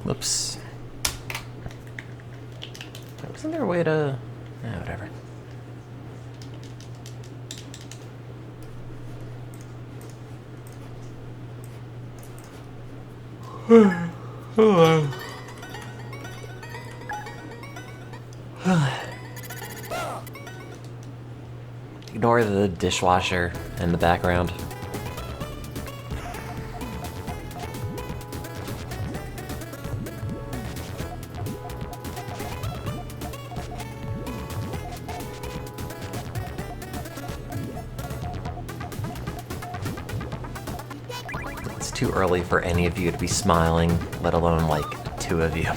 Whoops. Wasn't there a way to... whatever. Hold on. Ignore the dishwasher in the background. It's too early for any of you to be smiling, let alone like 2 of you.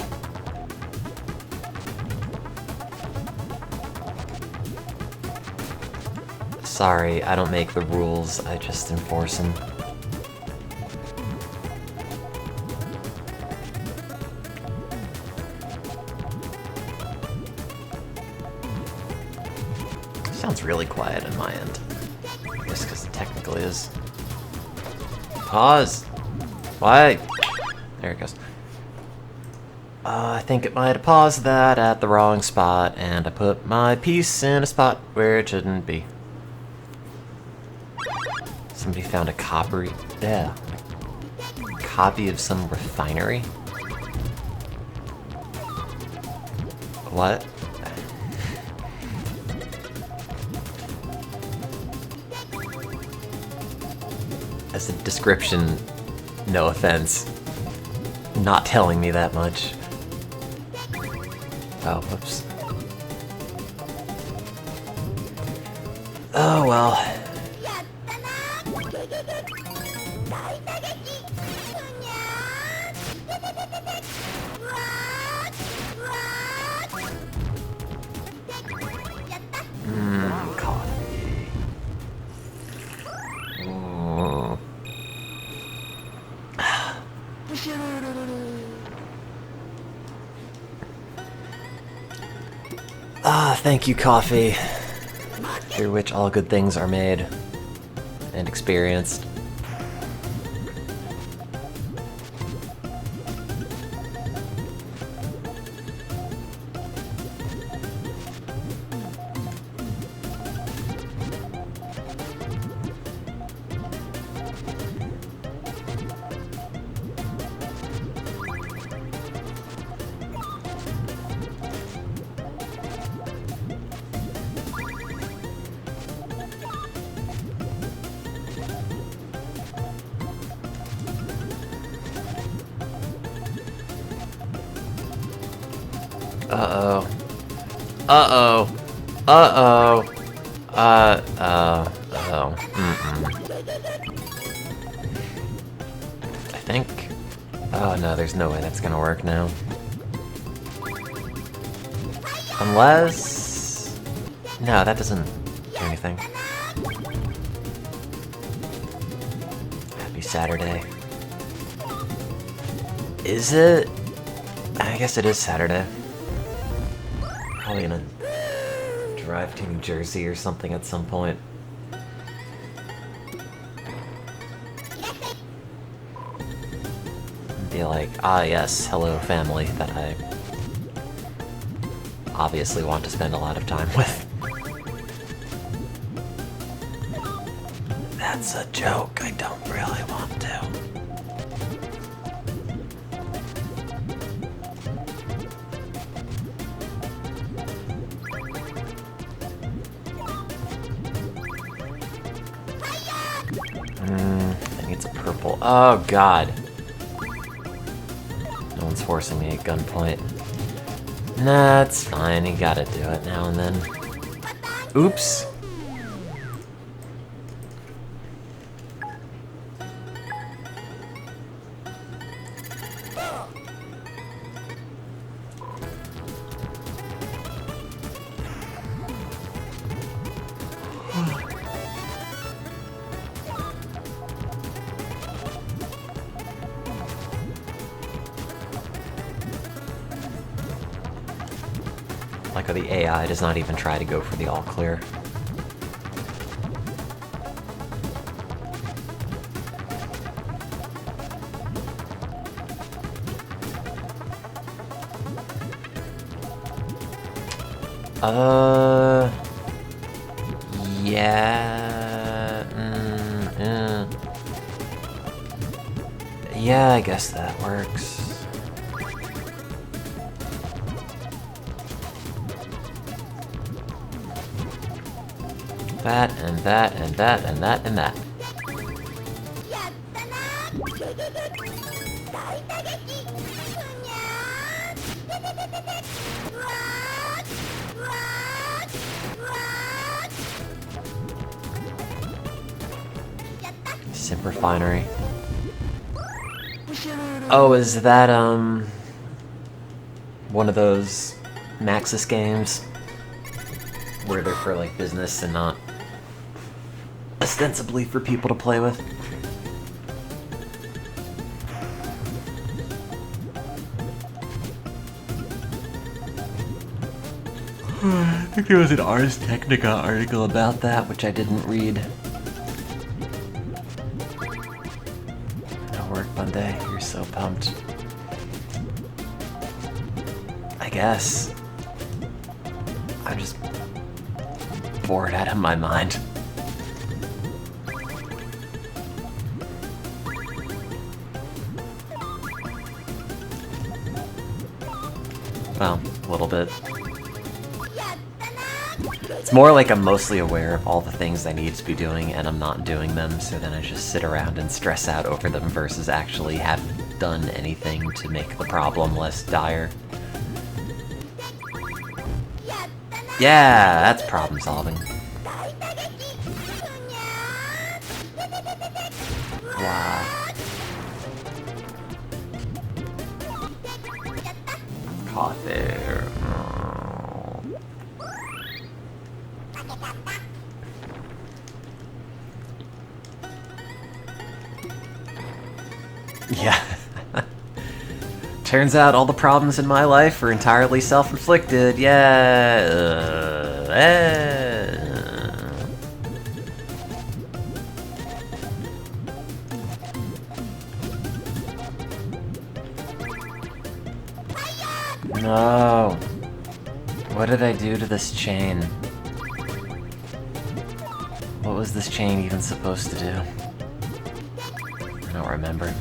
Sorry, I don't make the rules, I just enforce them. Sounds really quiet on my end. I guess because it technically is. Pause! Why? There it goes. I think it might have paused that at the wrong spot, and I put my piece in a spot where it shouldn't be. Somebody found a copy of some refinery? What? As a description, no offense, not telling me that much. Oh, whoops. Oh well. Coffee. Thank you, coffee, through which all good things are made and experienced. Uh-oh. Uh-oh. Uh-oh. Uh-oh. I think... Oh no, there's no way that's gonna work now. Unless... No, that doesn't do anything. Happy Saturday. Is it? I guess it is Saturday. Probably gonna drive to New Jersey or something at some point. Be like, ah yes, hello family that I obviously want to spend a lot of time with. That's a joke, I don't really want to. I need some purple. Oh god. No one's forcing me at gunpoint. Nah, it's fine. You gotta do it now and then. Oops. Like how the AI does not even try to go for the all clear. Yeah. Yeah, I guess that works. That, and that, and that, and that, and that. Sim Refinery. Oh, is that, one of those Maxis games where they're for, like, business and not ostensibly for people to play with? I think there was an Ars Technica article about that, which I didn't read. No work Monday, you're so pumped. I guess. I'm just bored out of my mind. Well, a little bit. It's more like I'm mostly aware of all the things I need to be doing and I'm not doing them, so then I just sit around and stress out over them versus actually having done anything to make the problem less dire. Yeah, that's problem solving. Wow. Caught there. Yeah. Turns out all the problems in my life are entirely self-inflicted. Yeah. No. What did I do to this chain? What was this chain even supposed to do? I don't remember.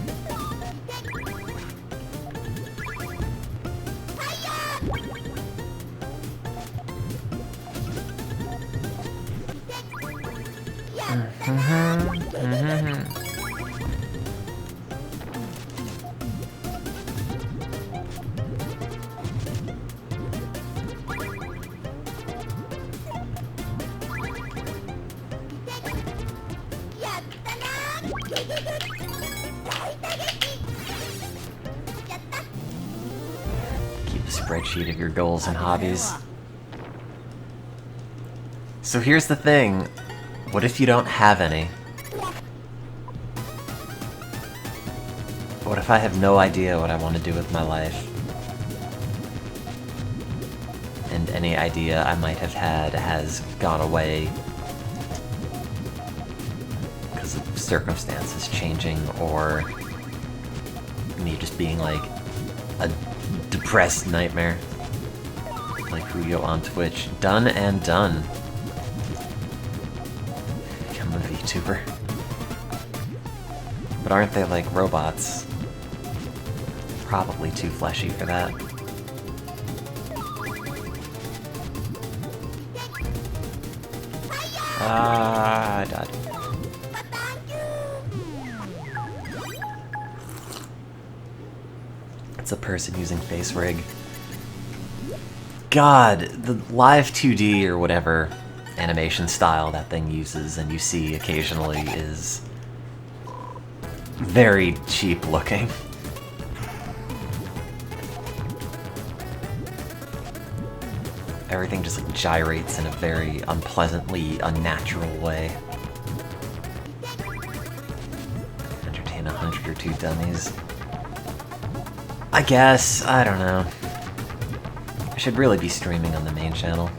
Keep a spreadsheet of your goals and hobbies. So here's the thing. What if you don't have any? What if I have no idea what I want to do with my life? And any idea I might have had has gone away because of circumstances changing or me just being like a depressed nightmare. Like Huyo on Twitch. Done and done. Become a VTuber. But aren't they like robots? Probably too fleshy for that. I died. It's a person using face rig. God, the live 2D or whatever animation style that thing uses and you see occasionally is very cheap looking. Everything just like gyrates in a very unpleasantly unnatural way. Entertain 100 or 2 dummies. I guess, I don't know. I should really be streaming on the main channel.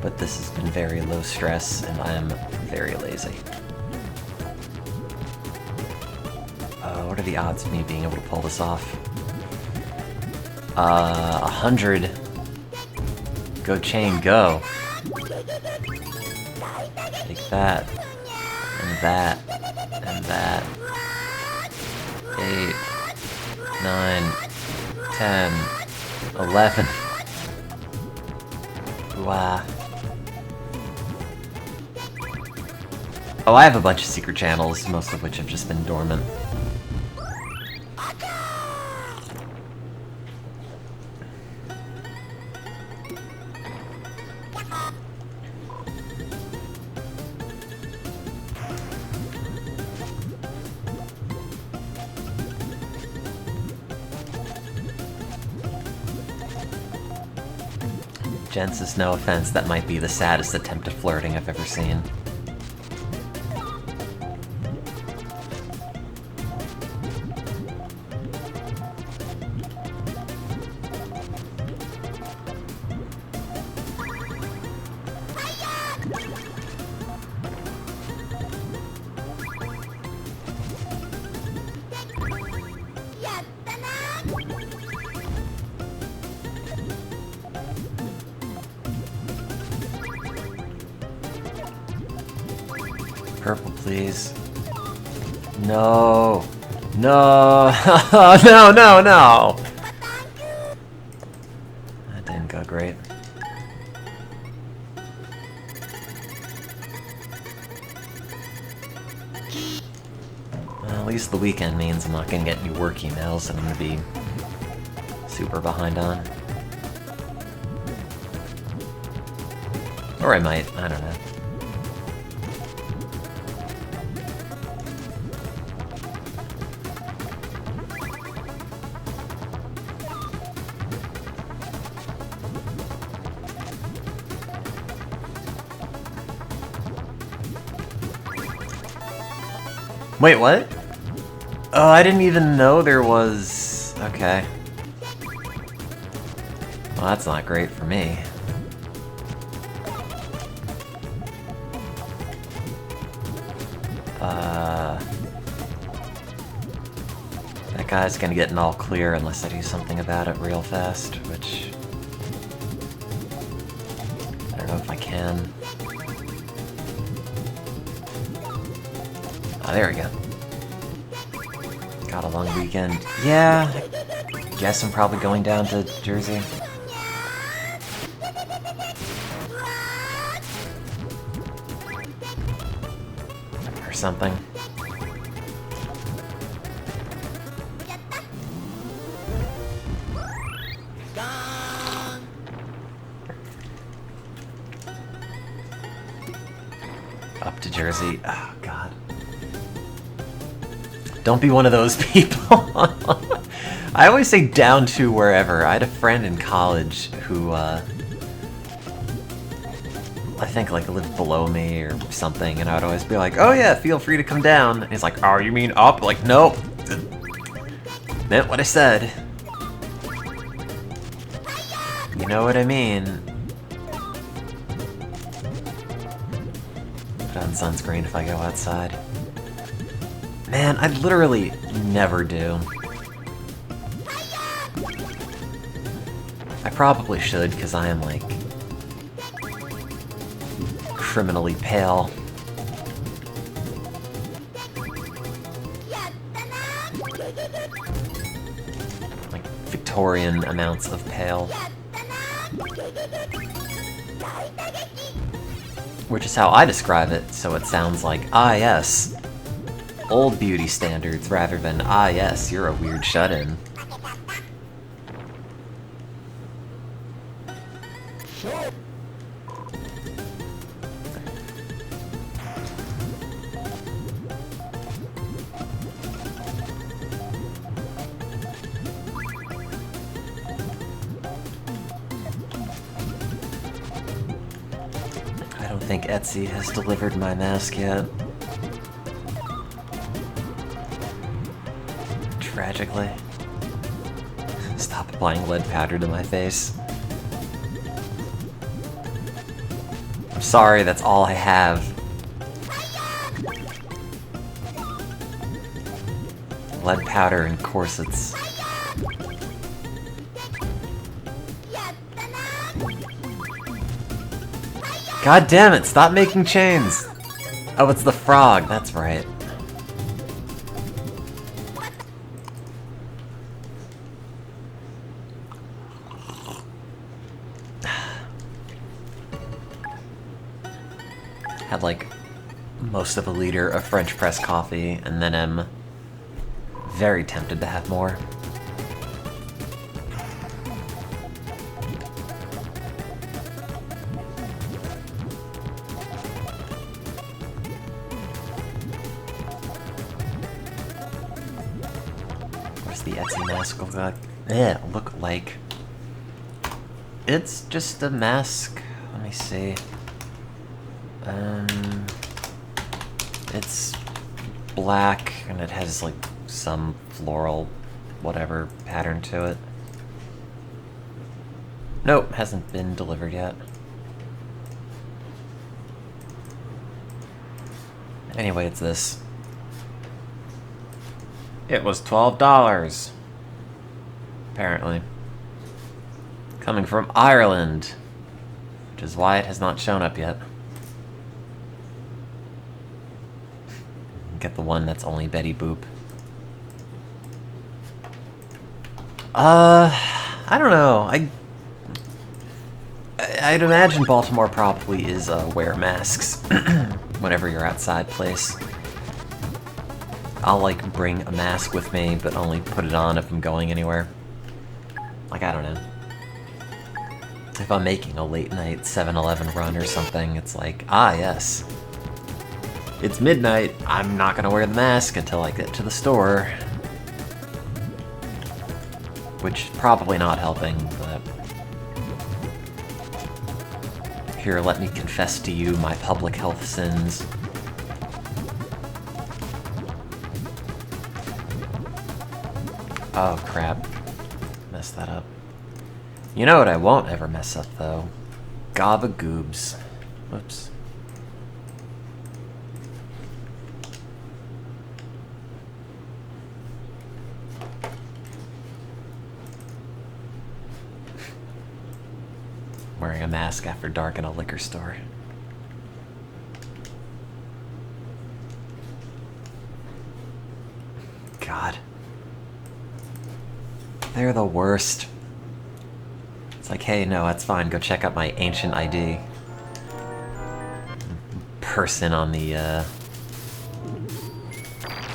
But this has been very low stress and I am very lazy. are the odds of me being able to pull this off? 100. Go chain, go. Take that. And that. And that. 8, 9, 10, 11. Wow. Oh, I have a bunch of secret channels, most of which have just been dormant. Jensis, no offense, that might be the saddest attempt at flirting I've ever seen. Purple, please. No. No. No, no, no. That didn't go great. Well, at least the weekend means I'm not gonna get any work emails that I'm gonna be super behind on. Or I might, I don't know. Wait, what? Oh, I didn't even know there was... Okay. Well, that's not great for me. That guy's gonna get an all clear unless I do something about it real fast, which... I don't know if I can. Oh, there we go. Got a long weekend. Yeah, I guess I'm probably going down to Jersey. Or something. Up to Jersey. Oh, God. Don't be one of those people. I always say down to wherever. I had a friend in college who, I think, like, lived below me or something, and I would always be like, oh yeah, feel free to come down. And he's like, oh, you mean up? Like, nope. Meant what I said. You know what I mean. Put on sunscreen if I go outside. Man, I literally never do. I probably should, because I am, like, criminally pale. Like, Victorian amounts of pale. Which is how I describe it, so it sounds like, ah yes, old beauty standards, rather than, ah yes, you're a weird shut-in. I don't think Etsy has delivered my mask yet. Tragically. Stop applying lead powder to my face. I'm sorry, that's all I have. lead powder and corsets. God damn it, stop making chains! Oh, it's the frog, that's right. Had like most of a liter of French press coffee, and then am very tempted to have more. What's the Etsy mask look like? It's just a mask. Let me see. It's black and it has like some floral whatever pattern to it. Nope, hasn't been delivered yet. Anyway, it's this. It was $12. Apparently. Coming from Ireland. Which is why it has not shown up yet. Get the one that's only Betty Boop. I don't know. I'd imagine Baltimore probably is wear masks whenever you're outside place. I'll like bring a mask with me, but only put it on if I'm going anywhere. Like, I don't know. If I'm making a late night 7-Eleven run or something, it's like, ah yes. It's midnight, I'm not gonna wear the mask until I get to the store. Which, probably not helping, but... Here, let me confess to you my public health sins. Oh, crap. Messed that up. You know what I won't ever mess up, though? Gavagoobs. Whoops. Wearing a mask after dark in a liquor store. God. They're the worst. It's like, hey, no, that's fine. Go check out my ancient ID. Person on the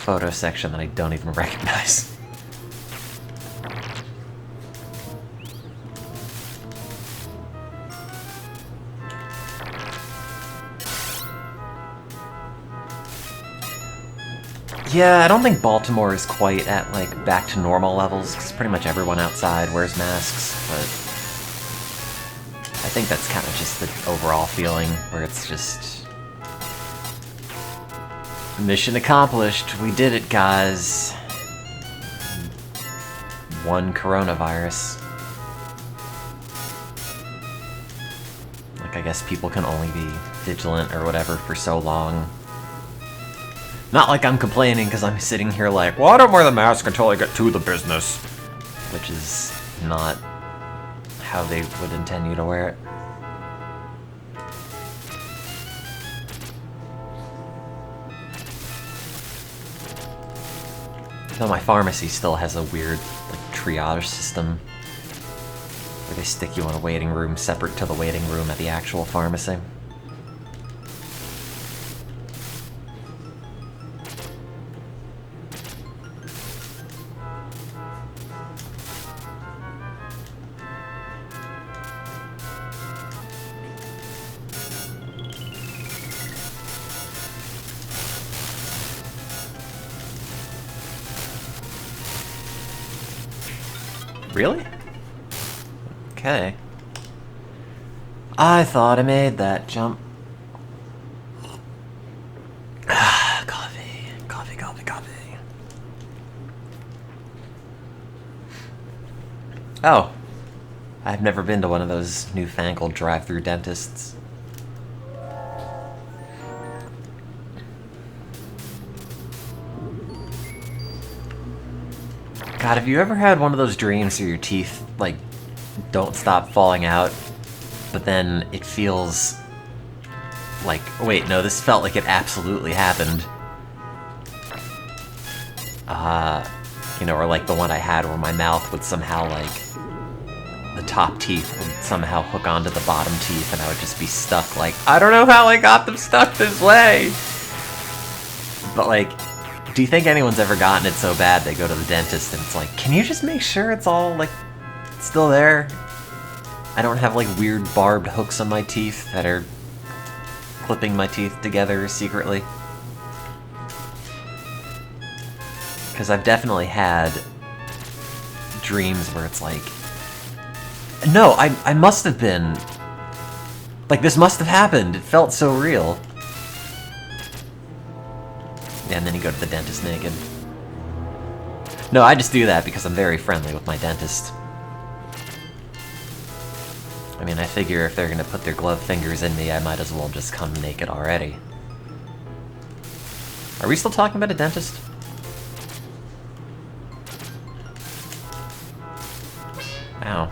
photo section that I don't even recognize. Yeah, I don't think Baltimore is quite at, like, back to normal levels, because pretty much everyone outside wears masks, but I think that's kind of just the overall feeling, where it's just... Mission accomplished, we did it, guys. One coronavirus. Like, I guess people can only be vigilant or whatever for so long. Not like I'm complaining, because I'm sitting here like, well, I don't wear the mask until I get to the business. Which is not how they would intend you to wear it. Though my pharmacy still has a weird, like, triage system. Where they stick you in a waiting room separate to the waiting room at the actual pharmacy. Really? Okay. I thought I made that jump. Coffee. Coffee, coffee, coffee. Oh. I've never been to one of those newfangled drive-through dentists. God, have you ever had one of those dreams where your teeth, like, don't stop falling out, but then it feels like, wait, no, this felt like it absolutely happened. You know, or like the one I had where my mouth would somehow, like, the top teeth would somehow hook onto the bottom teeth and I would just be stuck, like, I don't know how I got them stuck this way! But, like, do you think anyone's ever gotten it so bad they go to the dentist and it's like, can you just make sure it's all, like, still there? I don't have, like, weird barbed hooks on my teeth that are clipping my teeth together secretly. Because I've definitely had dreams where it's like, no, I must have been, like, this must have happened. It felt so real. Yeah, and then you go to the dentist naked. No, I just do that because I'm very friendly with my dentist. I mean, I figure if they're gonna put their glove fingers in me, I might as well just come naked already. Are we still talking about a dentist? Ow.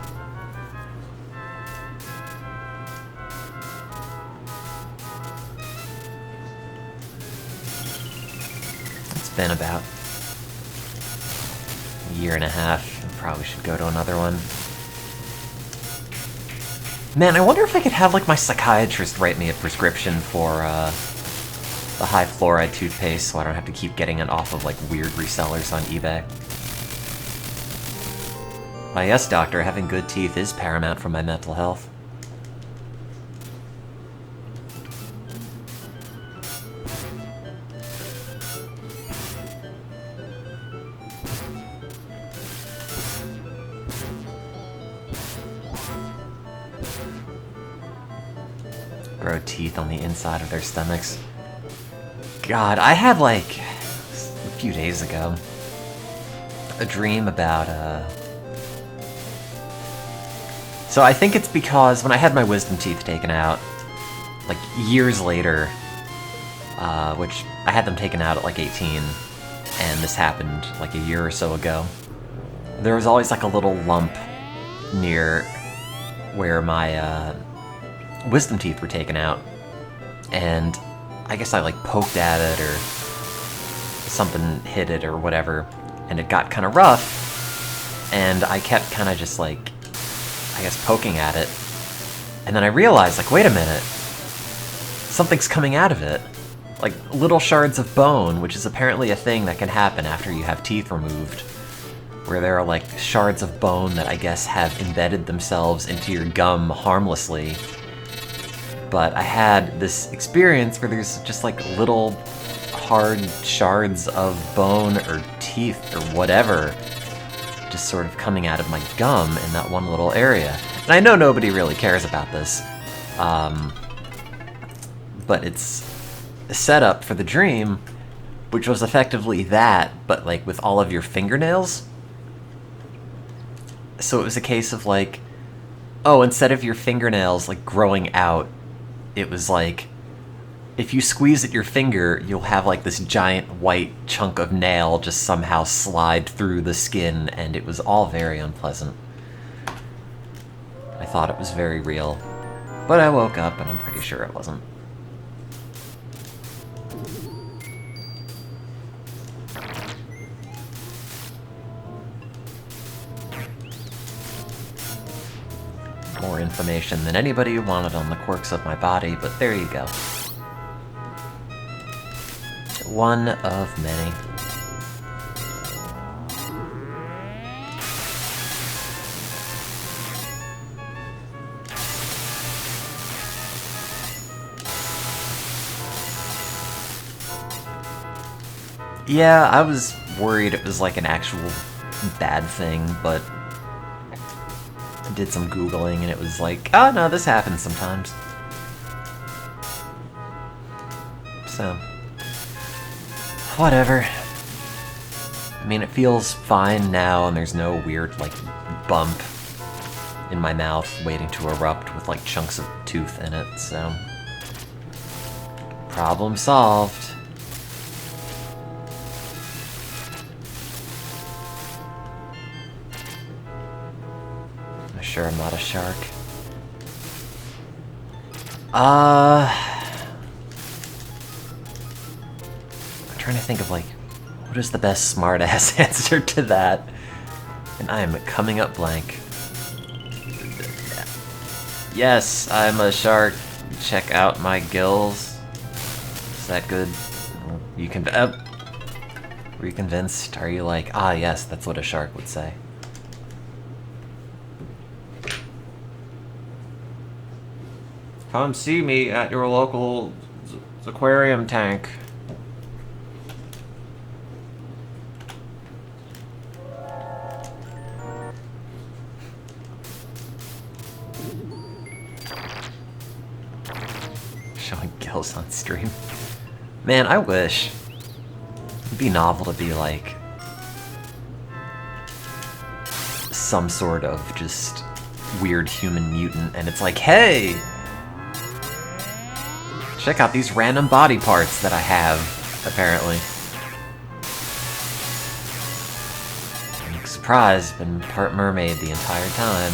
It's been about a year and a half. I probably should go to another one. Man, I wonder if I could have, like, my psychiatrist write me a prescription for, the high fluoride toothpaste so I don't have to keep getting it off of, like, weird resellers on eBay. Why, yes, doctor, having good teeth is paramount for my mental health. Grow teeth on the inside of their stomachs. God, I had, like, a few days ago, a dream about, So I think it's because when I had my wisdom teeth taken out, like, years later, which I had them taken out at, like, 18, and this happened, like, a year or so ago, there was always, like, a little lump near where my, wisdom teeth were taken out, and I guess I, like, poked at it, or something hit it, or whatever, and it got kind of rough, and I kept kind of just, like, I guess poking at it, and then I realized, like, wait a minute, something's coming out of it. Like, little shards of bone, which is apparently a thing that can happen after you have teeth removed, where there are, like, shards of bone that I guess have embedded themselves into your gum harmlessly. But I had this experience where there's just, like, little hard shards of bone or teeth or whatever just sort of coming out of my gum in that one little area. And I know nobody really cares about this, but it's a setup for the dream, which was effectively that, but, like, with all of your fingernails. So it was a case of, like, oh, instead of your fingernails, like, growing out, it was like, if you squeeze at your finger, you'll have, like, this giant white chunk of nail just somehow slide through the skin, and it was all very unpleasant. I thought it was very real, but I woke up and I'm pretty sure it wasn't. More information than anybody wanted on the quirks of my body, but there you go. One of many. Yeah, I was worried it was like an actual bad thing, but I did some Googling and it was like, oh no, this happens sometimes. So, whatever. I mean, it feels fine now and there's no weird, like, bump in my mouth waiting to erupt with, like, chunks of tooth in it, so... Problem solved. sure I'm not a shark. I'm trying to think of, like, what is the best smartass answer to that? And I am coming up blank. Yes, I'm a shark. Check out my gills. Is that good? You can. Were you convinced? Are you like, ah, yes, that's what a shark would say? Come see me at your local aquarium tank. Showing gills on stream. Man, I wish. It'd be novel to be like some sort of just weird human mutant, and it's like, hey! Check out these random body parts that I have, apparently. I'm surprised, been part mermaid the entire time.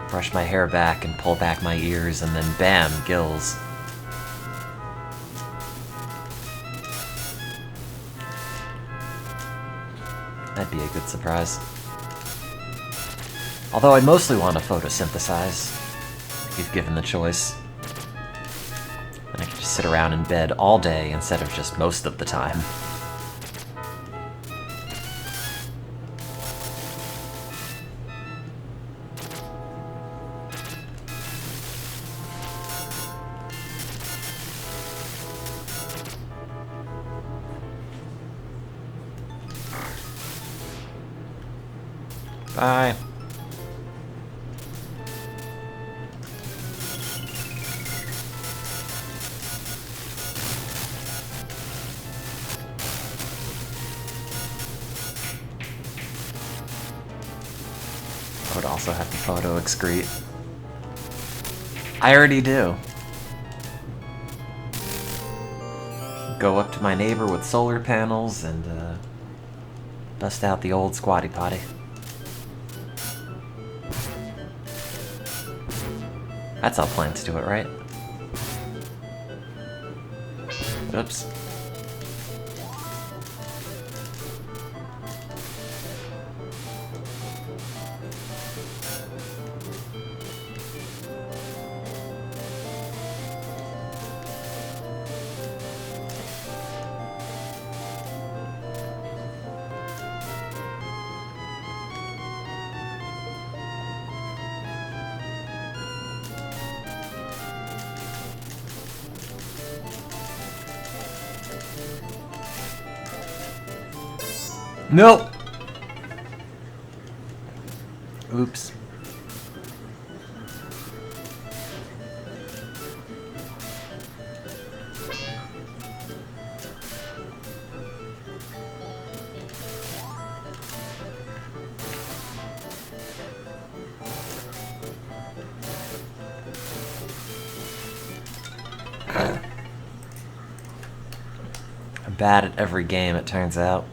Brush my hair back and pull back my ears, and then bam, gills. That'd be a good surprise. Although I'd mostly want to photosynthesize, if given the choice. Then I could just sit around in bed all day instead of just most of the time. Bye. I would also have to photo excrete. I already do. Go up to my neighbor with solar panels and bust out the old squatty potty. That's how plants do it, right? Oops. Nope. Oops. I'm bad at every game, it turns out.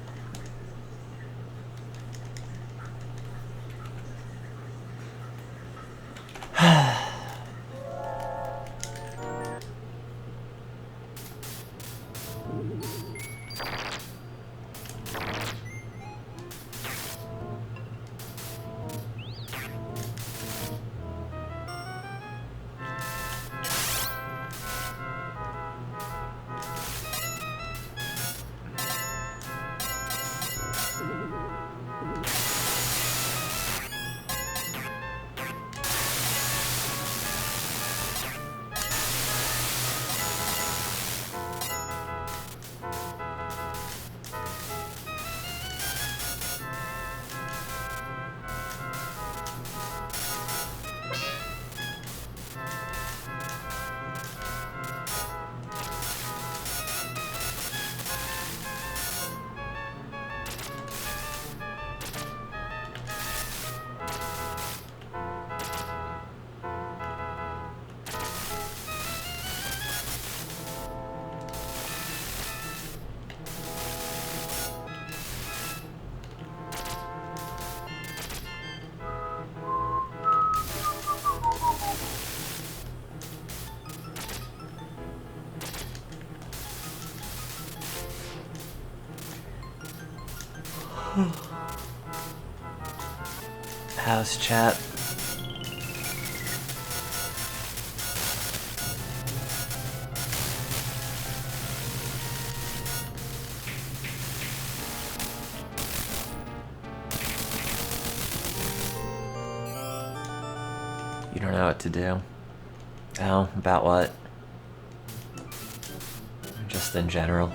House chat. You don't know what to do. Oh, about what? Just in general.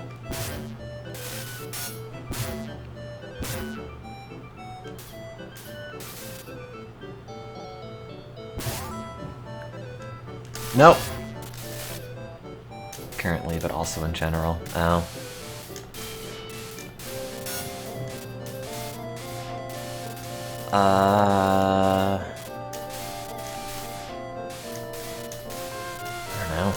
Nope. Currently, but also in general. Oh. I don't know.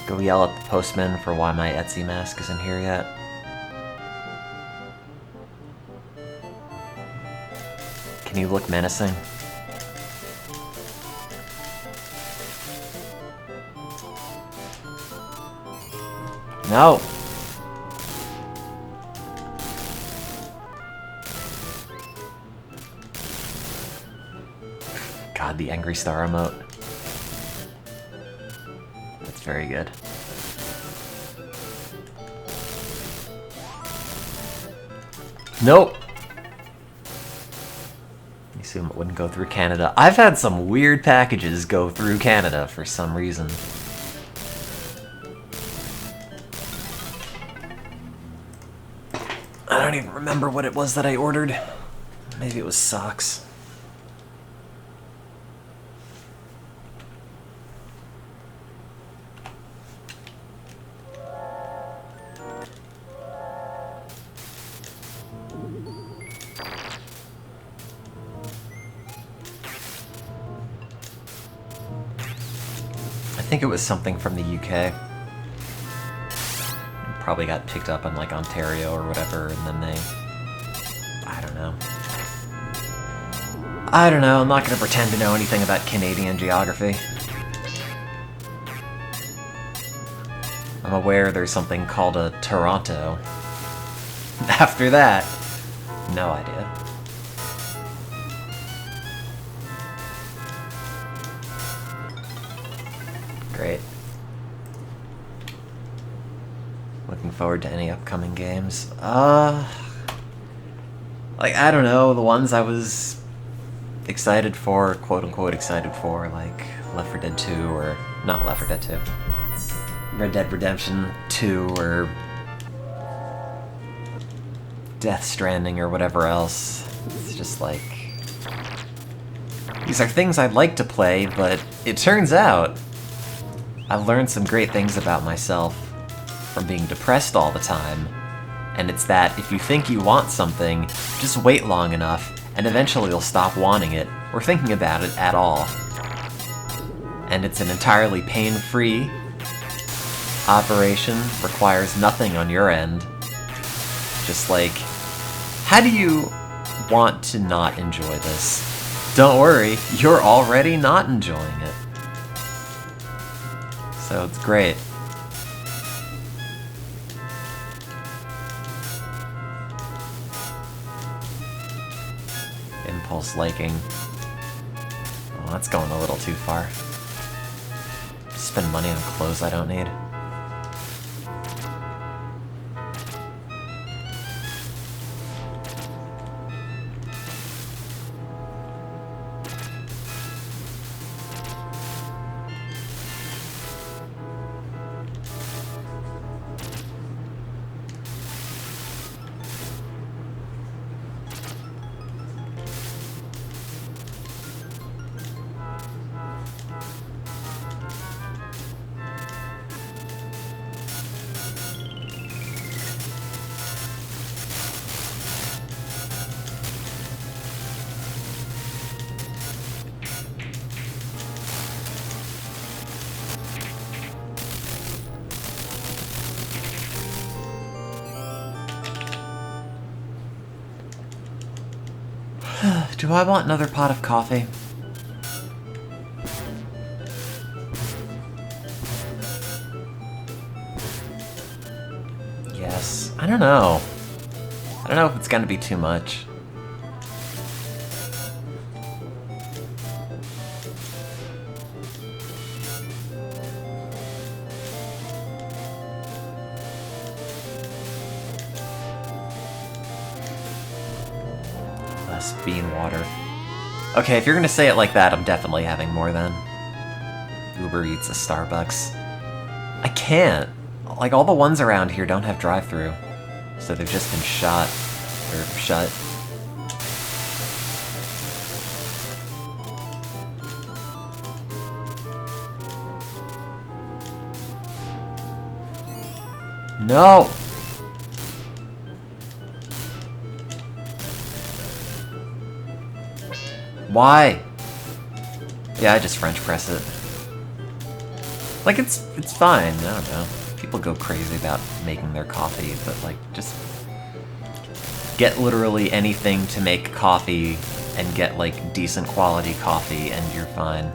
Go yell at the postman for why my Etsy mask isn't here yet. Can you look menacing? No! God, the Angry Star emote. That's very good. Nope! I assume it wouldn't go through Canada. I've had some weird packages go through Canada for some reason. I don't even remember what it was that I ordered. Maybe it was socks. I think it was something from the UK. Probably got picked up in like Ontario or whatever, and then they... I don't know. I don't know, I'm not gonna pretend to know anything about Canadian geography. I'm aware there's something called a Toronto. After that, no idea. Great. Looking forward to any upcoming games. Like, I don't know, the ones I was excited for, quote-unquote excited for, like Left 4 Dead 2, or not Left 4 Dead 2, Red Dead Redemption 2, or Death Stranding, or whatever else. It's just like... These are things I'd like to play, but it turns out I've learned some great things about myself from being depressed all the time, and it's that if you think you want something, just wait long enough, and eventually you'll stop wanting it, or thinking about it at all. And it's an entirely pain-free operation, requires nothing on your end. Just like, how do you want to not enjoy this? Don't worry, you're already not enjoying it. So it's great. Impulse liking. Oh, that's going a little too far. Spend money on clothes I don't need. Do I want another pot of coffee? Yes. I don't know. I don't know if it's gonna be too much. plus bean water. Okay, if you're gonna say it like that, I'm definitely having more then. Uber Eats a Starbucks. I can't. Like, all the ones around here don't have drive-thru. So they've just been shot. Or shut. No! Why? Yeah, I just French press it. Like, it's fine, I don't know. People go crazy about making their coffee, but like, just get literally anything to make coffee and get like decent quality coffee and you're fine.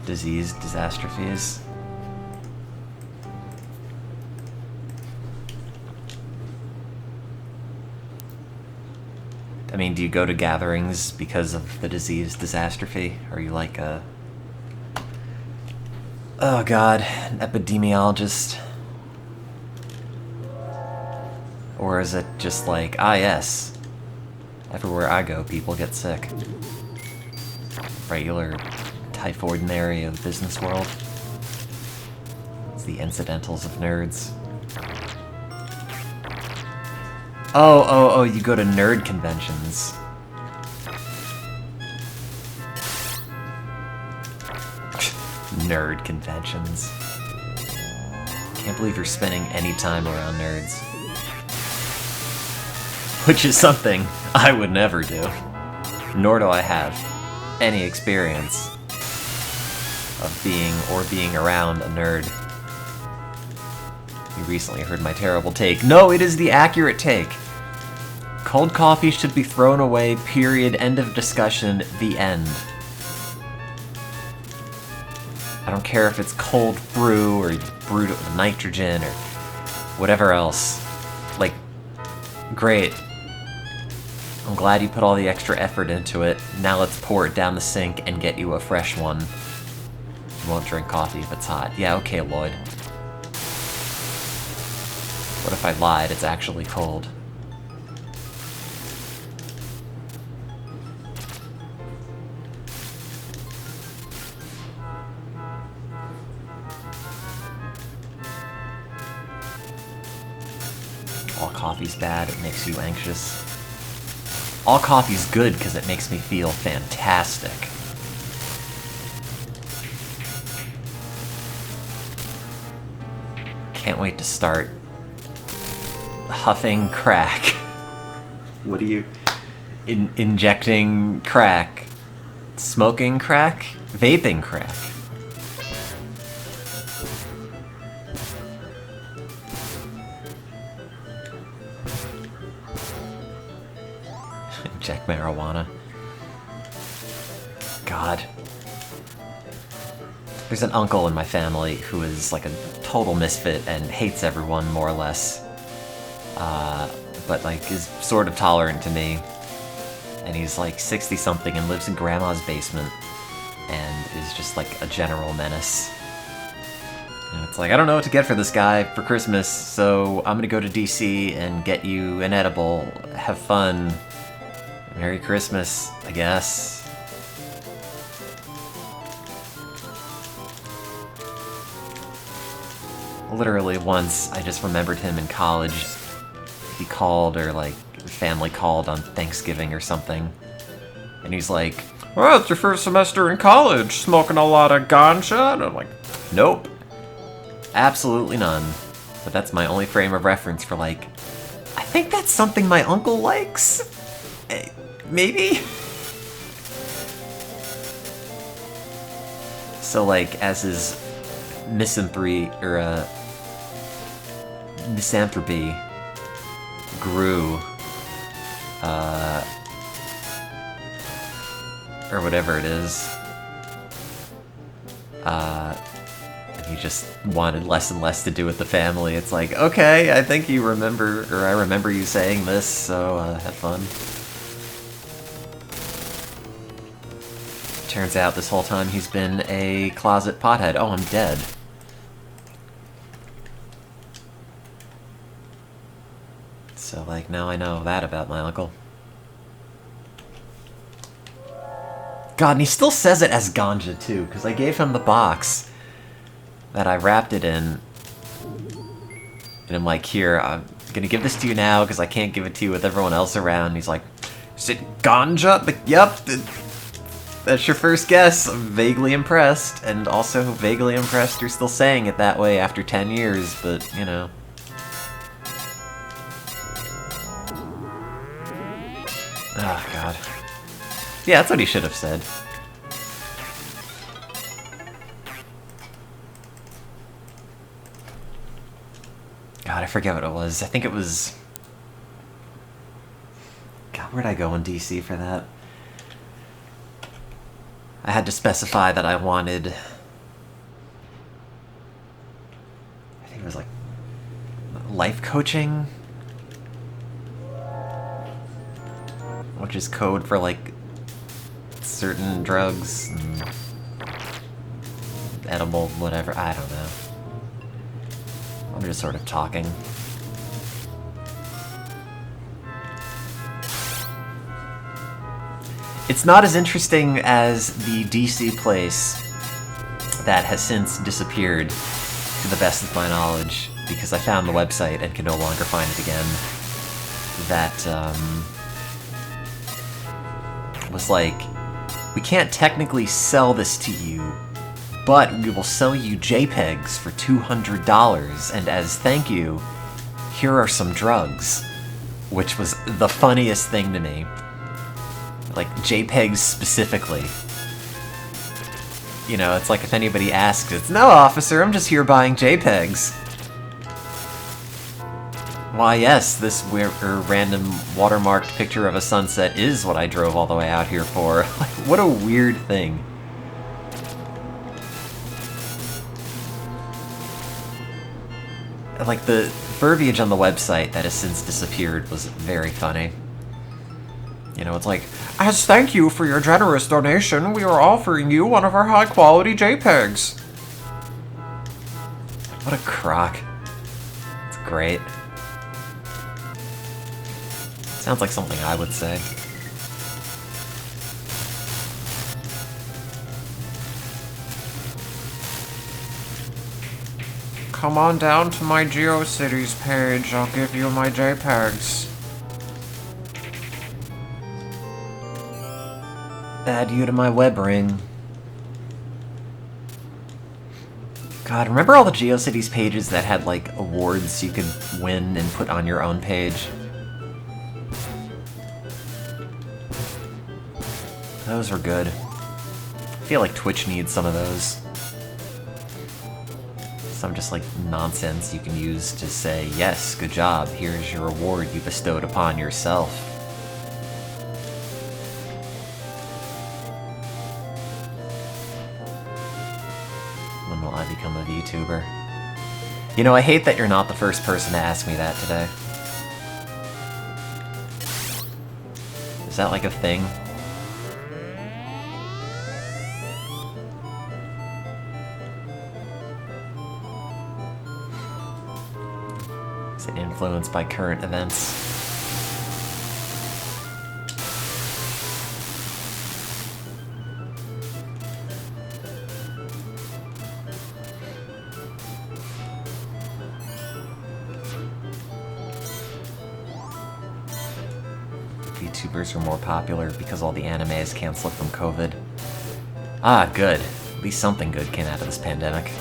Disease, disastrophes. I mean, do you go to gatherings because of the disease disastrophe? Are you like a... oh god, an epidemiologist? Or is it just like, ah yes, everywhere I go people get sick. Regular typhoidinary of the business world. It's the incidentals of nerds. Oh, you go to nerd conventions. Nerd conventions. Can't believe you're spending any time around nerds. Which is something I would never do. Nor do I have any experience of being around a nerd. You recently heard my terrible take. No, it is the accurate take. Cold coffee should be thrown away, period, end of discussion, the end. I don't care if it's cold brew, or you brewed it with nitrogen, or whatever else. Like, great. I'm glad you put all the extra effort into it. Now let's pour it down the sink and get you a fresh one. You won't drink coffee if it's hot. Yeah, okay, Lloyd. What if I lied? It's actually cold. All coffee's bad, it makes you anxious. All coffee's good because it makes me feel fantastic. Can't wait to start huffing crack. What are you... injecting crack? Smoking crack? Vaping crack. Inject marijuana. God. There's an uncle in my family who is like a total misfit and hates everyone more or less. But like is sort of tolerant to me. And he's like 60-something and lives in grandma's basement and is just like a general menace. And it's like, I don't know what to get for this guy for Christmas, so I'm gonna go to DC and get you an edible. Have fun. Merry Christmas, I guess. Literally once, I just remembered him in college. He called, or like, family called on Thanksgiving or something. And he's like, well, it's your first semester in college, smoking a lot of ganja? And I'm like, nope. Absolutely none. But that's my only frame of reference for like, I think that's something my uncle likes? Maybe? So like, as his misanthropy grew, or whatever it is, and he just wanted less and less to do with the family. It's like, okay, I think you remember, or I remember you saying this, so have fun. Turns out this whole time he's been a closet pothead. Oh, I'm dead. So, like, now I know that about my uncle. God, and he still says it as ganja, too, because I gave him the box that I wrapped it in. And I'm like, here, I'm gonna give this to you now, because I can't give it to you with everyone else around. And he's like, is it ganja? Like, yep, that's your first guess. I'm vaguely impressed, and also vaguely impressed you're still saying it that way after 10 years, but, you know. Oh, God. Yeah, that's what he should have said. God, I forget what it was. I think it was... God, where'd I go in DC for that? I had to specify that I wanted... I think it was like... life coaching? Which is code for, like, certain drugs and edible whatever. I don't know. I'm just sort of talking. It's not as interesting as the DC place that has since disappeared, to the best of my knowledge, because I found the website and can no longer find it again. That, was like, we can't technically sell this to you, but we will sell you JPEGs for $200, and as thank you, here are some drugs. Which was the funniest thing to me. Like, JPEGs specifically. You know, it's like if anybody asks, it's, no, officer, I'm just here buying JPEGs. Why, yes, this random watermarked picture of a sunset is what I drove all the way out here for. Like, what a weird thing. Like, the verbiage on the website that has since disappeared was very funny. You know, it's like, as thank you for your generous donation, we are offering you one of our high-quality JPEGs. What a crock. It's great. Sounds like something I would say. Come on down to my GeoCities page, I'll give you my JPEGs. Add you to my web ring. God, remember all the GeoCities pages that had, like, awards you could win and put on your own page? Those were good. I feel like Twitch needs some of those. Some just, like, nonsense you can use to say, yes, good job, here's your reward you bestowed upon yourself. When will I become a VTuber? You know, I hate that you're not the first person to ask me that today. Is that like a thing? Is it influenced by current events? VTubers are more popular because all the anime is canceled from COVID. Ah, good. At least something good came out of this pandemic.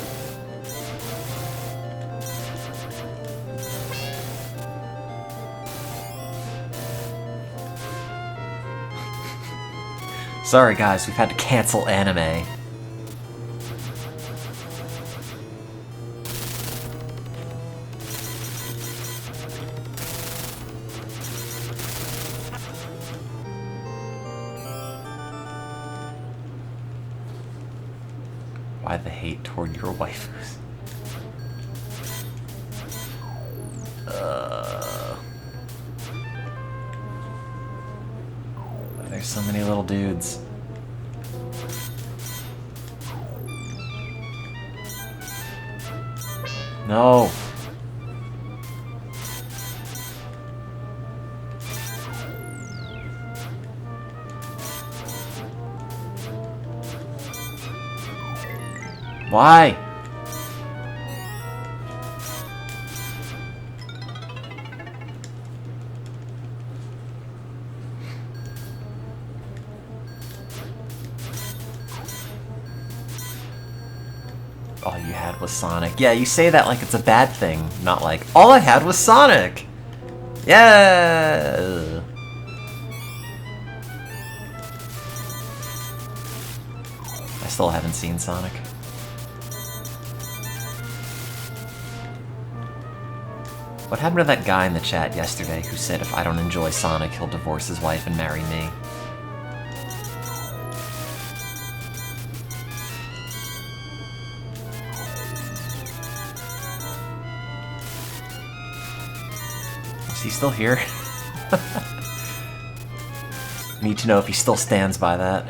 Sorry guys, we've had to cancel anime. Why the hate toward your waifus? There's so many little dudes. No. Why? All you had was Sonic. Yeah, you say that like it's a bad thing, not like, all I had was Sonic! Yeah! I still haven't seen Sonic. What happened to that guy in the chat yesterday who said if I don't enjoy Sonic, he'll divorce his wife and marry me? Is he still here? Need to know if he still stands by that.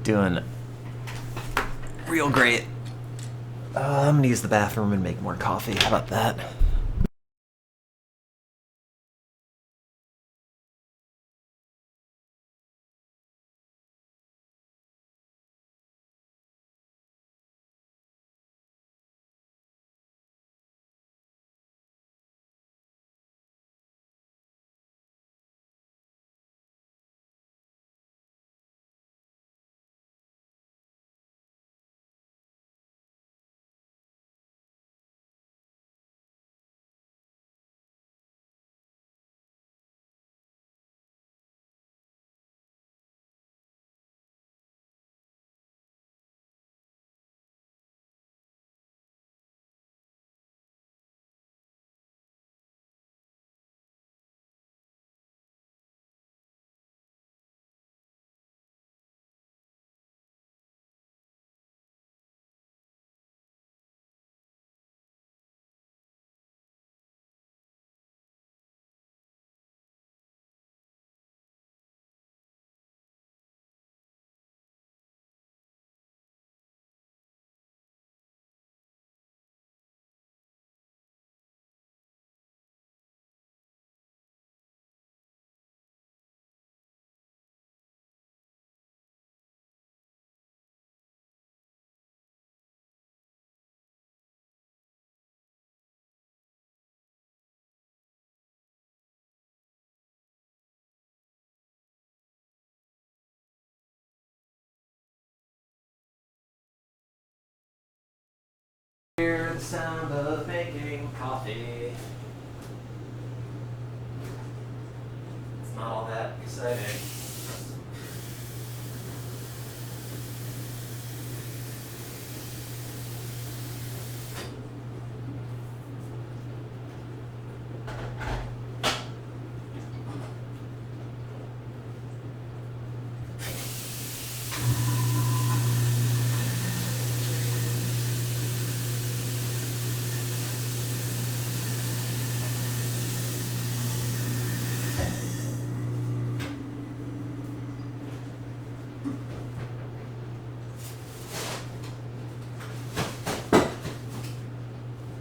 Doing real great. I'm gonna use the bathroom and make more coffee. How about that? Hear the sound of making coffee. It's not all that exciting.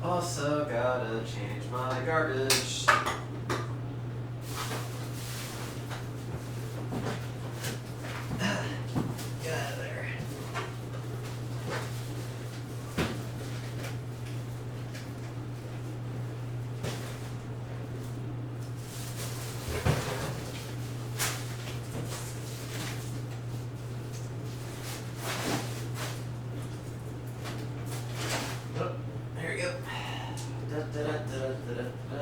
Also gotta change my garbage. Get out of there. Oh, there you go. Da, da, da, da, da, da, da.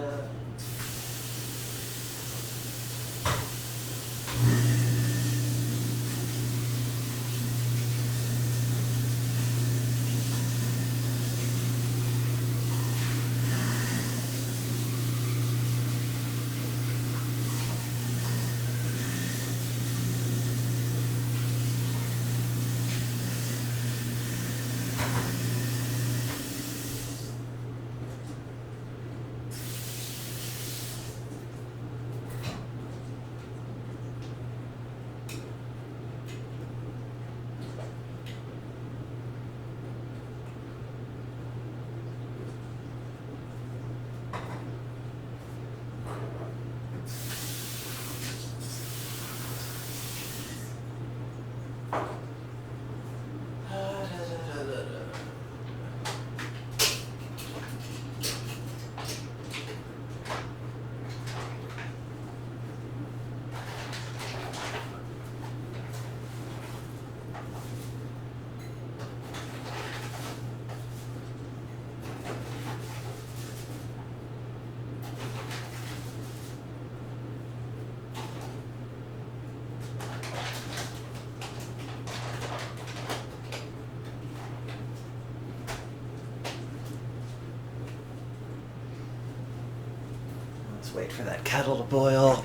Let's wait for that kettle to boil.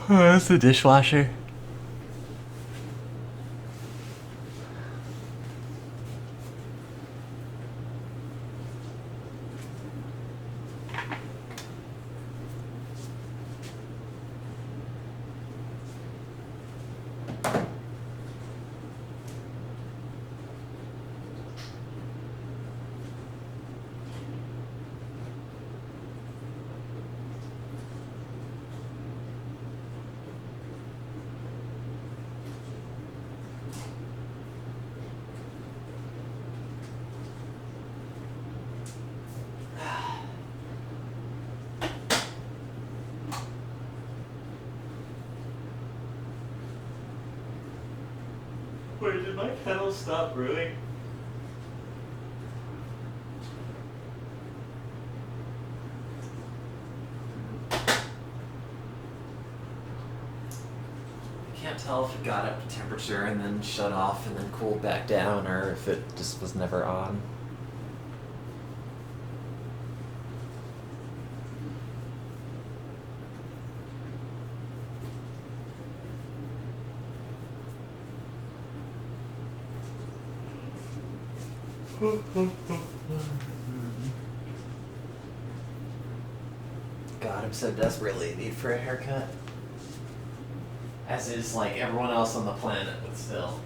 Oh, that's the dishwasher. Wait, did my kettle stop brewing? I can't tell if it got up to temperature and then shut off and then cooled back down, or if it just was never on. God, I'm so desperately in need for a haircut. As is, like, everyone else on the planet, but still.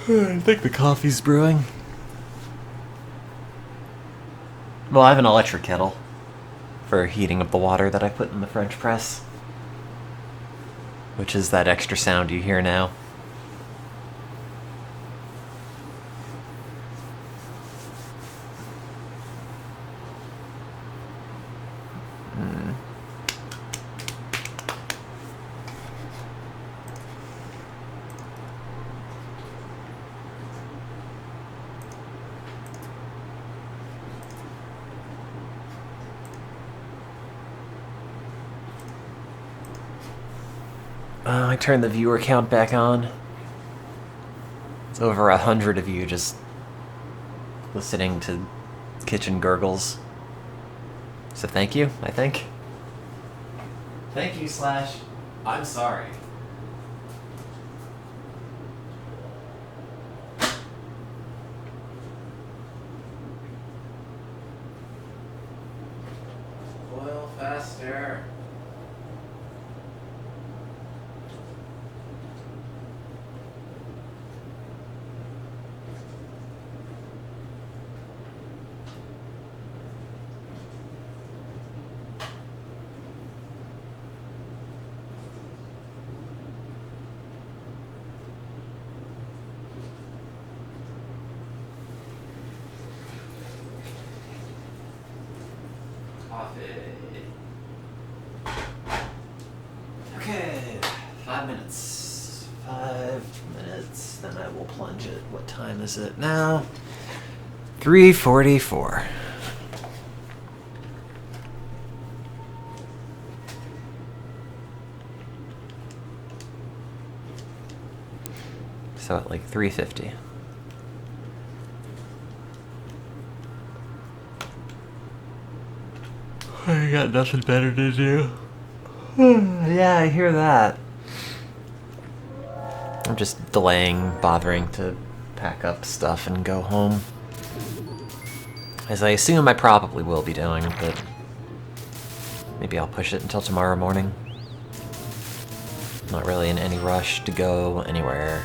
I think the coffee's brewing. Well, I have an electric kettle for heating up the water that I put in the French press, which is that extra sound you hear now. I turned the viewer count back on. It's over 100 of you just listening to kitchen gurgles. So thank you, I think. Thank you, Slash. I'm sorry. Boil faster. Okay, 5 minutes. 5 minutes, then I will plunge it. What time is it now? 3:44. So at like 3:50. I got nothing better to do. Yeah, I hear that. I'm just delaying bothering to pack up stuff and go home. As I assume I probably will be doing, but maybe I'll push it until tomorrow morning. Not really in any rush to go anywhere.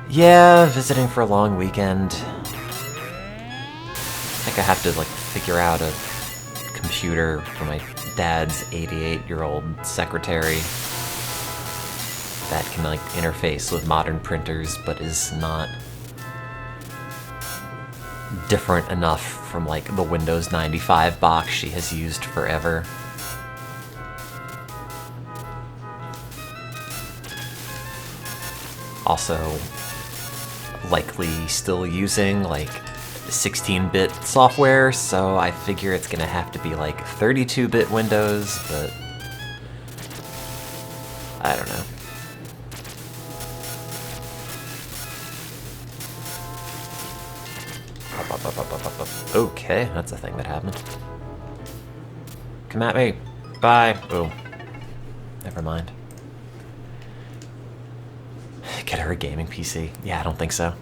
Yeah, visiting for a long weekend. I think I have to, like, figure out a computer for my dad's 88-year-old secretary that can, like, interface with modern printers, but is not different enough from, like, the Windows 95 box she has used forever. also likely still using like 16-bit software, so I figure it's gonna have to be like 32-bit Windows, but I don't know. Okay, that's a thing that happened. Come at me. Bye. Oh. Never mind. Get her a gaming PC. Yeah, I don't think so.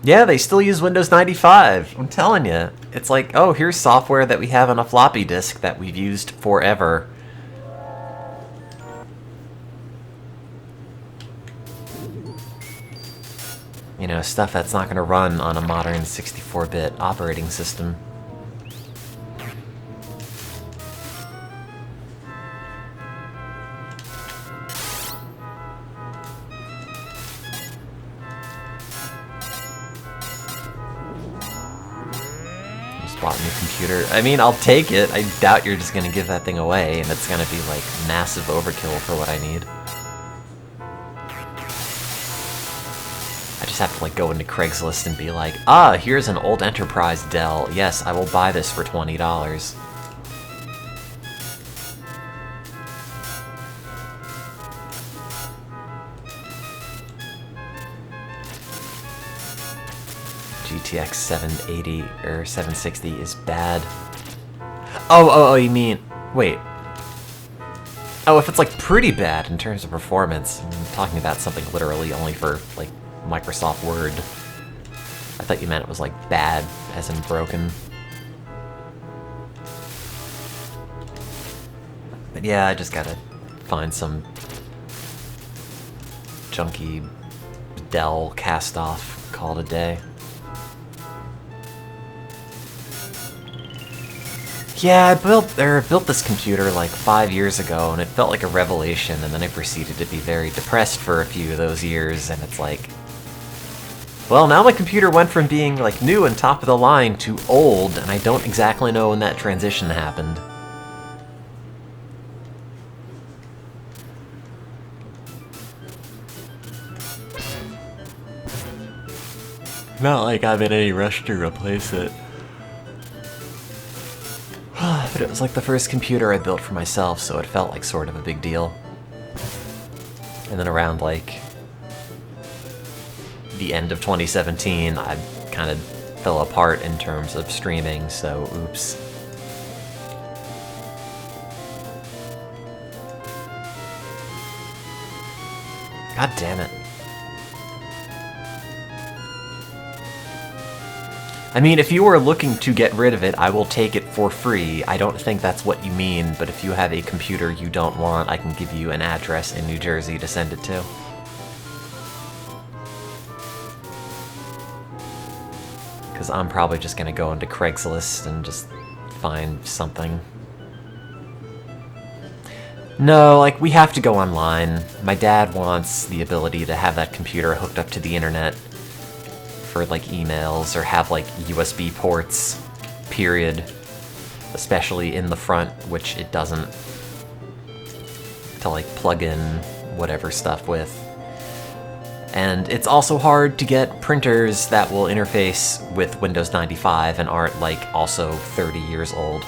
Yeah, they still use Windows 95. I'm telling you. It's like, oh, here's software that we have on a floppy disk that we've used forever. You know, stuff that's not going to run on a modern 64-bit operating system. Just bought a new computer. I mean, I'll take it. I doubt you're just going to give that thing away, and it's going to be, like, massive overkill for what I need. I just have to like go into Craigslist and be like, ah, here's an old Enterprise Dell. Yes, I will buy this for $20. GTX 780 or 760 is bad. Oh, you mean, wait. Oh, if it's like pretty bad in terms of performance, I'm talking about something literally only for like Microsoft Word. I thought you meant it was like bad, as in broken. But yeah, I just gotta find some junky Dell cast-off, call it a day. Yeah, I built this computer like 5 years ago, and it felt like a revelation, and then I proceeded to be very depressed for a few of those years, and it's like, well, now my computer went from being like new and top of the line to old, and I don't exactly know when that transition happened. Not like I'm in any rush to replace it. But it was like the first computer I built for myself, so it felt like sort of a big deal. And then around like the end of 2017, I kind of fell apart in terms of streaming, so oops. God damn it. I mean, if you were looking to get rid of it, I will take it for free. I don't think that's what you mean, but if you have a computer you don't want, I can give you an address in New Jersey to send it to. Because I'm probably just going to go into Craigslist and just find something. No, like, we have to go online. My dad wants the ability to have that computer hooked up to the internet for, like, emails, or have, like, USB ports, period. Especially in the front, which it doesn't, to, like, plug in whatever stuff with. And it's also hard to get printers that will interface with Windows 95 and aren't, like, also 30 years old.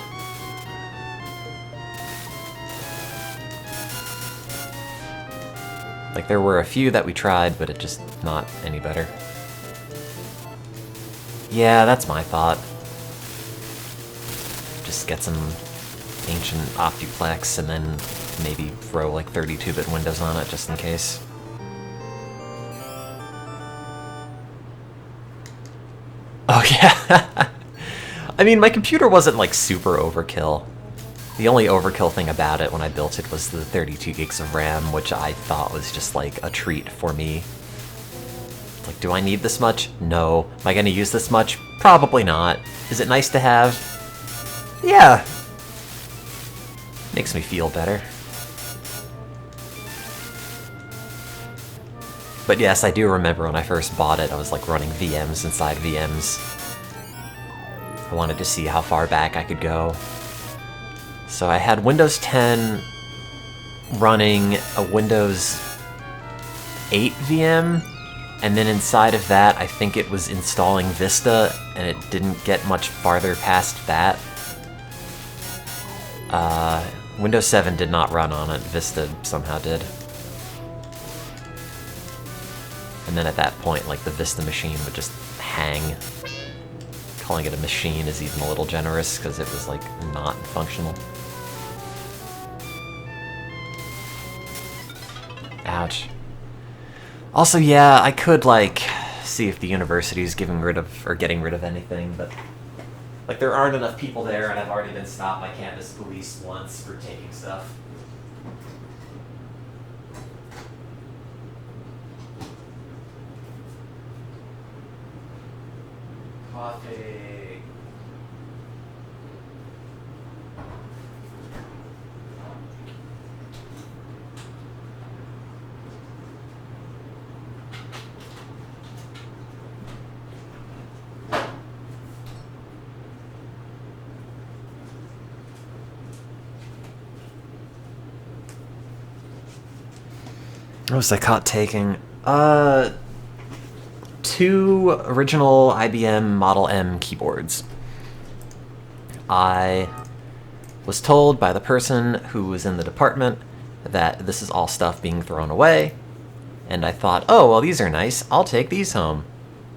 Like, there were a few that we tried, but it just not any better. Yeah, that's my thought. Just get some ancient Optiplex and then maybe throw, like, 32-bit Windows on it just in case. Oh, yeah. I mean, my computer wasn't, like, super overkill. The only overkill thing about it when I built it was the 32 gigs of RAM, which I thought was just, like, a treat for me. Like, do I need this much? No. Am I gonna use this much? Probably not. Is it nice to have? Yeah. Makes me feel better. But yes, I do remember when I first bought it, I was like running VMs inside VMs. I wanted to see how far back I could go. So I had Windows 10 running a Windows 8 VM, and then inside of that, I think it was installing Vista, and it didn't get much farther past that. Windows 7 did not run on it, Vista somehow did. And then at that point, like, the Vista machine would just hang. Calling it a machine is even a little generous, because it was, like, not functional. Ouch. Also, yeah, I could, like, see if the university's getting rid of anything, but, like, there aren't enough people there, and I've already been stopped by campus police once for taking stuff. Coffee. What was I caught taking? 2 original IBM Model M keyboards. I was told by the person who was in the department that this is all stuff being thrown away, and I thought, oh, well, these are nice. I'll take these home.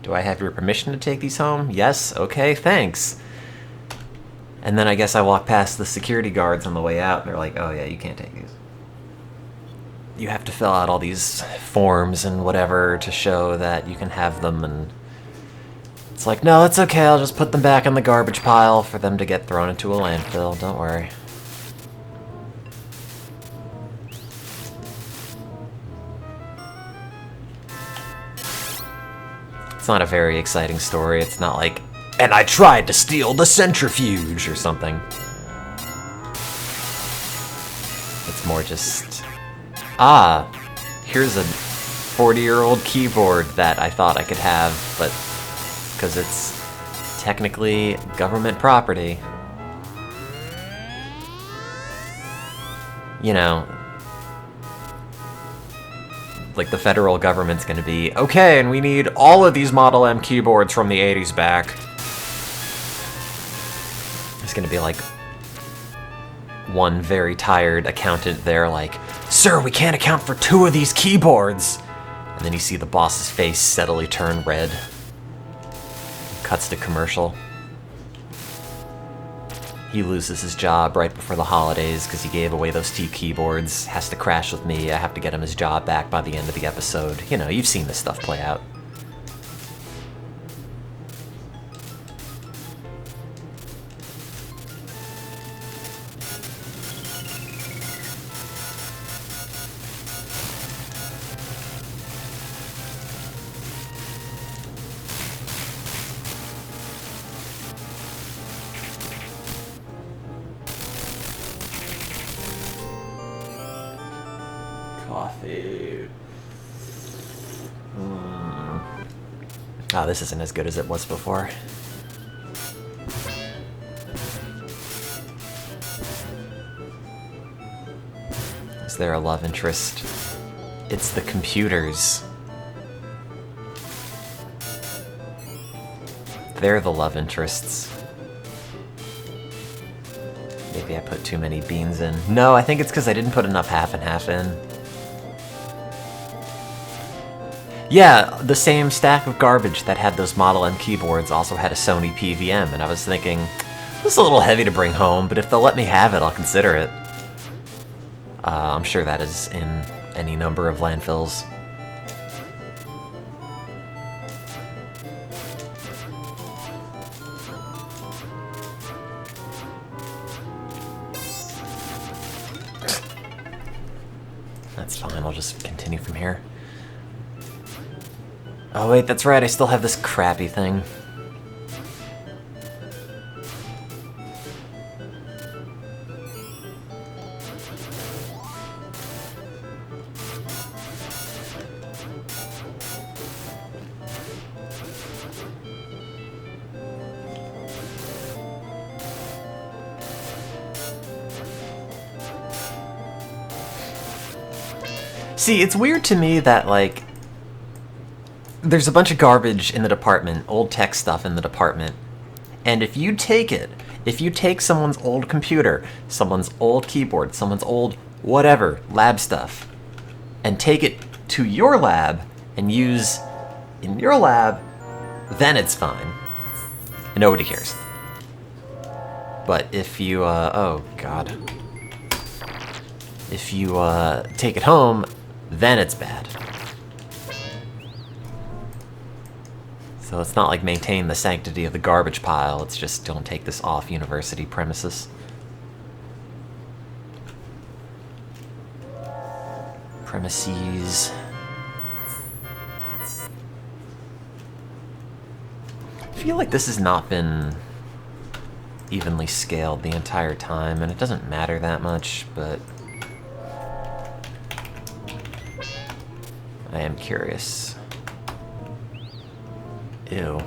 Do I have your permission to take these home? Yes, okay, thanks. And then I guess I walked past the security guards on the way out, and they're like, oh yeah, you can't take these. You have to fill out all these forms and whatever to show that you can have them, and it's like, no, it's okay, I'll just put them back in the garbage pile for them to get thrown into a landfill, don't worry. It's not a very exciting story, it's not like, and I tried to steal the centrifuge or something. It's more just, here's a 40-year-old keyboard that I thought I could have, but because it's technically government property. You know, like the federal government's gonna be, okay, and we need all of these Model M keyboards from the 80s back. It's gonna be like one very tired accountant there like, sir, we can't account for 2 of these keyboards. And then you see the boss's face steadily turn red. Cuts to commercial. He loses his job right before the holidays because he gave away those 2 keyboards. Has to crash with me. I have to get him his job back by the end of the episode. You know, you've seen this stuff play out. Coffee. Oh, this isn't as good as it was before. Is there a love interest? It's the computers. They're the love interests. Maybe I put too many beans in. No, I think it's because I didn't put enough half and half in. Yeah, the same stack of garbage that had those Model M keyboards also had a Sony PVM, and I was thinking, this is a little heavy to bring home, but if they'll let me have it, I'll consider it. I'm sure that is in any number of landfills. That's fine, I'll just continue from here. Oh wait, that's right, I still have this crappy thing. See, it's weird to me that, like, there's a bunch of garbage in the department, old tech stuff in the department, and if you take someone's old computer, someone's old keyboard, someone's old whatever, lab stuff, and take it to your lab and use in your lab, then it's fine. And nobody cares. But if you, oh god. If you, take it home, then it's bad. So it's not like maintain the sanctity of the garbage pile, it's just don't take this off university premises. Premises. I feel like this has not been evenly scaled the entire time, and it doesn't matter that much, but I am curious. Ew.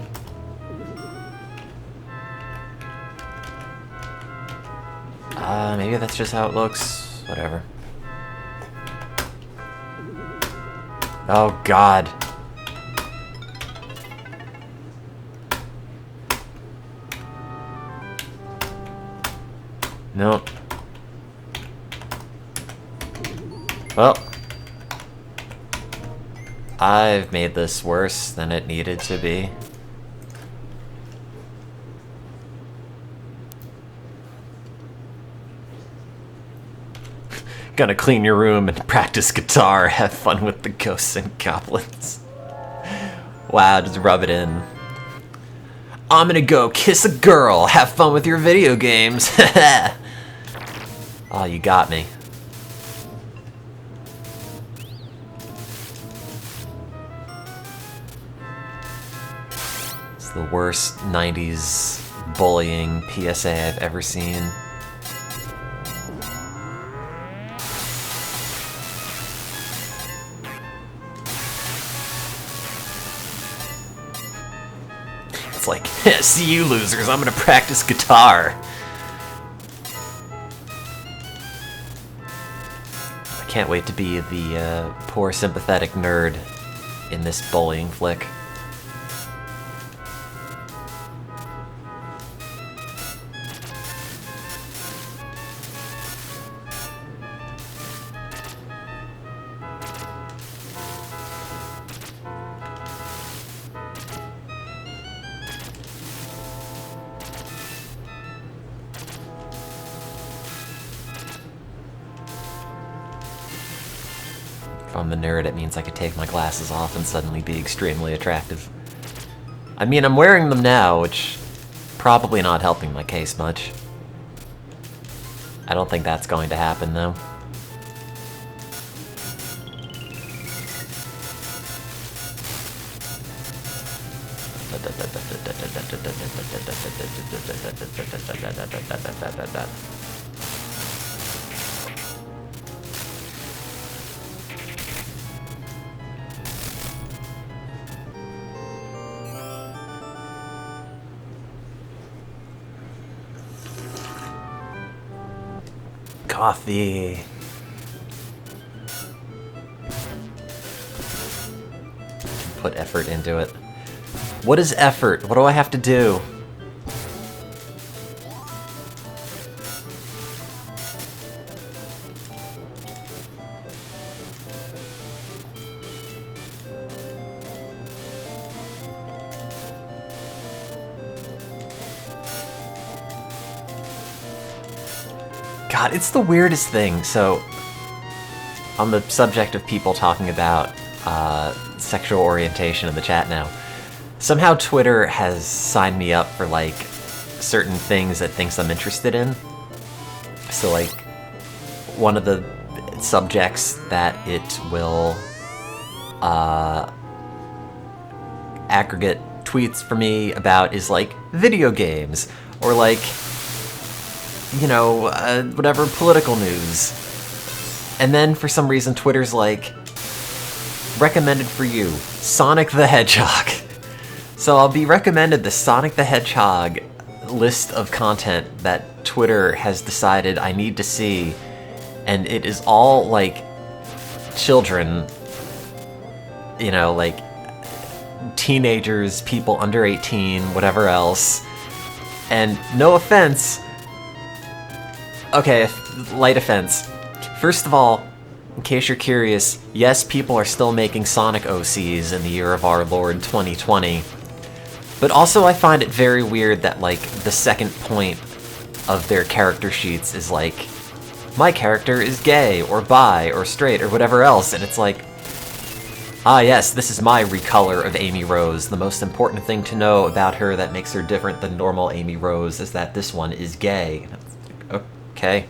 Maybe that's just how it looks. Whatever. Oh, God. Nope. Well. I've made this worse than it needed to be. Gonna clean your room and practice guitar, have fun with the ghosts and goblins. Wow, just rub it in. I'm gonna go kiss a girl, have fun with your video games. Oh, you got me. It's the worst 90s bullying PSA I've ever seen. It's like, see you losers, I'm gonna practice guitar. I can't wait to be the poor sympathetic nerd in this bullying flick. If I'm the nerd, it means I could take my glasses off and suddenly be extremely attractive. I mean, I'm wearing them now, which probably not helping my case much. I don't think that's going to happen, though. Coffee. Put effort into it. What is effort? What do I have to do? God, it's the weirdest thing. So, on the subject of people talking about sexual orientation in the chat now, somehow Twitter has signed me up for, like, certain things it thinks I'm interested in. So, like, one of the subjects that it will aggregate tweets for me about is, like, video games, or, like, you know, whatever, political news. And then for some reason Twitter's like, recommended for you, Sonic the Hedgehog. So I'll be recommended the Sonic the Hedgehog list of content that Twitter has decided I need to see, and it is all like children, you know, like teenagers, people under 18, whatever else. And no offense. Okay, light offense. First of all, in case you're curious, yes, people are still making Sonic OCs in the year of our Lord 2020. But also I find it very weird that, like, the second point of their character sheets is like, my character is gay, or bi, or straight, or whatever else, and it's like, ah yes, this is my recolor of Amy Rose. The most important thing to know about her that makes her different than normal Amy Rose is that this one is gay. Okay.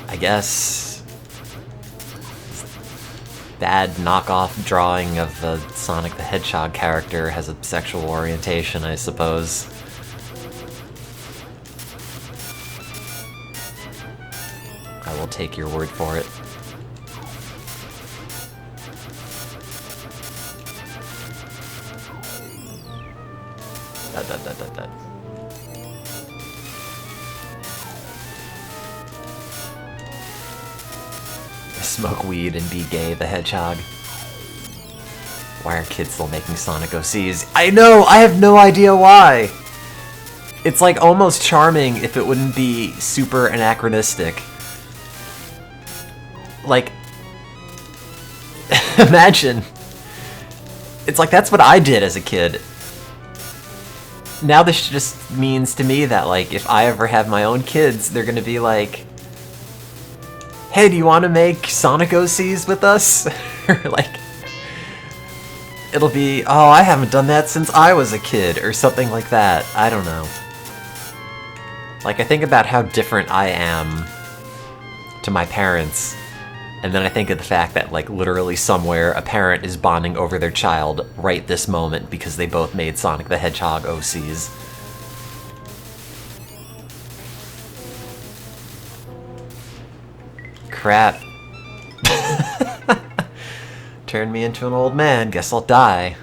I guess. Bad knockoff drawing of the Sonic the Hedgehog character has a sexual orientation, I suppose. I will take your word for it. Smoke weed and be gay, the Hedgehog. Why are kids still making Sonic OCs? I know! I have no idea why! It's like almost charming if it wouldn't be super anachronistic. Like, imagine. It's like, that's what I did as a kid. Now this just means to me that, like, if I ever have my own kids, they're gonna be like, hey, do you want to make Sonic OCs with us? Or like, it'll be, oh, I haven't done that since I was a kid, or something like that. I don't know. Like, I think about how different I am to my parents, and then I think of the fact that, like, literally somewhere a parent is bonding over their child right this moment because they both made Sonic the Hedgehog OCs. Crap. Turned me into an old man, guess I'll die.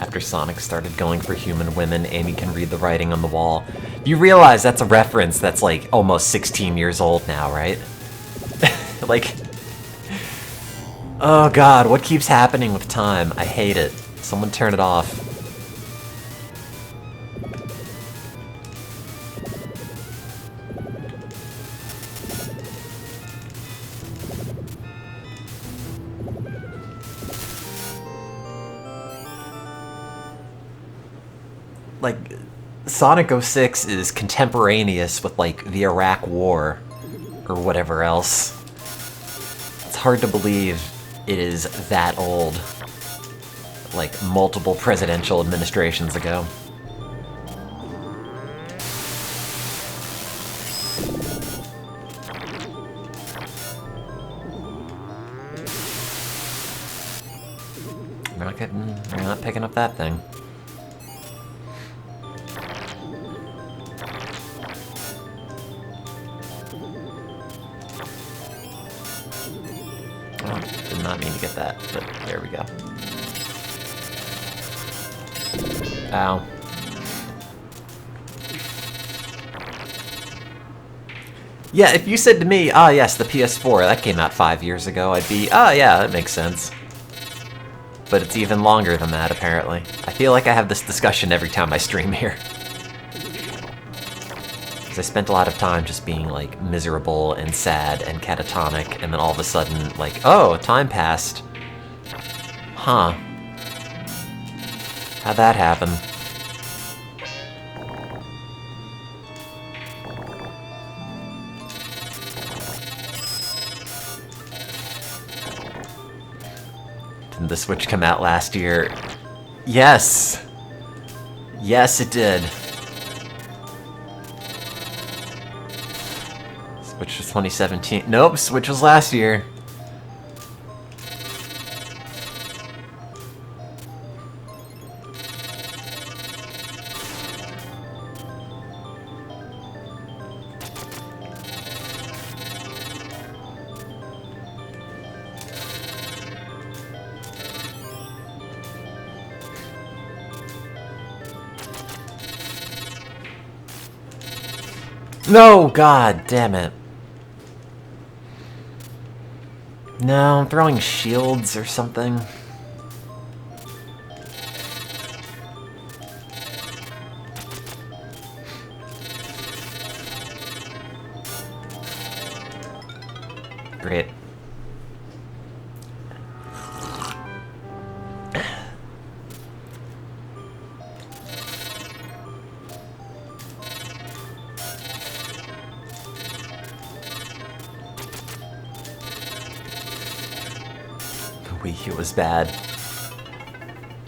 After Sonic started going for human women, Amy can read the writing on the wall. You realize that's a reference that's like almost 16 years old now, right? Like, oh god, what keeps happening with time? I hate it. Someone turn it off. Like, Sonic 06 is contemporaneous with, like, the Iraq War, or whatever else. It's hard to believe it is that old. Like, multiple presidential administrations ago. We're not picking up that thing. Did not mean to get that, but there we go. Ow. Yeah, if you said to me, ah yes, the PS4, that came out 5 years ago, I'd be, ah yeah, that makes sense. But it's even longer than that, apparently. I feel like I have this discussion every time I stream here. Because I spent a lot of time just being, like, miserable and sad and catatonic, and then all of a sudden, like, oh, time passed. Huh. How'd that happen? Didn't the Switch come out last year? Yes! Yes, it did. Switch was 2017. Nope, Switch was last year. No, god damn it. No, I'm throwing shields or something. Great. Wii U was bad.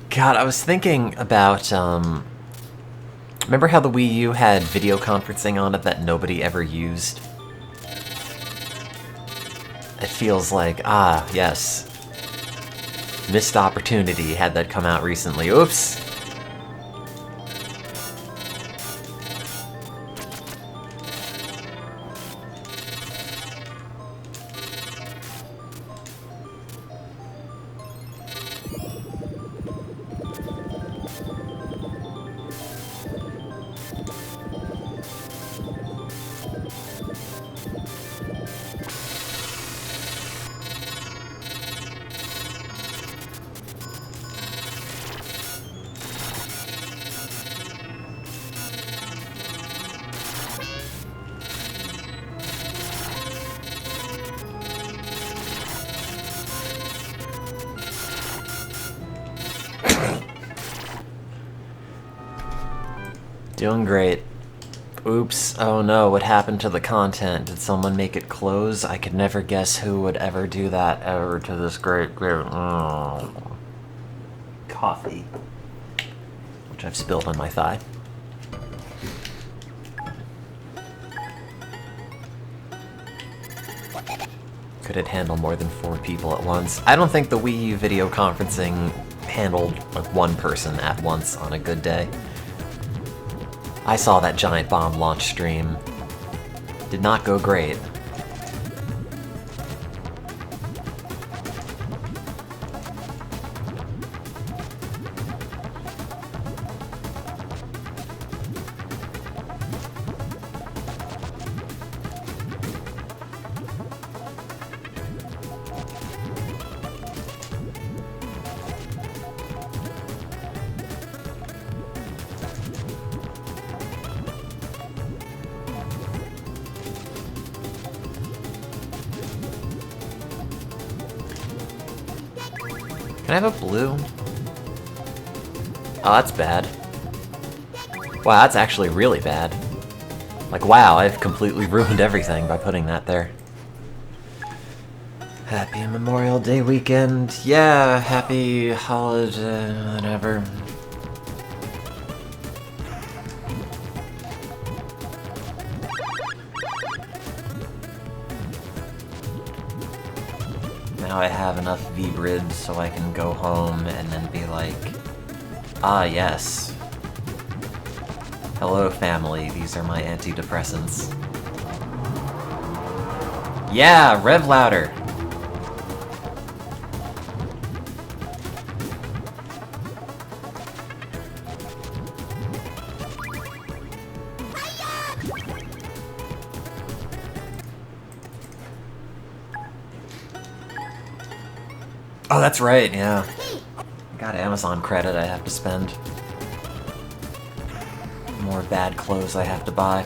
God, I was thinking about, remember how the Wii U had video conferencing on it that nobody ever used? It feels like, ah, yes. Missed opportunity had that come out recently. Oops! Doing great. Oops, oh no, what happened to the content? Did someone make it close? I could never guess who would ever do that ever to this great coffee. Which I've spilled on my thigh. Could it handle more than 4 people at once? I don't think the Wii U video conferencing handled like 1 person at once on a good day. I saw that Giant Bomb launch stream. Did not go great. Can I have a blue? Oh, that's bad. Wow, that's actually really bad. Like, wow, I've completely ruined everything by putting that there. Happy Memorial Day weekend. Yeah, happy holiday, whatever. Now I have enough V-Brid so I can go home and then be like, ah yes. Hello family, these are my antidepressants. Yeah, rev louder! Oh, that's right, yeah. Got Amazon credit I have to spend. More bad clothes I have to buy.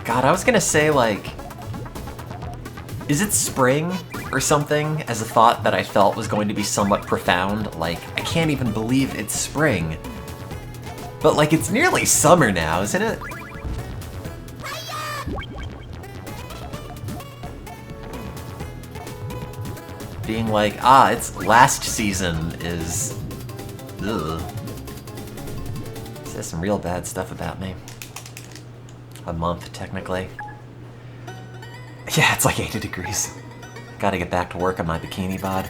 God, I was gonna say, like, is it spring or something, as a thought that I felt was going to be somewhat profound? Like, I can't even believe it's spring. But, like, it's nearly summer now, isn't it? being like, ah, it's last season is... Ugh. It says some real bad stuff about me. A month, technically. Yeah, it's like 80 degrees. Gotta get back to work on my bikini bod.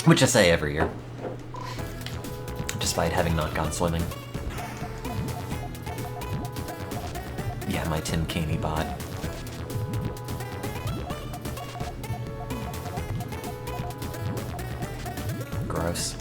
Which I say every year. Despite having not gone swimming. Yeah, my Tim Caney bod. Gross.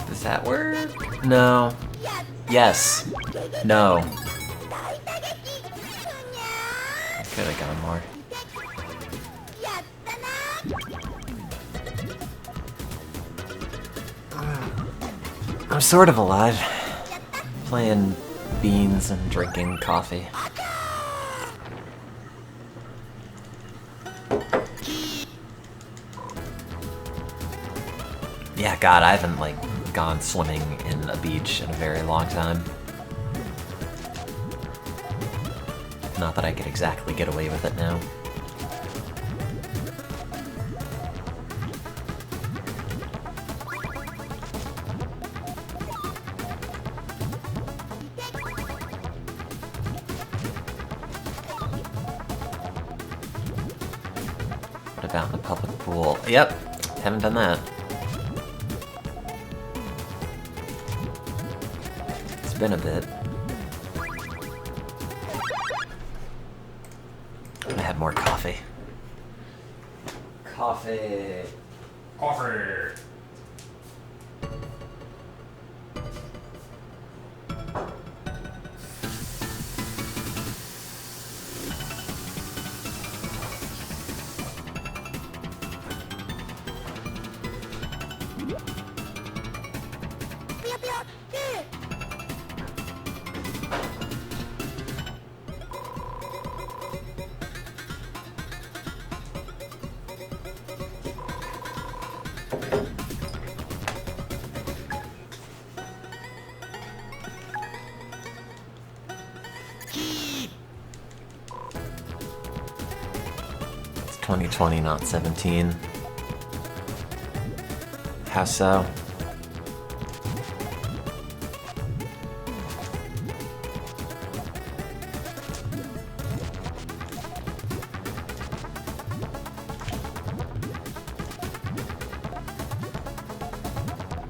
Does that work? No. Yes. No. Could have gone more. I'm sort of alive. Playing beans and drinking coffee. Yeah, God, I haven't, like, gone swimming in a beach in a very long time. Not that I could exactly get away with it now. What about the public pool? Yep, haven't done that. It's been a bit. I had more coffee. Coffee. Coffee. It's 2020, not 17. How so?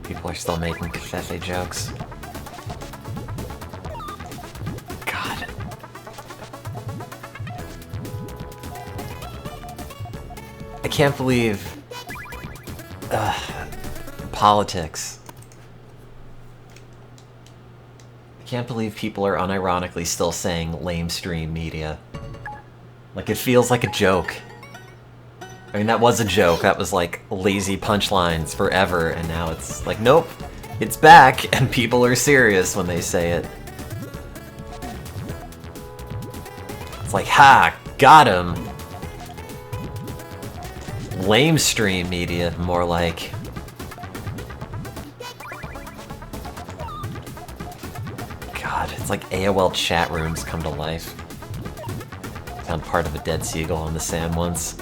People are still making Covfefe jokes. God. I can't believe... politics. I can't believe people are unironically still saying lamestream media. Like, it feels like a joke. I mean, that was a joke. That was like lazy punchlines forever, and now it's like, nope, it's back, and people are serious when they say it. It's like, ha, got him. Lamestream media, more like. God, it's like AOL chat rooms come to life. Found part of a dead seagull on the sand once.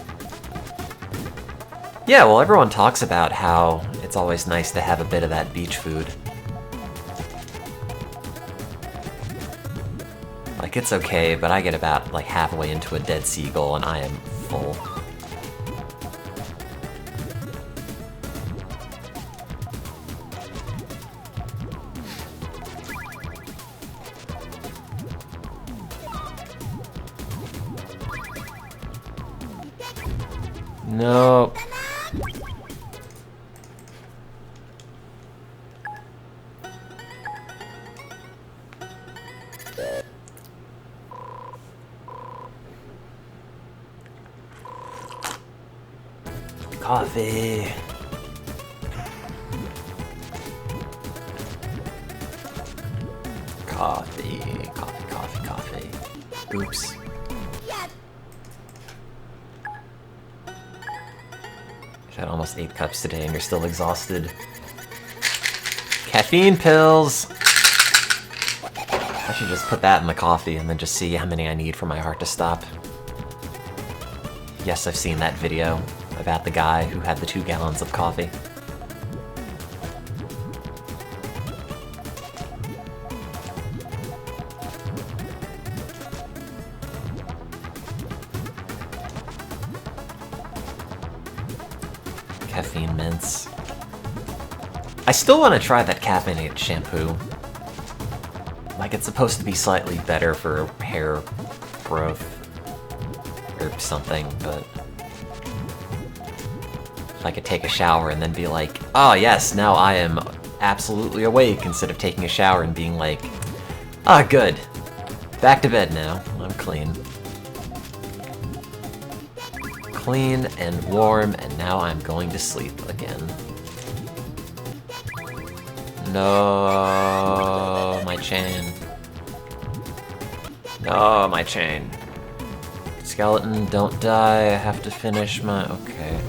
Yeah, well, everyone talks about how it's always nice to have a bit of that beach food. Like, it's okay, but I get about, like, halfway into a dead seagull and I am full. Nope. Coffee. Coffee, coffee, coffee, coffee. Oops. You've had almost 8 cups today and you're still exhausted. Caffeine pills! I should just put that in the coffee and then just see how many I need for my heart to stop. Yes, I've seen that video about the guy who had the 2 gallons of coffee. Caffeine mints. I still want to try that caffeinated shampoo. Like, it's supposed to be slightly better for hair growth or something, but if I could take a shower and then be like, oh yes, now I am absolutely awake, instead of taking a shower and being like, ah, good. Back to bed now. I'm clean. Clean and warm, and now I'm going to sleep again. No, my chain. No, my chain. Skeleton, don't die. I have to finish my... Okay.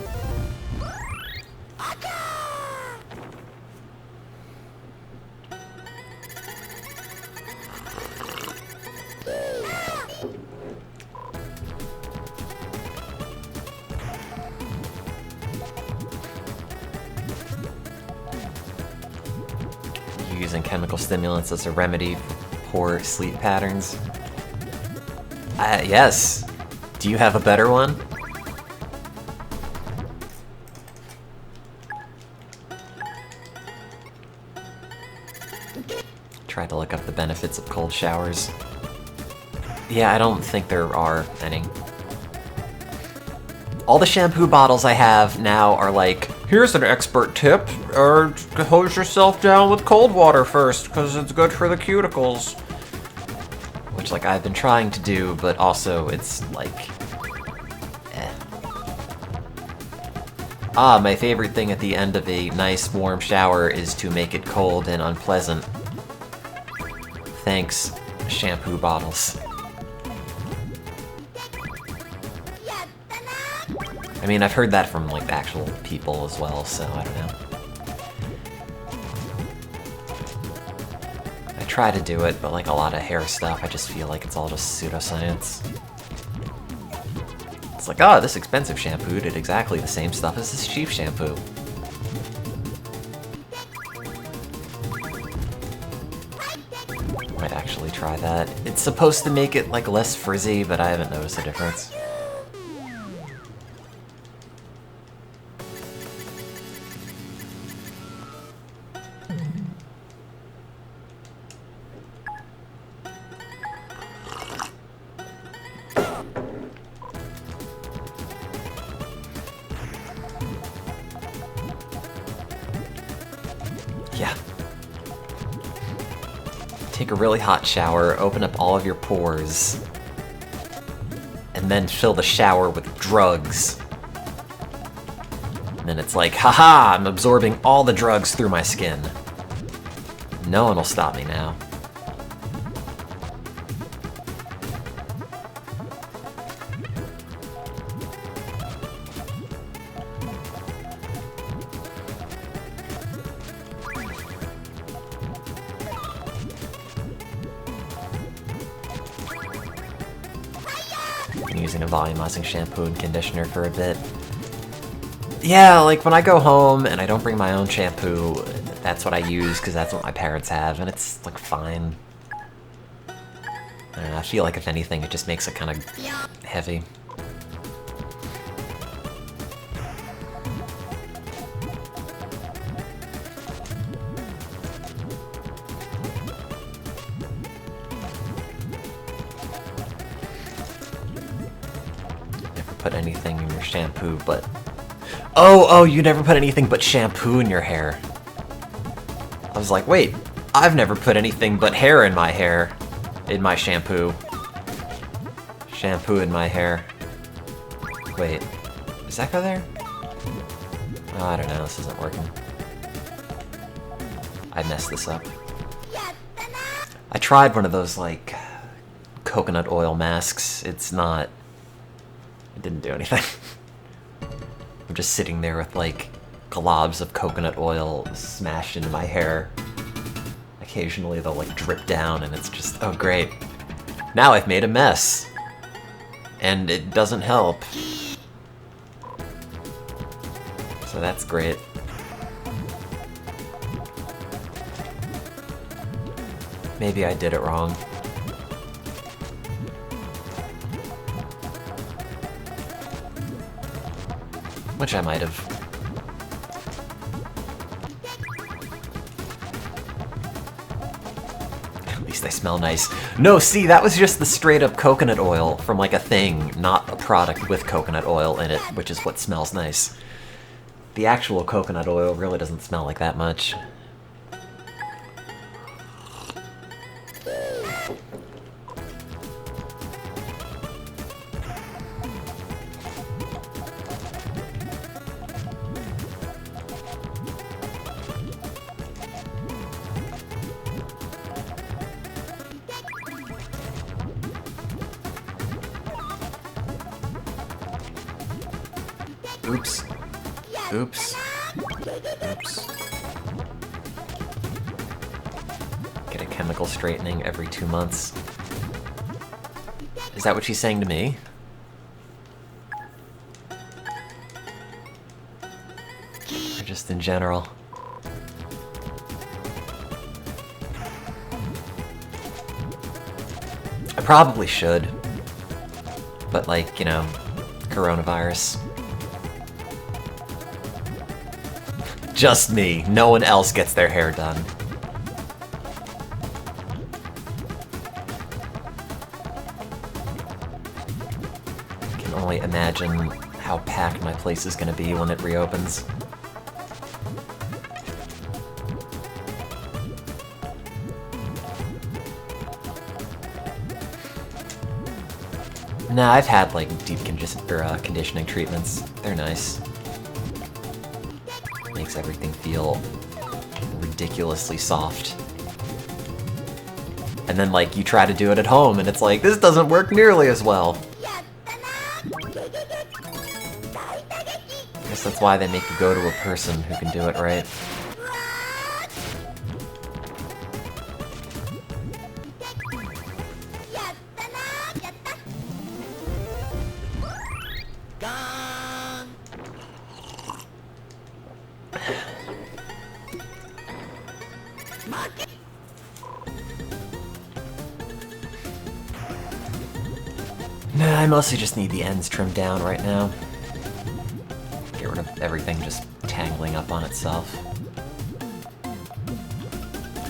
Using chemical stimulants as a remedy for poor sleep patterns. Yes. Do you have a better one? Try to look up the benefits of cold showers. Yeah, I don't think there are any. All the shampoo bottles I have now are like, here's an expert tip, hose yourself down with cold water first, because it's good for the cuticles. Which, like, I've been trying to do, but also it's like, eh. Ah, my favorite thing at the end of a nice warm shower is to make it cold and unpleasant. Thanks, shampoo bottles. I mean, I've heard that from, like, actual people as well, so I don't know. I try to do it, but like a lot of hair stuff, I just feel like it's all just pseudoscience. It's like, oh, this expensive shampoo did exactly the same stuff as this cheap shampoo. Might actually try that. It's supposed to make it, like, less frizzy, but I haven't noticed a difference. Yeah. Take a really hot shower, open up all of your pores, and then fill the shower with drugs. And then it's like, haha, I'm absorbing all the drugs through my skin. No one will stop me now. Been using a volumizing shampoo and conditioner for a bit. Yeah, like when I go home and I don't bring my own shampoo, that's what I use because that's what my parents have, and it's like fine. I don't know, I feel like if anything, it just makes it kind of heavy. Never put anything in your shampoo but... Oh, you never put anything but shampoo in your hair. I was like, wait, I've never put anything but hair in my hair. In my shampoo. Shampoo in my hair. Wait, does that go there? Oh, I don't know, this isn't working. I messed this up. I tried one of those, like, coconut oil masks. It didn't do anything. I'm just sitting there with, like, globs of coconut oil smashed into my hair. Occasionally they'll, like, drip down, and it's just, oh great. Now I've made a mess. And it doesn't help. So that's great. Maybe I did it wrong. Which I might have. At least they smell nice. No, see, that was just the straight up coconut oil from like a thing, not a product with coconut oil in it, which is what smells nice. The actual coconut oil really doesn't smell like that much. Oops. Oops. Oops. Get a chemical straightening every 2 months. Is that what she's saying to me? Or just in general? I probably should. But like, you know, coronavirus. Just me. No one else gets their hair done. I can only imagine how packed my place is gonna be when it reopens. Nah, I've had like deep conditioning treatments. They're nice. Makes everything feel ridiculously soft. And then like you try to do it at home and it's like, this doesn't work nearly as well. I guess that's why they make you go to a person who can do it right. Nah, I mostly just need the ends trimmed down right now. Get rid of everything just tangling up on itself.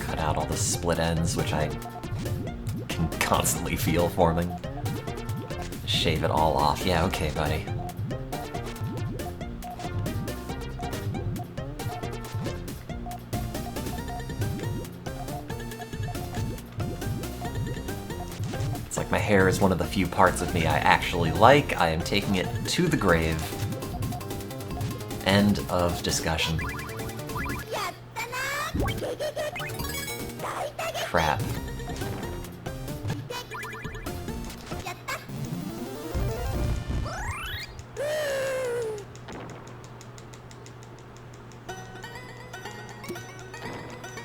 Cut out all the split ends, which I can constantly feel forming. Shave it all off. Yeah, okay, buddy. My hair is one of the few parts of me I actually like. I am taking it to the grave. End of discussion. Crap.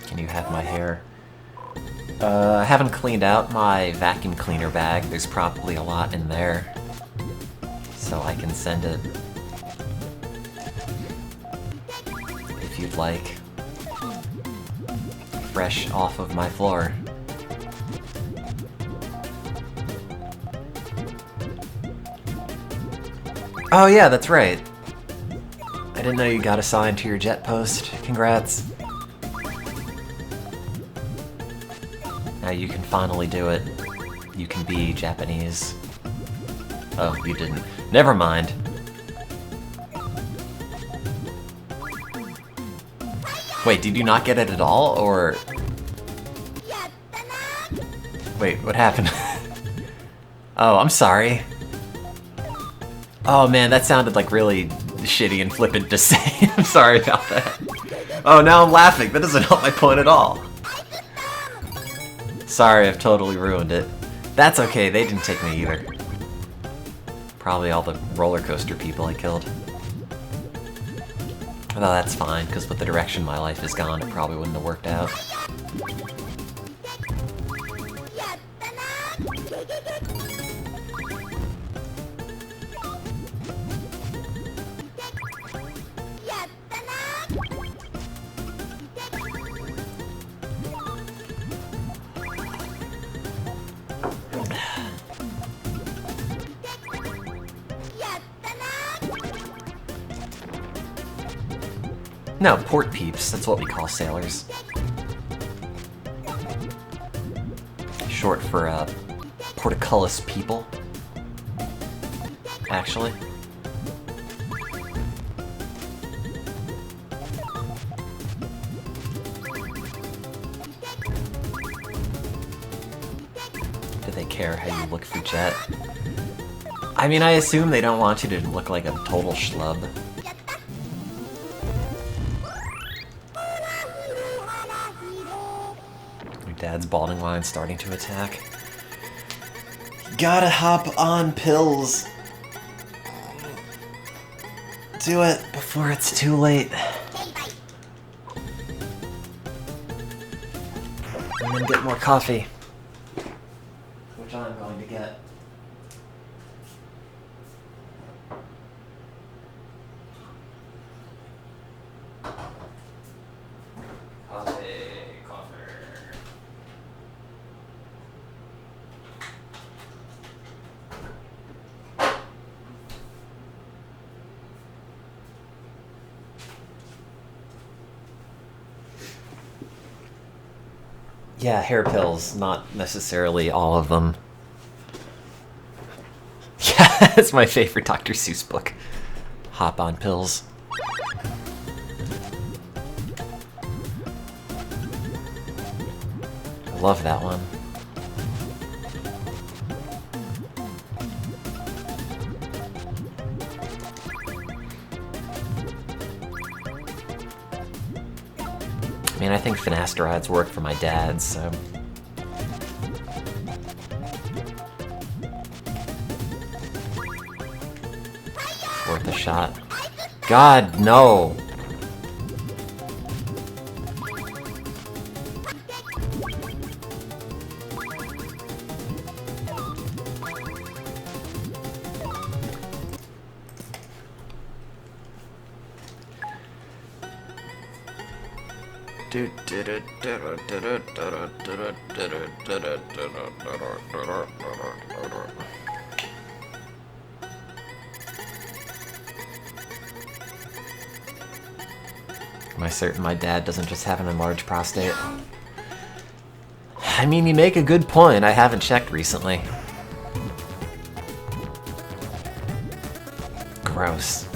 Can you have my hair? I haven't cleaned out my vacuum cleaner bag. There's probably a lot in there. So I can send it if you'd like. Fresh off of my floor. Oh yeah, that's right. I didn't know you got assigned to your jet post. Congrats. Now you can finally do it. You can be Japanese. Oh, you didn't. Never mind. Wait, did you not get it at all, or... Wait, what happened? Oh, I'm sorry. Oh man, that sounded like really shitty and flippant to say. I'm sorry about that. Oh, now I'm laughing. That doesn't help my point at all. Sorry, I've totally ruined it. That's okay, they didn't take me either. Probably all the roller coaster people I killed. Although that's fine, because with the direction my life has gone, it probably wouldn't have worked out. No, port peeps, that's what we call sailors. Short for, portcullis people. Actually. Do they care how you look for Jet? I mean, I assume they don't want you to look like a total schlub. Dad's balding line starting to attack. Gotta hop on pills. Do it before it's too late. And then get more coffee. Which I'm going to get. Yeah, hair pills, not necessarily all of them. Yeah, it's my favorite Dr. Seuss book. Hop on pills. I love that one. I mean, I think finasterides work for my dad, so... it's worth a shot. God, no! Am I certain my dad doesn't just have an enlarged prostate? I mean, you make a good point. I haven't checked recently. Gross.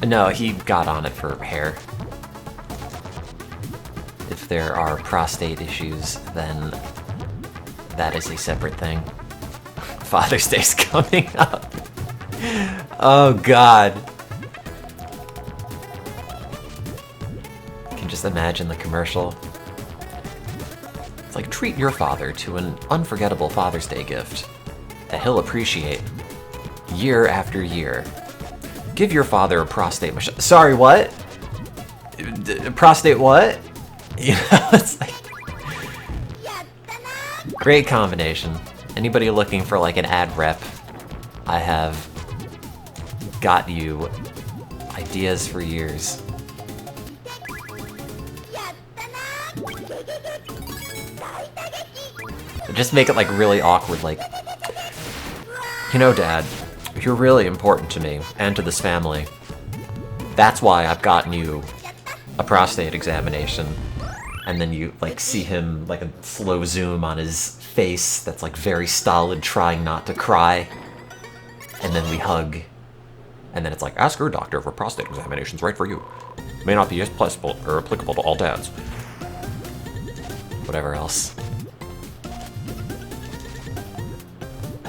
No, he got on it for hair. If there are prostate issues, then that is a separate thing. Father's Day's coming up. Oh god. I can just imagine the commercial. It's like, treat your father to an unforgettable Father's Day gift that he'll appreciate year after year. Give your father a prostate machine. Sorry, what? Prostate what? You know, it's like... great combination. Anybody looking for like an ad rep, I have got you ideas for years. Just make it like really awkward, like, you know, Dad, you're really important to me and to this family. That's why I've gotten you a prostate examination. And then you like see him like a slow zoom on his face that's like very stolid, trying not to cry. And then we hug. And then it's like, ask your doctor if a prostate examination's right for you. May not be as possible or applicable to all dads. Whatever else.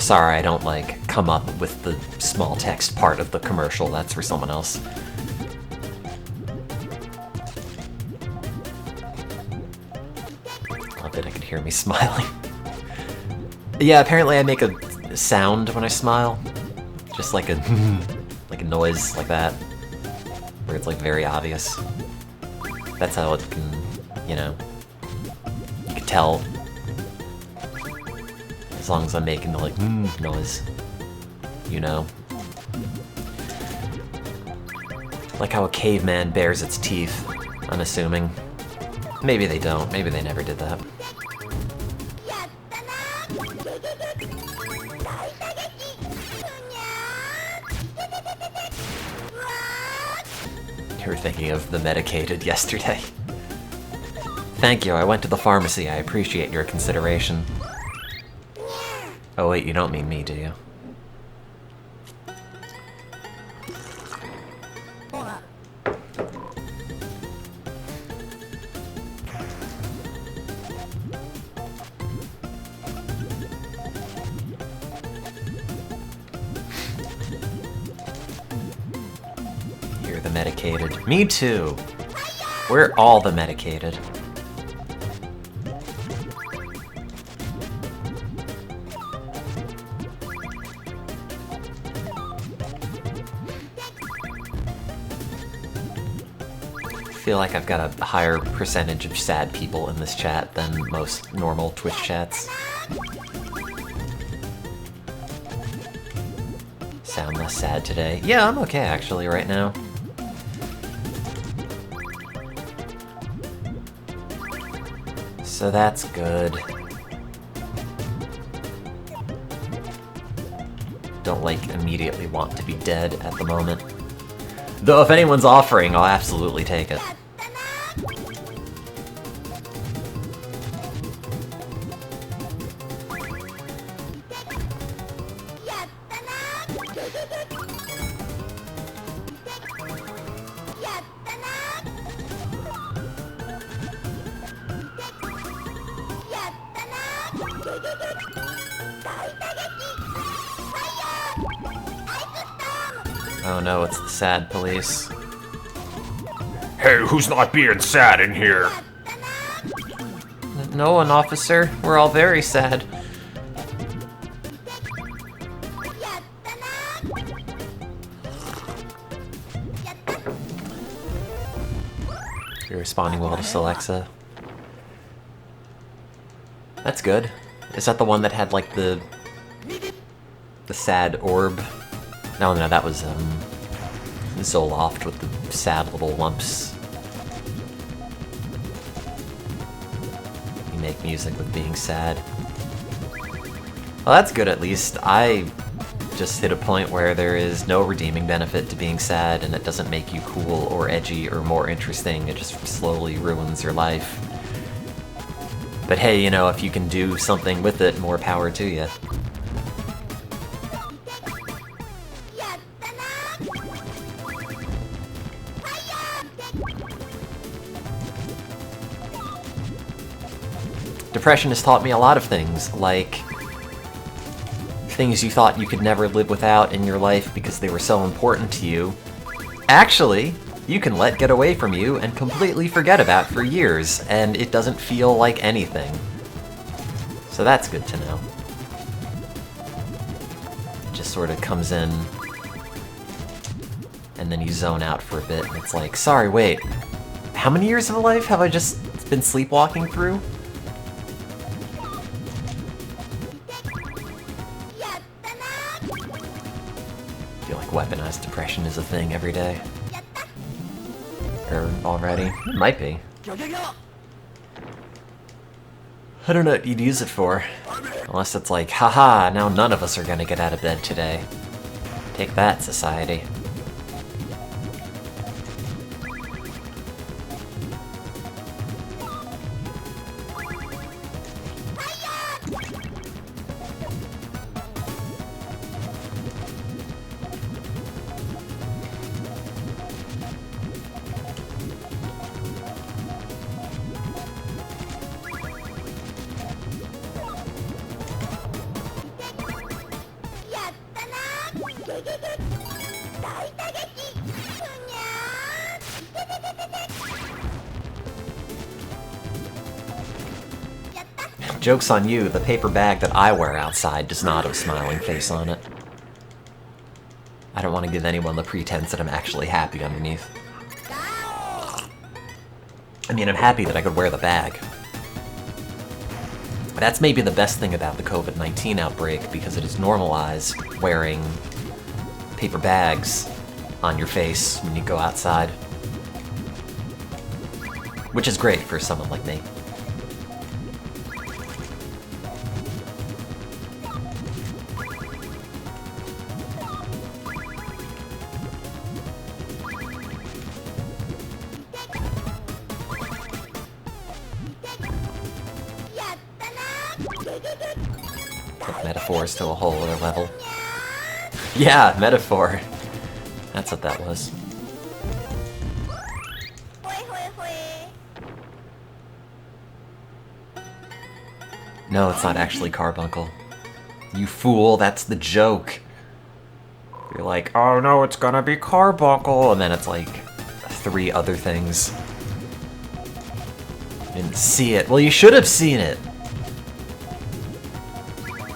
Sorry, I don't, like, come up with the small text part of the commercial. That's for someone else. Love that I could hear me smiling. Yeah, apparently I make a sound when I smile. Just like a like a noise like that. Where it's like very obvious. That's how it can, you know, you can tell. As long as I'm making the like noise. You know. Like how a caveman bares its teeth, unassuming. Maybe they don't, maybe they never did that. You were thinking of the medicated yesterday. Thank you, I went to the pharmacy. I appreciate your consideration. Oh wait, you don't mean me, do you? You're the medicated. Me too! We're all the medicated. I feel like I've got a higher percentage of sad people in this chat than most normal Twitch chats. Sound less sad today. Yeah, I'm okay actually right now. So that's good. Don't like immediately want to be dead at the moment. Though if anyone's offering, I'll absolutely take it. Oh no, it's the sad police. Hey, who's not being sad in here? No one, officer. We're all very sad. You're responding well to Celexa. That's good. Is that the one that had like the sad orb? No, that was Zoloft with the sad little lumps. You make music with being sad. Well, that's good at least. I just hit a point where there is no redeeming benefit to being sad, and it doesn't make you cool or edgy or more interesting. It just slowly ruins your life. But hey, you know, if you can do something with it, more power to you. Depression has taught me a lot of things, like things you thought you could never live without in your life because they were so important to you. Actually, you can let get away from you and completely forget about for years, and it doesn't feel like anything. So that's good to know. It just sort of comes in, and then you zone out for a bit, and it's like, sorry, wait, how many years of life have I just been sleepwalking through? I feel like weaponized depression is a thing every day. Or already. It might be. I don't know what you'd use it for. Unless it's like, haha, now none of us are gonna get out of bed today. Take that, society. Joke's on you, the paper bag that I wear outside does not have a smiling face on it. I don't want to give anyone the pretense that I'm actually happy underneath. I mean, I'm happy that I could wear the bag. That's maybe the best thing about the COVID-19 outbreak, because it has normalized wearing paper bags on your face when you go outside. Which is great for someone like me. Put metaphors to a whole other level. Yeah, metaphor. That's what that was. No, it's not actually Carbuncle. You fool, that's the joke. You're like, oh no, it's gonna be Carbuncle, and then it's like 3 other things. Didn't see it. Well, you should have seen it.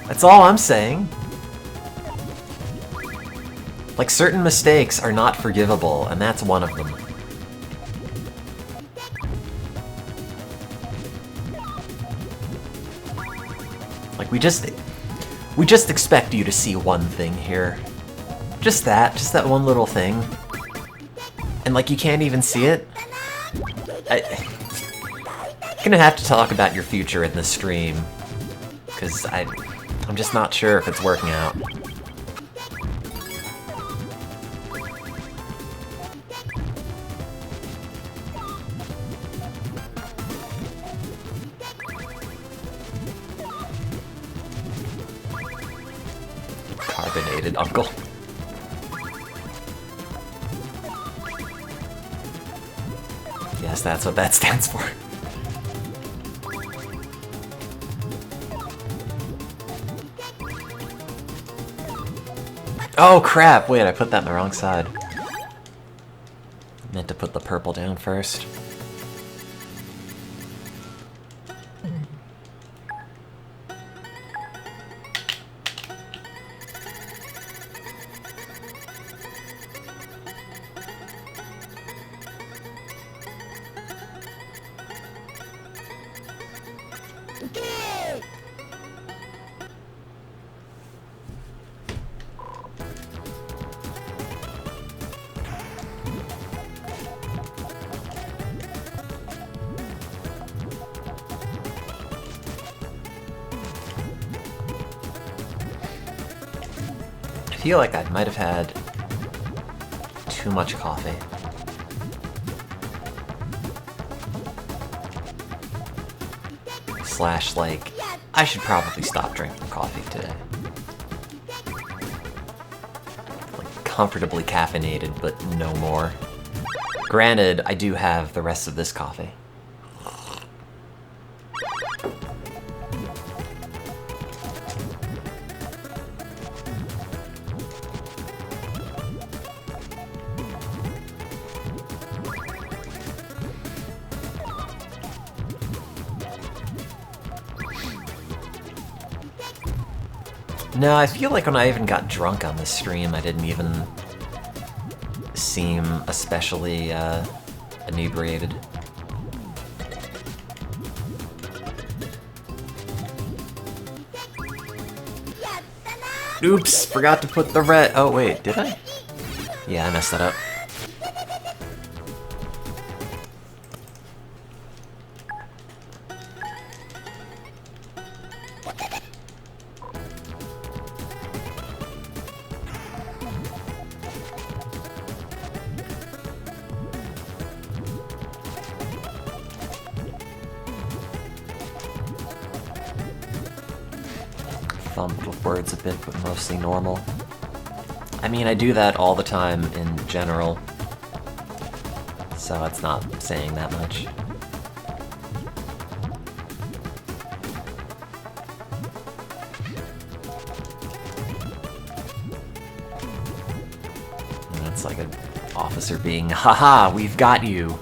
That's all I'm saying. Like, certain mistakes are not forgivable, and that's one of them. Like, we just expect you to see one thing here. Just that one little thing. And like, you can't even see it? I'm gonna have to talk about your future in the stream, because I'm just not sure if it's working out. Carbonated uncle. Yes, that's what that stands for. Oh crap, wait, I put that on the wrong side. I meant to put the purple down first. I feel like I might have had too much coffee. Slash, like, I should probably stop drinking coffee today. Like, comfortably caffeinated, but no more. Granted, I do have the rest of this coffee. No, I feel like when I even got drunk on this stream, I didn't even seem especially inebriated. Oops, forgot to put the red. Oh wait, did I? Yeah, I messed that up. Fumbled with words a bit, but mostly normal. I mean, I do that all the time in general, so it's not saying that much. And that's like an officer being, haha, we've got you.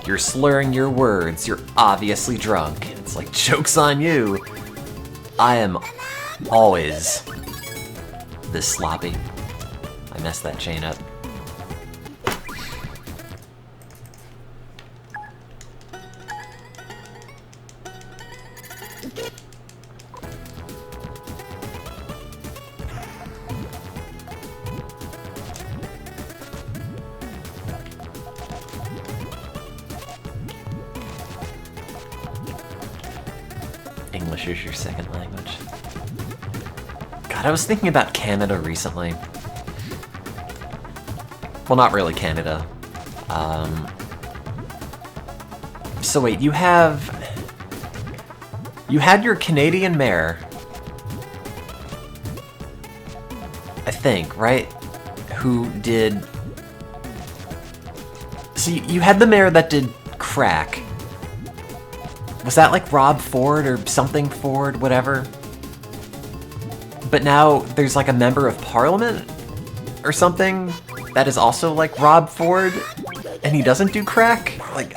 You're slurring your words, you're obviously drunk. It's like, joke's on you. I am always this sloppy. I messed that chain up. English is your second language. God, I was thinking about Canada recently. Well, not really Canada. So wait, you had your Canadian mayor, I think, right? Who did... So you had the mayor that did crack. Was that like Rob Ford or something Ford, whatever? But now there's like a member of parliament or something that is also like Rob Ford, and he doesn't do crack? Like,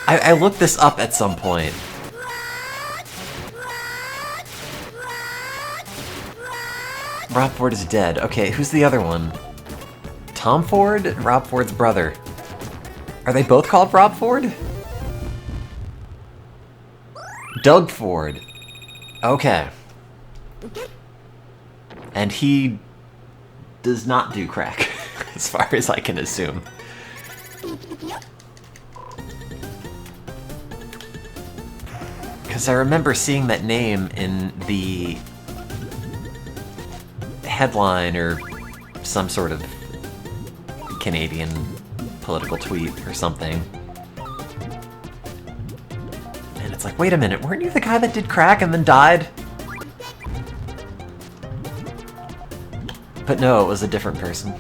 I looked this up at some point. Rob Ford is dead. Okay, who's the other one? Tom Ford? Rob Ford's brother. Are they both called Rob Ford? Doug Ford. Okay. And he does not do crack, as far as I can assume. Because I remember seeing that name in the headline or some sort of Canadian political tweet or something. And it's like, wait a minute, weren't you the guy that did crack and then died? But no, it was a different person.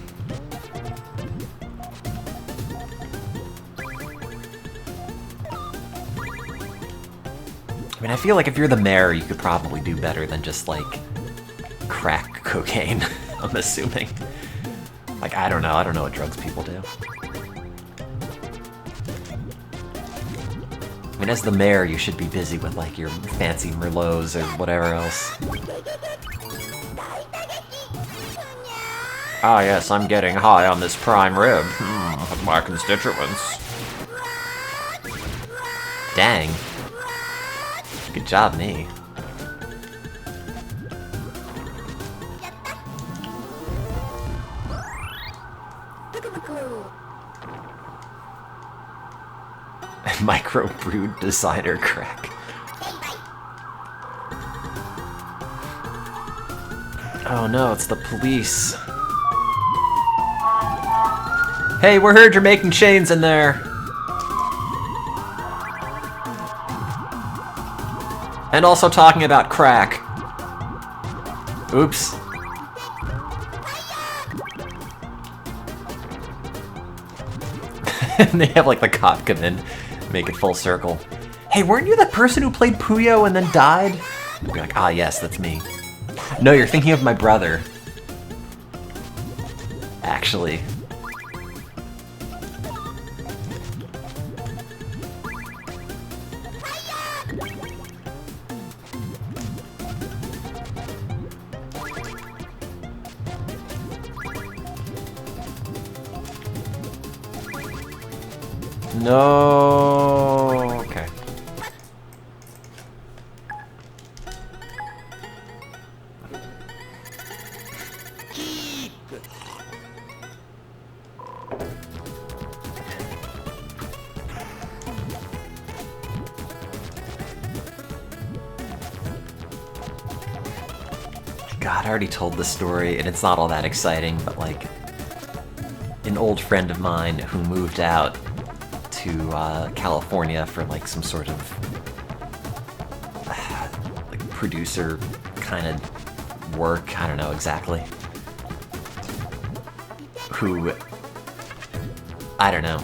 I mean, I feel like if you're the mayor, you could probably do better than just, like, crack cocaine, I'm assuming. Like, I don't know what drugs people do. I mean, as the mayor, you should be busy with, like, your fancy Merlots or whatever else. Ah, yes, I'm getting high on this prime rib. With my constituents. Dang. Good job, me. Micro-brewed designer crack. Oh no, it's the police. Hey, we heard you're making chains in there. And also talking about crack. Oops. And they have like the cop come in, make it full circle. Hey, weren't you the person who played Puyo and then died? I'd be like, ah yes, that's me. No, you're thinking of my brother. Actually. No. Okay. God, I already told this story, and it's not all that exciting, but like, an old friend of mine who moved out to California for like some sort of like producer kind of work, I don't know exactly. Who, I don't know.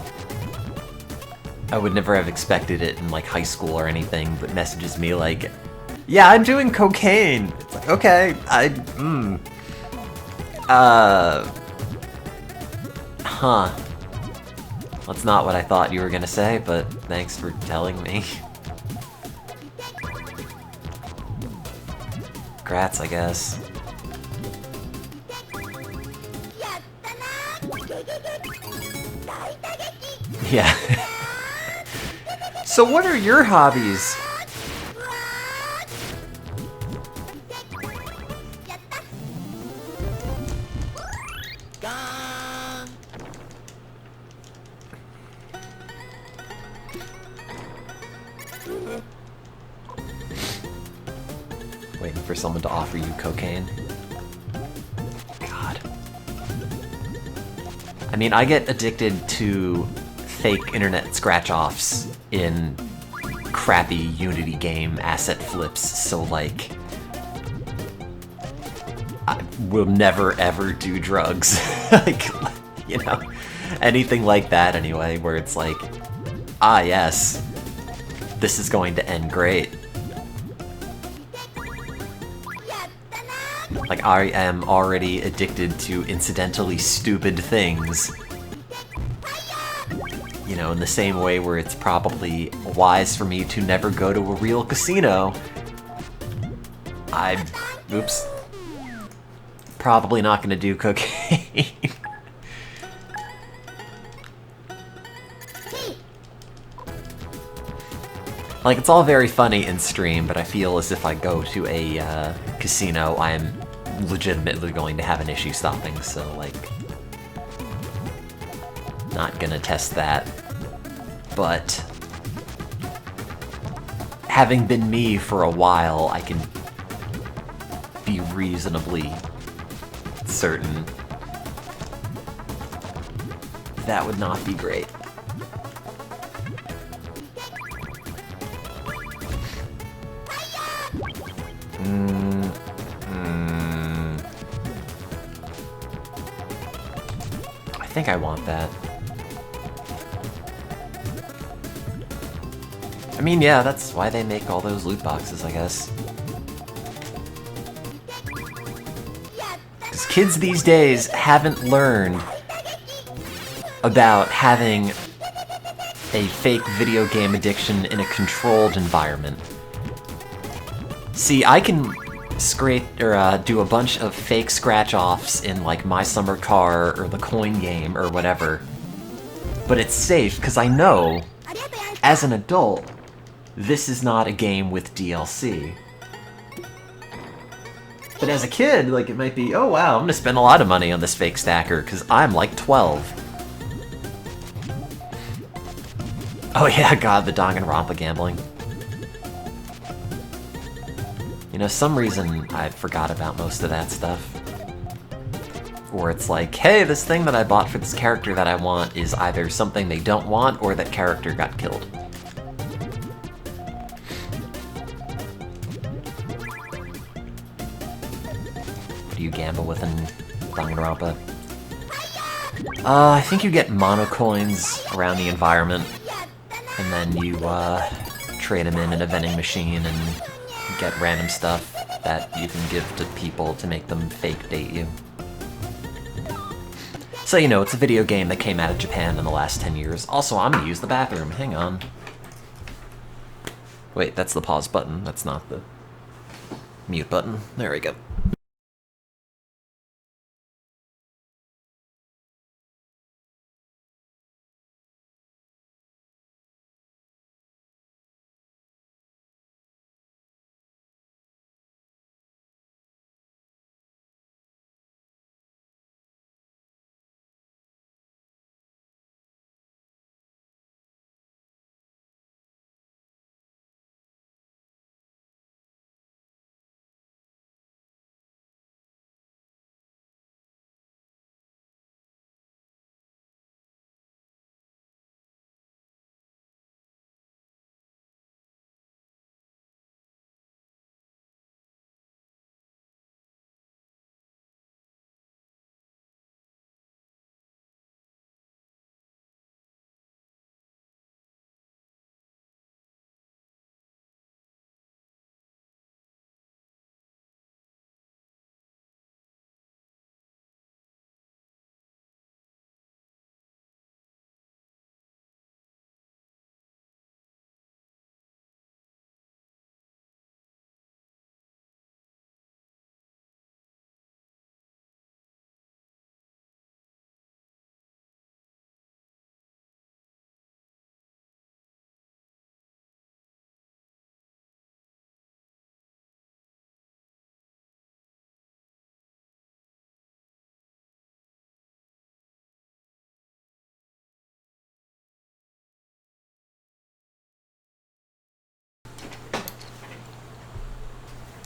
I would never have expected it in like high school or anything, but messages me like, yeah, I'm doing cocaine. It's like, okay, huh. That's not what I thought you were gonna say, but thanks for telling me. Kratz, I guess. Yeah. So what are your hobbies? Waiting for someone to offer you cocaine. God. I mean, I get addicted to fake internet scratch-offs in crappy Unity game asset flips, so like... I will never ever do drugs. Like, you know, anything like that anyway, where it's like, ah yes, this is going to end great. Like, I am already addicted to incidentally stupid things. You know, in the same way where it's probably wise for me to never go to a real casino. Oops. Probably not gonna do cocaine. Like, it's all very funny in stream, but I feel as if I go to a casino, I am legitimately going to have an issue stopping, so, like, not gonna test that. But having been me for a while, I can be reasonably certain that would not be great. I think I want that. I mean, yeah, that's why they make all those loot boxes, I guess. Because kids these days haven't learned about having a fake video game addiction in a controlled environment. See, I can scrape or do a bunch of fake scratch-offs in like My Summer Car or the Coin Game or whatever, but it's safe because I know, as an adult, this is not a game with DLC. But as a kid, like, it might be, oh wow, I'm gonna spend a lot of money on this fake stacker because I'm like 12. Oh yeah, god, the Danganronpa gambling. You know, some reason I forgot about most of that stuff. Or it's like, hey, this thing that I bought for this character that I want is either something they don't want or that character got killed. What do you gamble with in Danganronpa? I think you get mono coins around the environment, and then you trade them in a vending machine and get random stuff that you can give to people to make them fake date you. So, you know, it's a video game that came out of Japan in the last 10 years. Also, I'm gonna use the bathroom. Hang on. Wait, that's the pause button. That's not the mute button. There we go.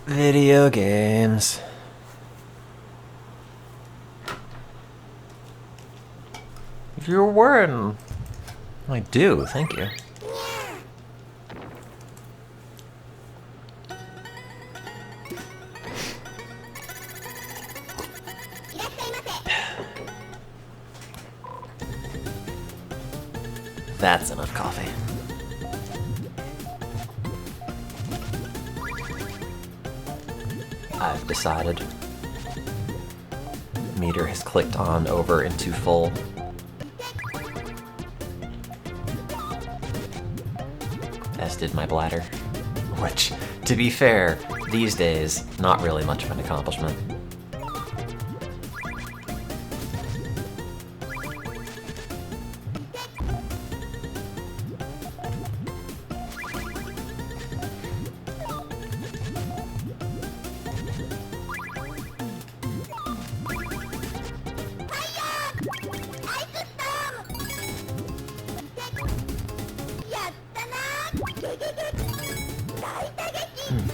Video games. You're wearing... I do, thank you. That's enough coffee. I've decided. Meter has clicked on over into full. As did my bladder. Which, to be fair, these days, not really much of an accomplishment.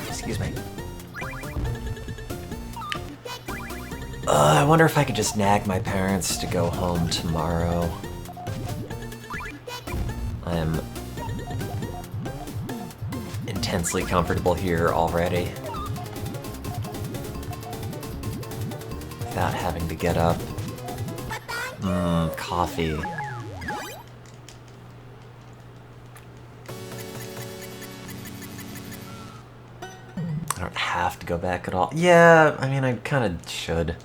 Excuse me. I wonder if I could just nag my parents to go home tomorrow. I am intensely comfortable here already. Without having to get up. Coffee. I don't have to go back at all. Yeah, I mean, I kind of should.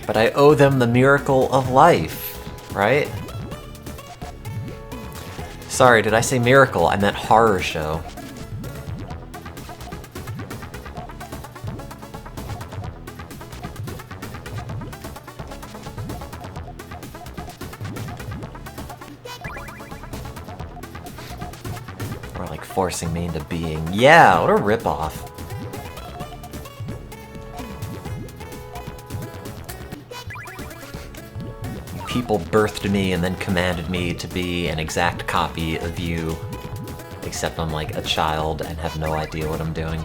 But I owe them the miracle of life, right? Sorry, did I say miracle? I meant horror show. Or like forcing me into being. Yeah, what a ripoff. People birthed me and then commanded me to be an exact copy of you, except I'm like a child and have no idea what I'm doing.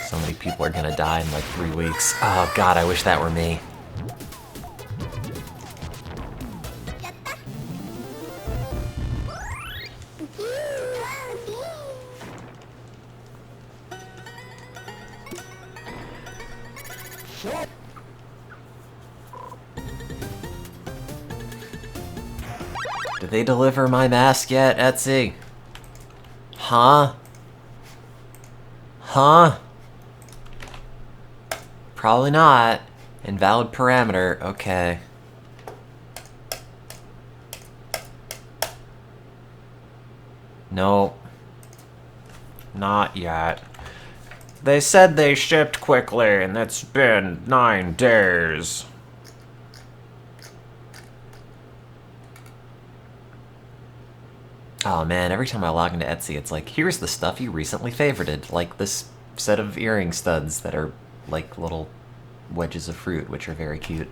So many people are gonna die in like 3 weeks. Oh god, I wish that were me. Did they deliver my mask yet, Etsy? Huh? Huh? Probably not. Invalid parameter, okay. Nope. Not yet. They said they shipped quickly, and it's been 9 days. Oh man, every time I log into Etsy, it's like, here's the stuff you recently favorited, like this set of earring studs that are like little wedges of fruit, which are very cute.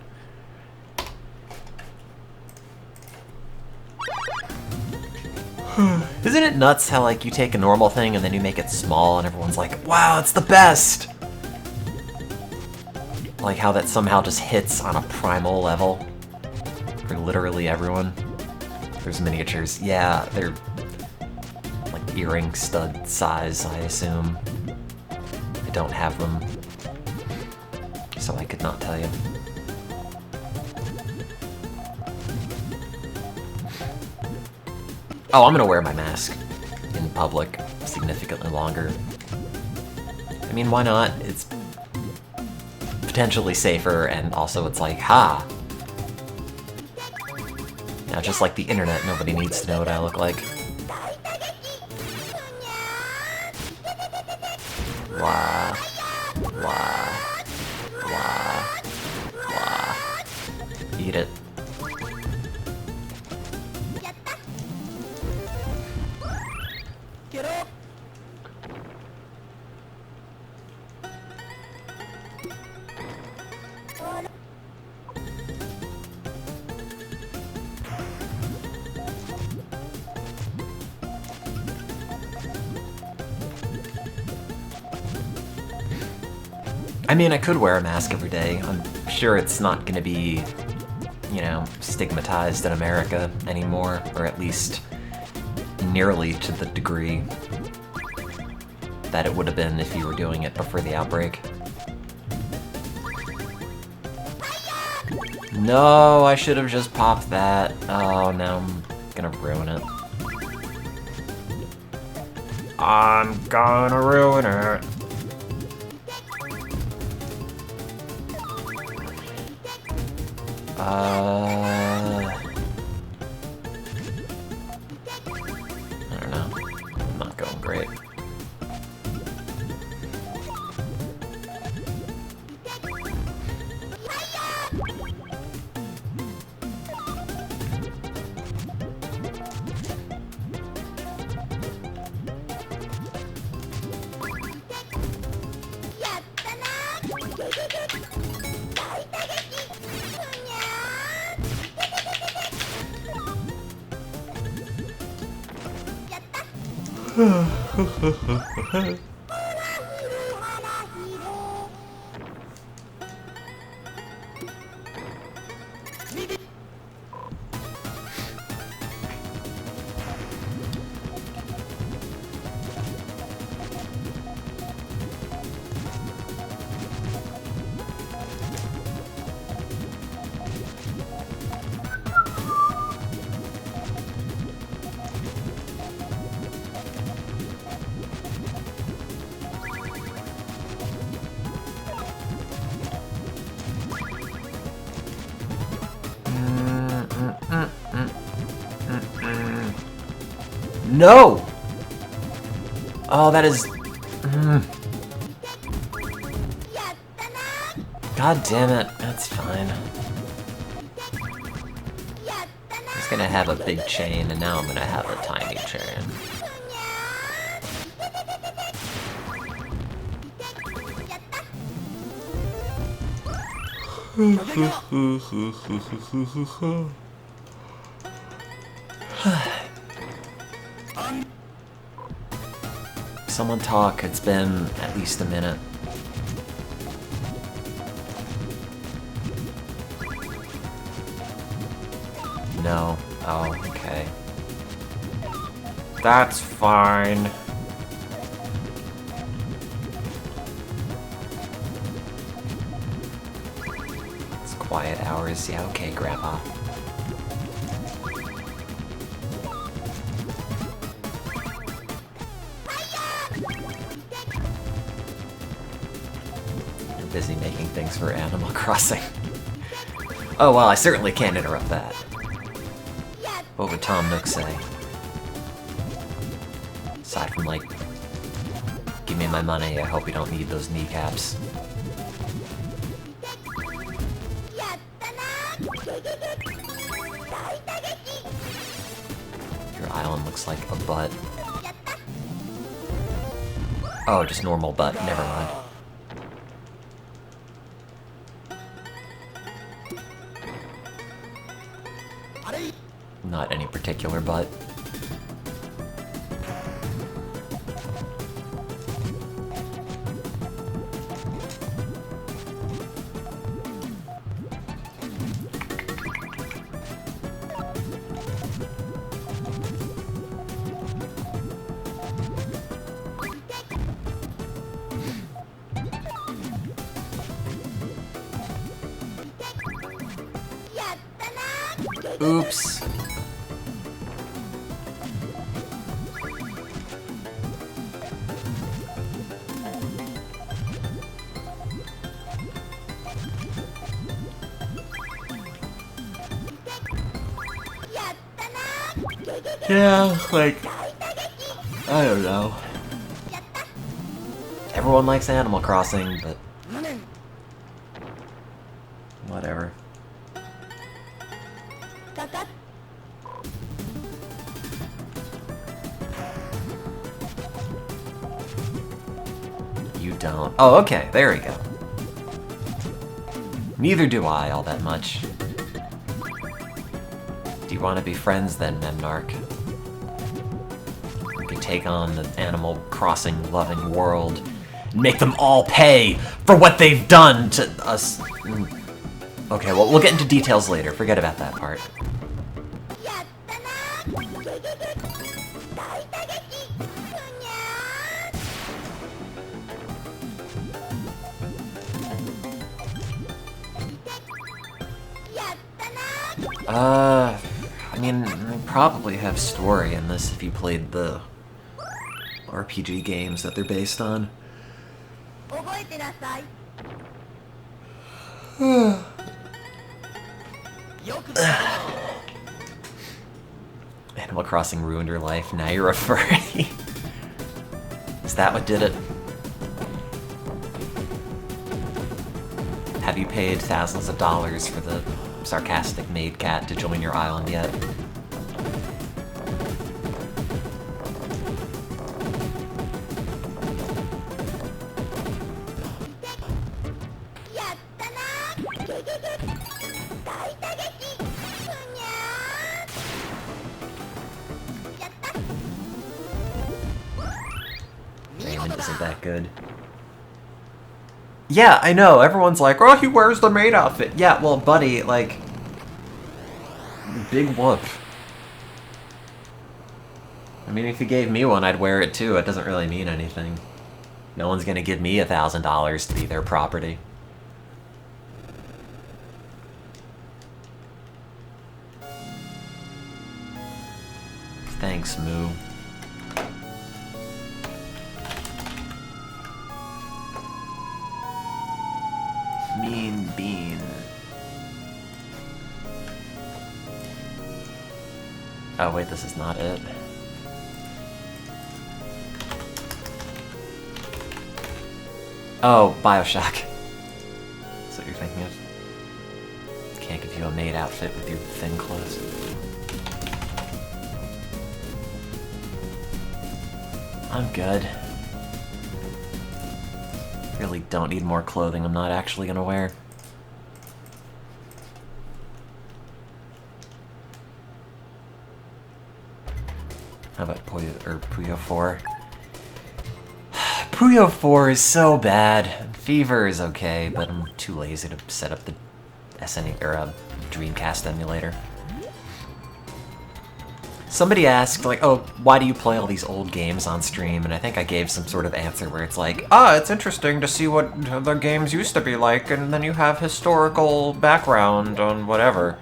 Isn't it nuts how like you take a normal thing and then you make it small and everyone's like, wow, it's the best! Like how that somehow just hits on a primal level for literally everyone. There's miniatures. Yeah, they're like earring stud size, I assume. I don't have them, so I could not tell you. Oh, I'm gonna wear my mask in public significantly longer. I mean, why not? It's potentially safer, and also it's like, ha! Now, just like the internet, nobody needs to know what I look like. Wah. Wah. Blah. Blah. Eat it. I mean, I could wear a mask every day. I'm sure it's not gonna be, you know, stigmatized in America anymore, or at least nearly to the degree that it would have been if you were doing it before the outbreak. No, I should have just popped that. Oh, now I'm gonna ruin it. I'm gonna ruin it. I don't know. Not going great. No! Oh, that is... God damn it. That's fine. I was gonna have a big chain, and now I'm gonna have a tiny chain. Someone talk, it's been at least a minute. No. Oh, okay. That's fine. It's quiet hours. Yeah, okay, Grandpa. Busy making things for Animal Crossing. Oh well, I certainly can't interrupt that. What would Tom Nook say? Aside from like, give me my money, I hope you don't need those kneecaps. Your island looks like a butt. Oh, just normal butt, never mind. Not any particular butt. Oops. Yeah, like, I don't know. Everyone likes Animal Crossing, but Whatever. You don't. Oh, okay, there we go. Neither do I all that much. Do you want to be friends then, Memnarch? We can take on the Animal Crossing loving world and make them all pay for what they've done to us. Okay, well, we'll get into details later. Forget about that part. I mean, they probably have story in this if you played the RPG games that they're based on. Animal Crossing ruined your life, now you're a furry. Is that what did it? Have you paid thousands of dollars for the sarcastic maid cat to join your island yet? Raymond isn't that good. Yeah, I know. Everyone's like, oh, he wears the maid outfit. Yeah, well, buddy, like, big whoop. I mean, if you gave me one, I'd wear it too. It doesn't really mean anything. No one's gonna give me $1,000 to be their property. Thanks, Moo. Mean Bean. Oh wait, this is not it. Oh, Bioshock. That's what you're thinking of. Can't give you a maid outfit with your thin clothes. I'm good. Really don't need more clothing I'm not actually gonna wear. How about Puyo 4? Puyo 4 is so bad. Fever is okay, but I'm too lazy to set up the SNES or Dreamcast emulator. Somebody asked, like, oh, why do you play all these old games on stream? And I think I gave some sort of answer where it's like, it's interesting to see what the games used to be like, and then you have historical background on whatever.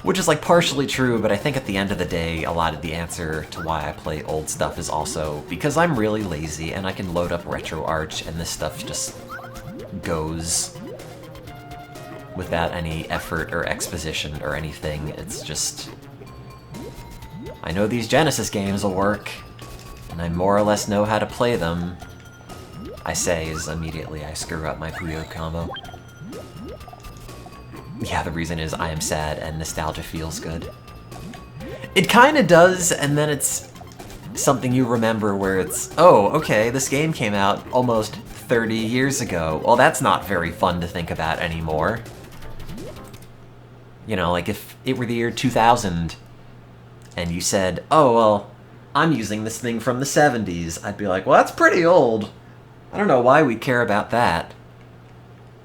Which is, like, partially true, but I think at the end of the day, a lot of the answer to why I play old stuff is also because I'm really lazy, and I can load up RetroArch, and this stuff just goes without any effort or exposition or anything. It's just... I know these Genesis games will work, and I more or less know how to play them. I say as immediately I screw up my Puyo combo. Yeah, the reason is I am sad and nostalgia feels good. It kinda does, and then it's something you remember where it's, oh, okay, this game came out almost 30 years ago. Well, that's not very fun to think about anymore. You know, like if it were the year 2000, and you said, oh, well, I'm using this thing from the 70s, I'd be like, well, that's pretty old. I don't know why we care about that.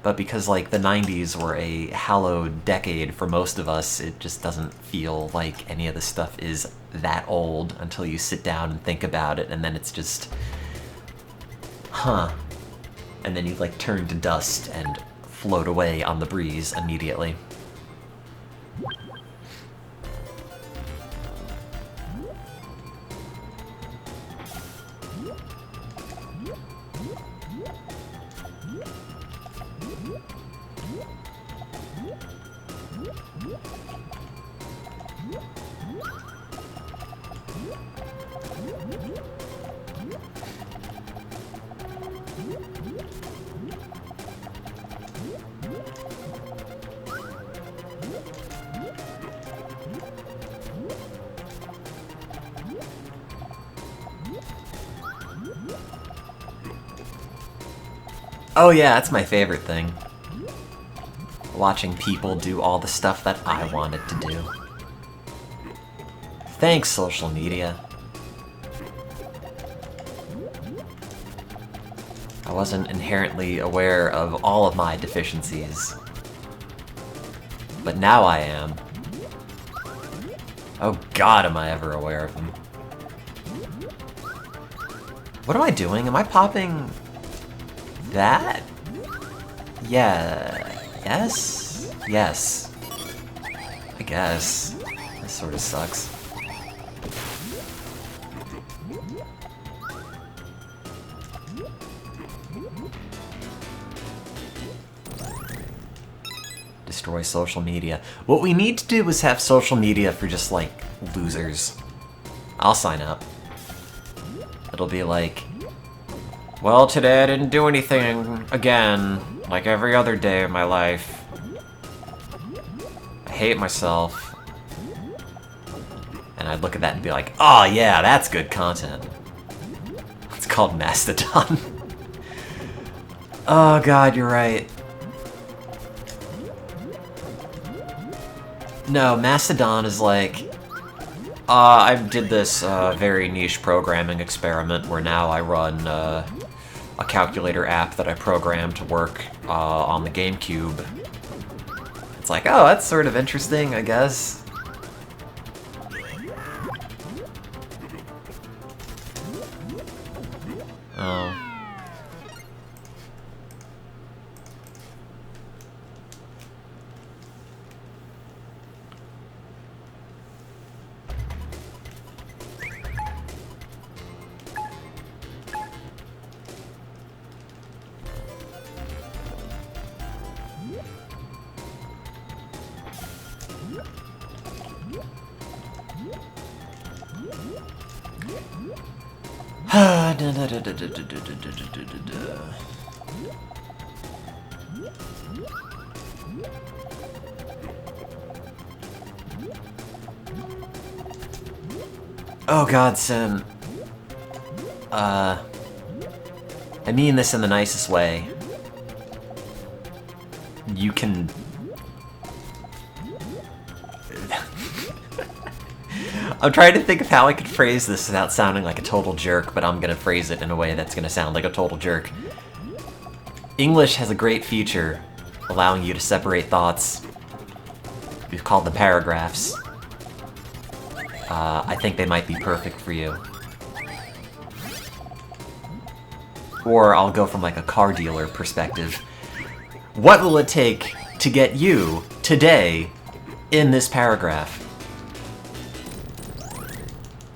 But because, like, the 90s were a hallowed decade for most of us, it just doesn't feel like any of this stuff is that old until you sit down and think about it, and then it's just... huh. And then you, like, turn to dust and float away on the breeze immediately. Oh yeah, that's my favorite thing. Watching people do all the stuff that I wanted to do. Thanks, social media. I wasn't inherently aware of all of my deficiencies. But now I am. Oh god, am I ever aware of them. What am I doing? Am I popping... that? Yeah... yes? Yes. I guess. This sort of sucks. Destroy social media. What we need to do is have social media for just, like, losers. I'll sign up. It'll be like, well, today I didn't do anything again, like every other day of my life. I hate myself. And I'd look at that and be like, oh yeah, that's good content. It's called Mastodon. Oh god, you're right. No, Mastodon is like... I did this very niche programming experiment where now I run a calculator app that I programmed to work on the GameCube. It's like, oh, that's sort of interesting, I guess. Oh. Oh god, Sim. I mean this in the nicest way. You can... I'm trying to think of how I could phrase this without sounding like a total jerk, but I'm gonna phrase it in a way that's gonna sound like a total jerk. English has a great feature allowing you to separate thoughts. We've called them paragraphs. I think they might be perfect for you. Or I'll go from like a car dealer perspective. What will it take to get you, today, in this paragraph?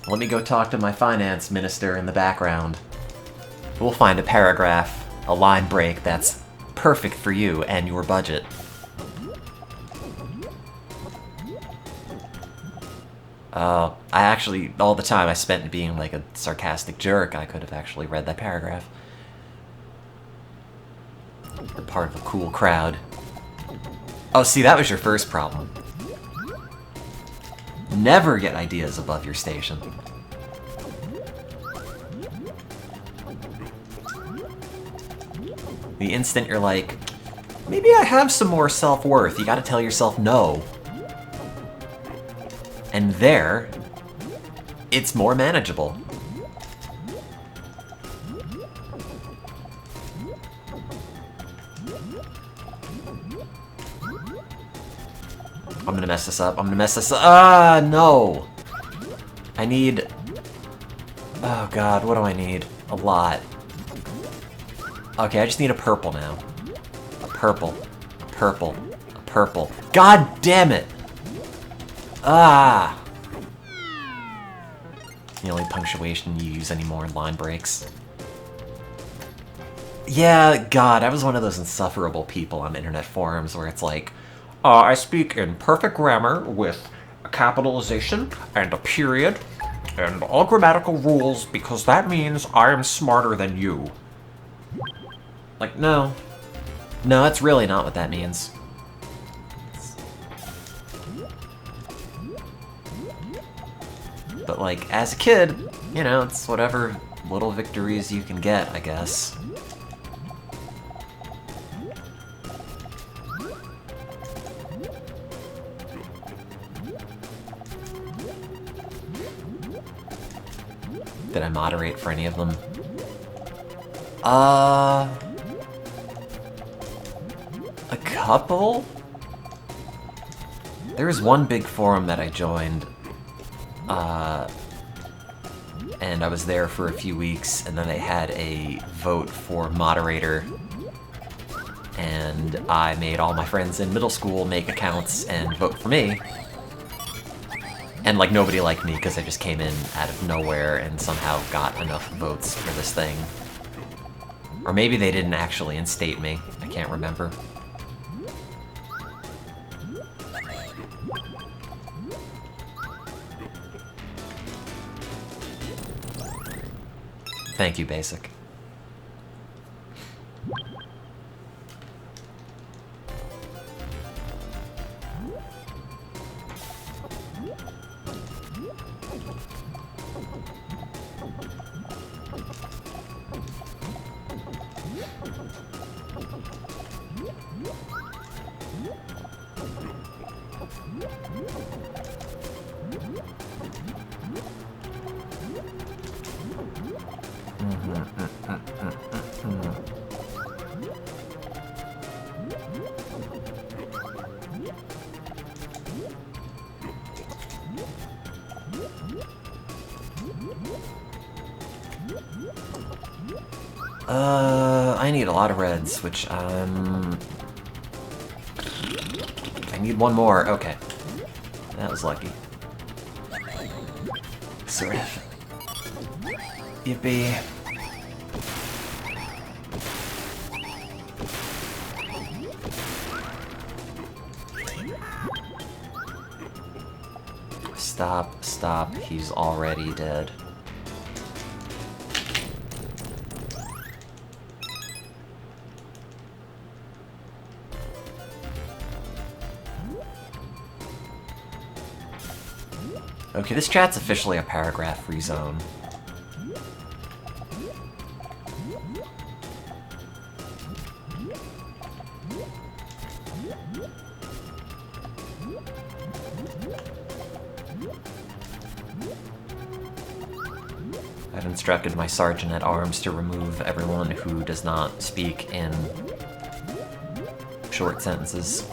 Let me go talk to my finance minister in the background. We'll find a paragraph, a line break that's perfect for you and your budget. I actually, all the time I spent being like a sarcastic jerk, I could have actually read that paragraph. You're part of a cool crowd. Oh, see, that was your first problem. Never get ideas above your station. The instant you're like, maybe I have some more self-worth, you gotta tell yourself no. And there, it's more manageable. I'm gonna mess this up. I'm gonna mess this up. Ah, no! I need... Oh god, what do I need? A lot. Okay, I just need a purple now. A purple. A purple. A purple. God damn it! Ah! The only punctuation you use anymore in line breaks. Yeah, god, I was one of those insufferable people on internet forums where it's like, I speak in perfect grammar with a capitalization and a period and all grammatical rules because that means I am smarter than you. Like, no. No, that's really not what that means. But, like, as a kid, you know, it's whatever little victories you can get, I guess. Did I moderate for any of them? A couple? There was one big forum that I joined, and I was there for a few weeks, and then they had a vote for moderator, and I made all my friends in middle school make accounts and vote for me. And, like, nobody liked me because I just came in out of nowhere and somehow got enough votes for this thing. Or maybe they didn't actually instate me. I can't remember. Thank you, Basic. I need a lot of reds, which, I need one more. Okay. That was lucky. Sort of. Yippee. Stop, stop. He's already dead. Okay, this chat's officially a paragraph-free zone. I've instructed my sergeant-at-arms to remove everyone who does not speak in short sentences.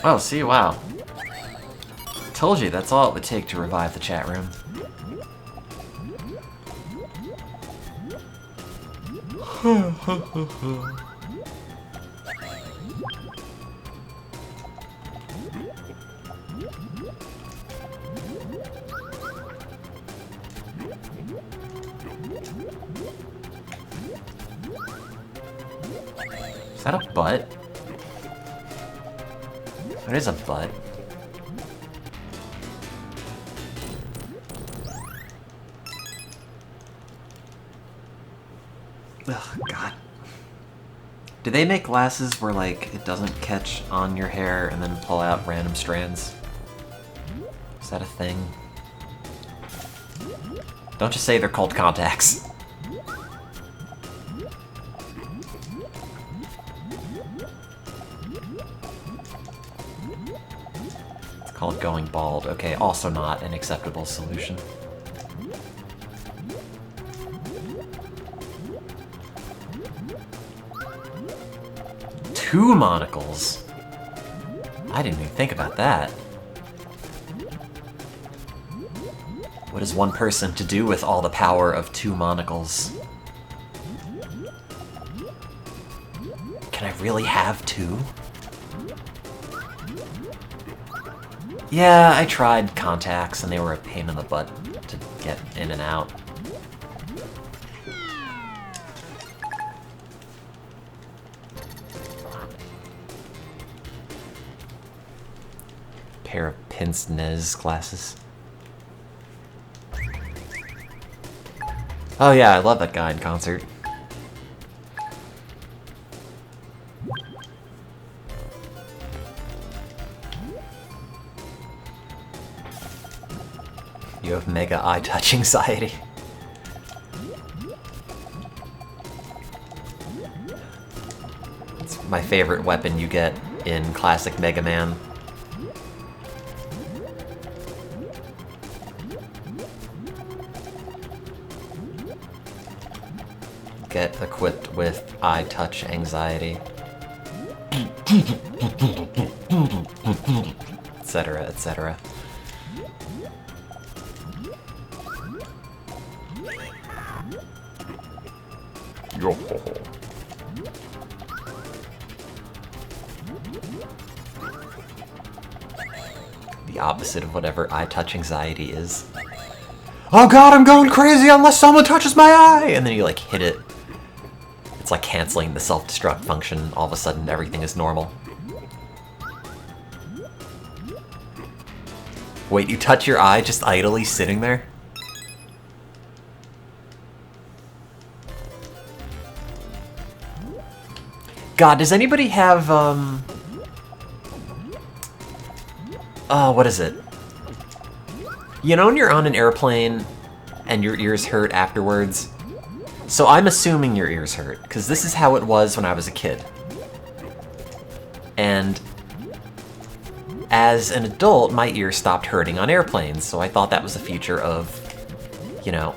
Oh, see, wow. Told you, that's all it would take to revive the chat room. Is that a butt? It is a butt. Ugh, God. Do they make glasses where, like, it doesn't catch on your hair and then pull out random strands? Is that a thing? Don't just say they're called contacts. It's called going bald. Okay, also not an acceptable solution. Two monocles? I didn't even think about that. What is one person to do with all the power of two monocles? Can I really have two? Yeah, I tried contacts and they were a pain in the butt to get in and out. Pair of pince-nez glasses. Oh yeah, I love that guy in concert. You have mega eye touch anxiety. It's my favorite weapon you get in classic Mega Man. Get equipped with eye touch anxiety. Etc., etc. Yo ho ho. The opposite of whatever eye touch anxiety is. Oh god, I'm going crazy unless someone touches my eye! And then you like hit it. It's like canceling the self-destruct function. All of a sudden everything is normal. Wait, you touch your eye just idly sitting there? God, does anybody have, oh, what is it? You know when you're on an airplane and your ears hurt afterwards? So I'm assuming your ears hurt, because this is how it was when I was a kid. And as an adult, my ears stopped hurting on airplanes, so I thought that was a feature of, you know,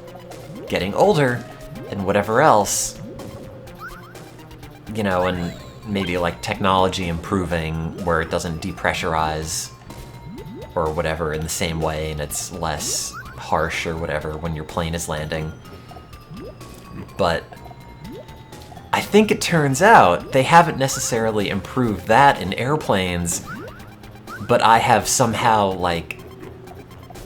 getting older and whatever else. You know, and maybe like technology improving where it doesn't depressurize or whatever in the same way and it's less harsh or whatever when your plane is landing. But I think it turns out they haven't necessarily improved that in airplanes, but I have somehow, like,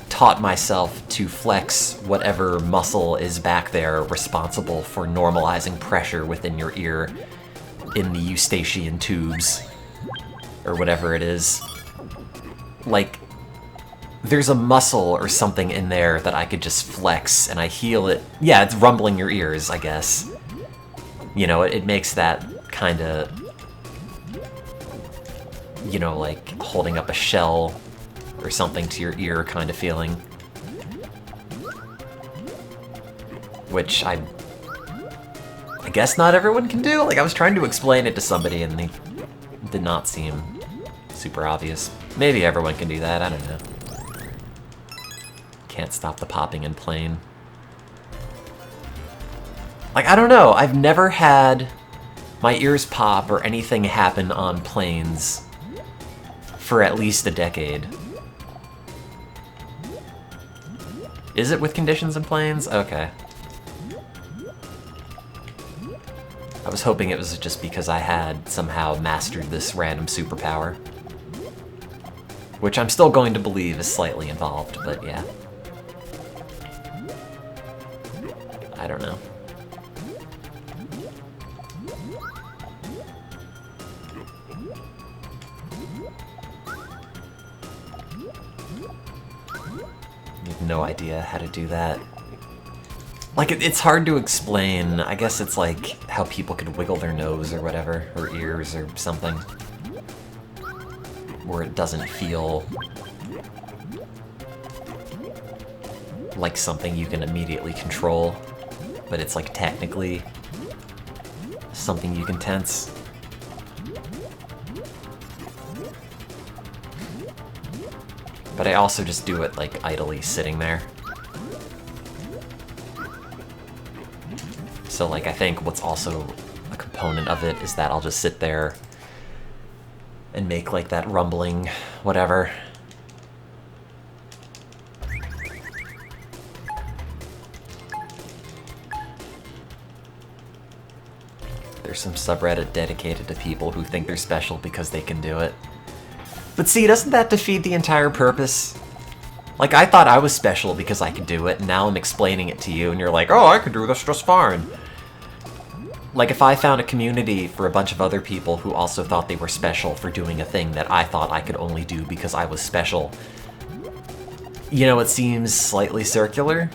taught myself to flex whatever muscle is back there responsible for normalizing pressure within your ear in the eustachian tubes, or whatever it is. Like, there's a muscle or something in there that I could just flex and I heal it. Yeah, it's rumbling your ears, I guess. You know, it makes that kind of, you know, like holding up a shell or something to your ear kind of feeling. Which I guess not everyone can do. Like, I was trying to explain it to somebody and they did not seem super obvious. Maybe everyone can do that, I don't know. Can't stop the popping in plane. Like, I don't know, I've never had my ears pop or anything happen on planes for at least a decade. Is it with conditions in planes? Okay. I was hoping it was just because I had somehow mastered this random superpower. Which I'm still going to believe is slightly involved, but yeah. I don't know. You have no idea how to do that. Like, it's hard to explain. I guess it's like how people could wiggle their nose or whatever, or ears or something. Where it doesn't feel like something you can immediately control, but it's like technically something you can tense. But I also just do it like idly sitting there. So like I think what's also a component of it is that I'll just sit there and make like that rumbling whatever. There's some subreddit dedicated to people who think they're special because they can do it. But see, doesn't that defeat the entire purpose? Like, I thought I was special because I could do it, and now I'm explaining it to you, and you're like, oh, I could do this just fine. Like, if I found a community for a bunch of other people who also thought they were special for doing a thing that I thought I could only do because I was special, you know, it seems slightly circular.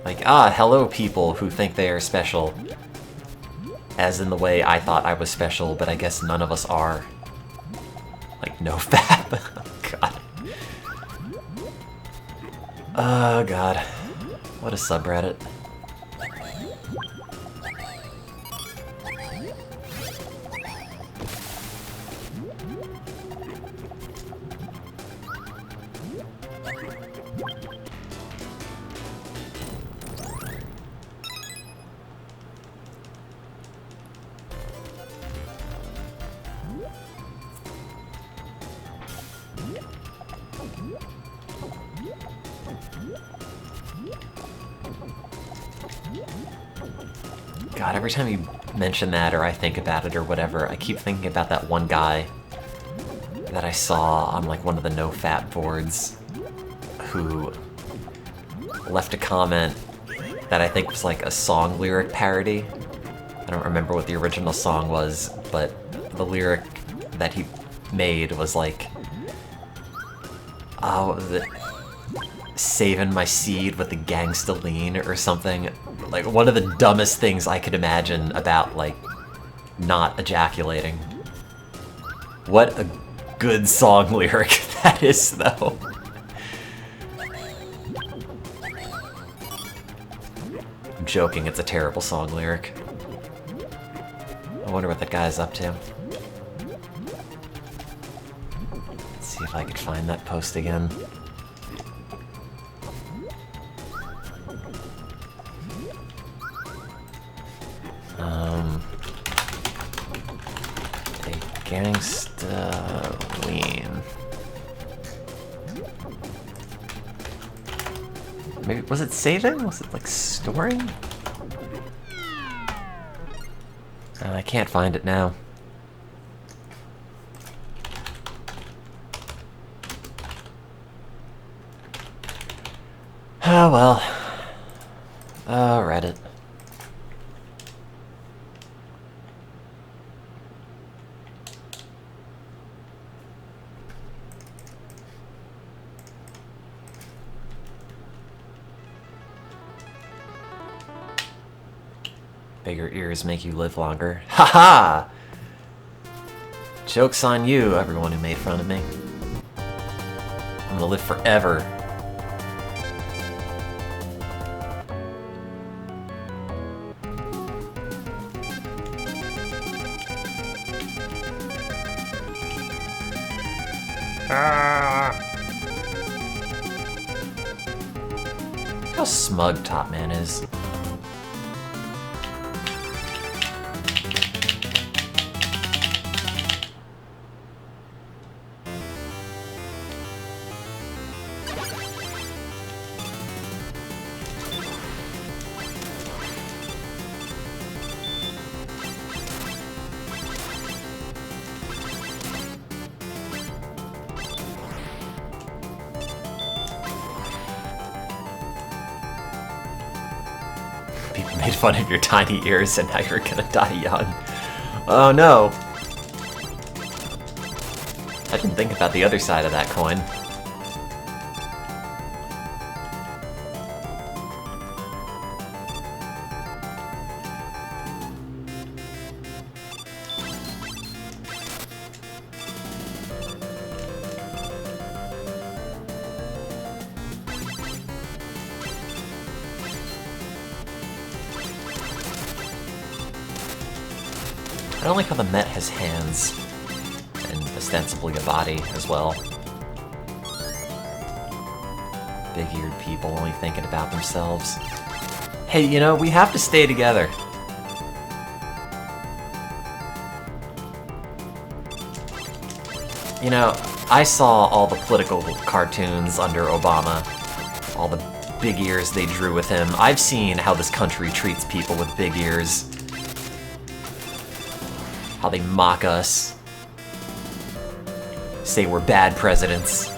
Like, hello people who think they are special. As in the way I thought I was special, but I guess none of us are. Like, no fap. Oh, God. Oh, God. What a subreddit. God, every time you mention that or I think about it or whatever, I keep thinking about that one guy that I saw on like one of the no-fap boards who left a comment that I think was like a song lyric parody. I don't remember what the original song was, but the lyric that he made was like, oh, what was it? Saving my seed with the gangsta lean or something. Like, one of the dumbest things I could imagine about, like, not ejaculating. What a good song lyric that is, though. I'm joking, it's a terrible song lyric. I wonder what that guy's up to. Let's see if I can find that post again. A gangsta lean. Maybe, was it saving? Was it like storing? I can't find it now. Oh well. Oh, Reddit. Bigger ears make you live longer. Haha! Joke's on you, everyone who made fun of me. I'm gonna live forever. How smug Top Man is. People made fun of your tiny ears and now you're gonna die young. Oh no! I didn't think about the other side of that coin. I don't like how the Met has hands, and ostensibly a body as well. Big-eared people only thinking about themselves. Hey, you know, we have to stay together. You know, I saw all the political cartoons under Obama, all the big ears they drew with him. I've seen how this country treats people with big ears. How they mock us, say we're bad presidents.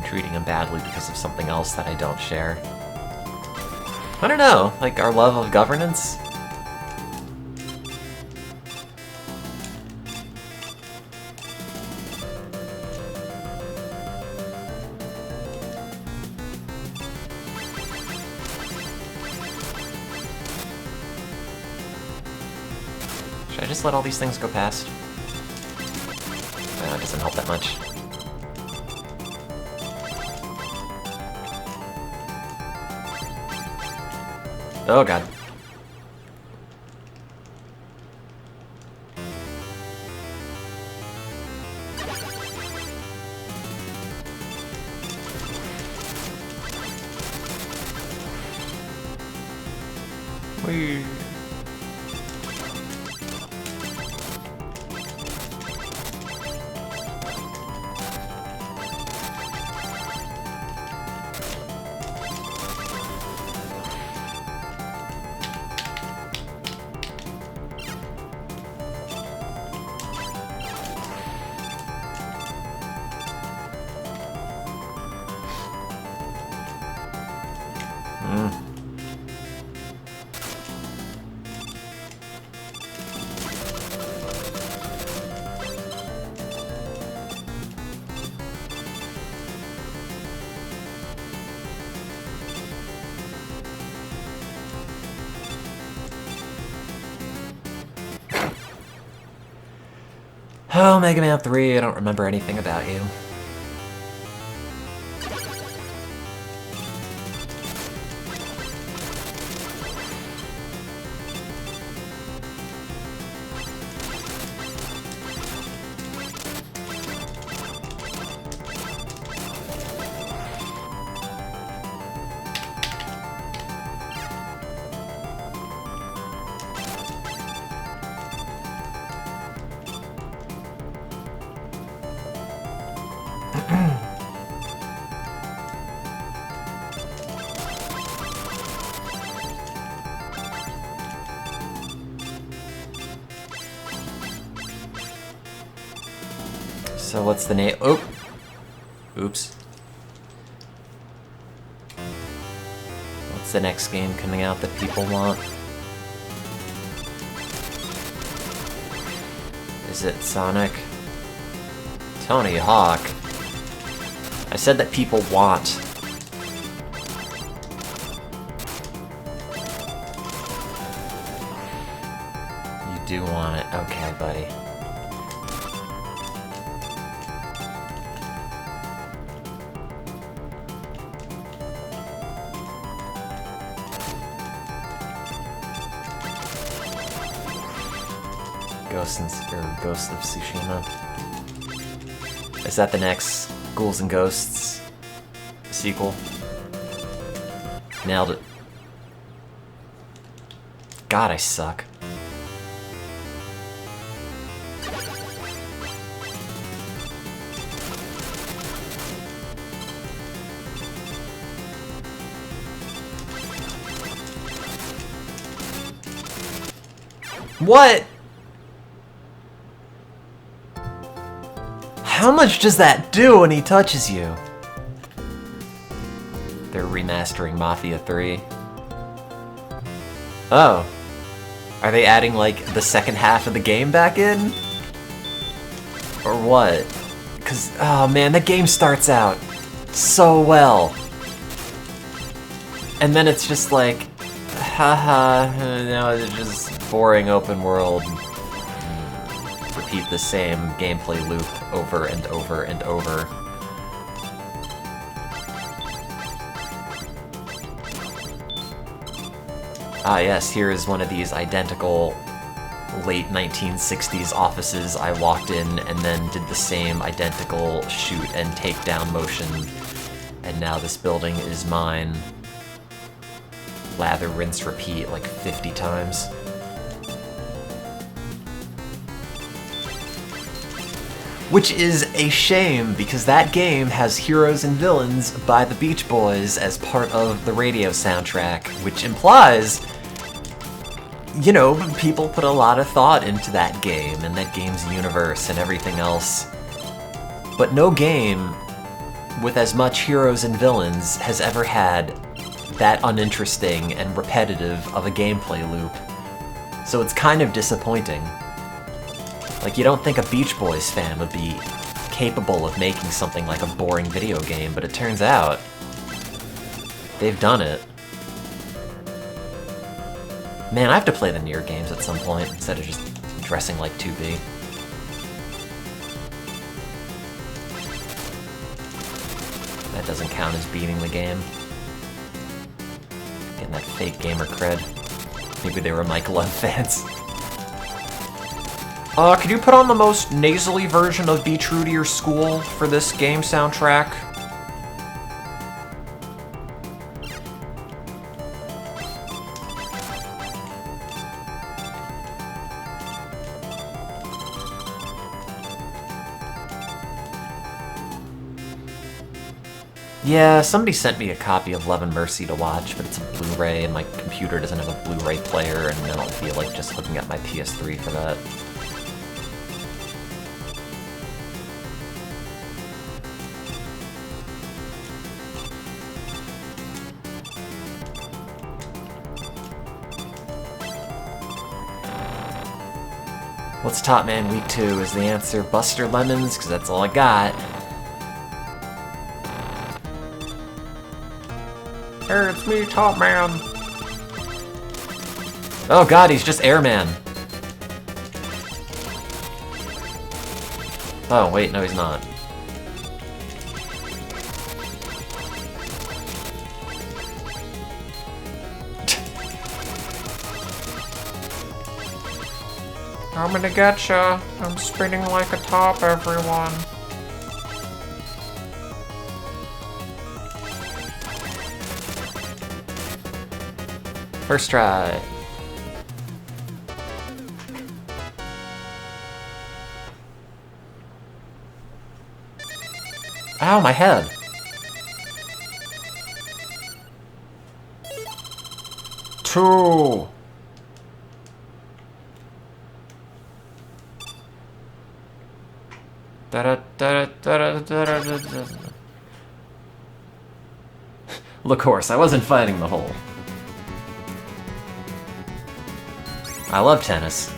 treating him badly because of something else that I don't share. I don't know, like our love of governance? Should I just let all these things go past? It doesn't help that much. Oh god. Whee. Oh, Mega Man 3, I don't remember anything about you. So what's the name? Oh! Oops. What's the next game coming out that people want? Is it Sonic? Tony Hawk. I said that people want. You do want it. Okay, buddy. Ghost of Tsushima. Is that the next Ghouls and Ghosts sequel? Nailed it. God, I suck. What? How much does that do when he touches you? They're remastering Mafia 3. Oh. Are they adding, like, the second half of the game back in? Or what? Because, oh man, the game starts out so well. And then it's just like, haha, now it's just boring open world. Repeat the same gameplay loop over and over and over. Ah yes, here is one of these identical late 1960s offices I walked in and then did the same identical shoot and takedown motion. And now this building is mine. Lather, rinse, repeat like 50 times. Which is a shame, because that game has Heroes and Villains by the Beach Boys as part of the radio soundtrack, which implies, you know, people put a lot of thought into that game and that game's universe and everything else. But no game with as much heroes and villains, has ever had that uninteresting and repetitive of a gameplay loop. So it's kind of disappointing. Like, you don't think a Beach Boys fan would be capable of making something like a boring video game, but it turns out they've done it. Man, I have to play the Nier games at some point instead of just dressing like 2B. That doesn't count as beating the game. Getting that fake gamer cred. Maybe they were Mike Love fans. Could you put on the most nasally version of Be True to Your School for this game soundtrack? Yeah, somebody sent me a copy of Love and Mercy to watch, but it's a Blu-ray and my computer doesn't have a Blu-ray player, and I don't feel like just looking at my PS3 for that. What's Top Man Week 2? Is the answer Buster Lemons? Because that's all I got. Hey, it's me, Top Man. Oh god, he's just Airman. Oh, wait, no he's not. I'm gonna getcha. I'm spinning like a top, everyone. First try. Ow, my head. Two. Look, horse, I wasn't fighting the hole. I love tennis.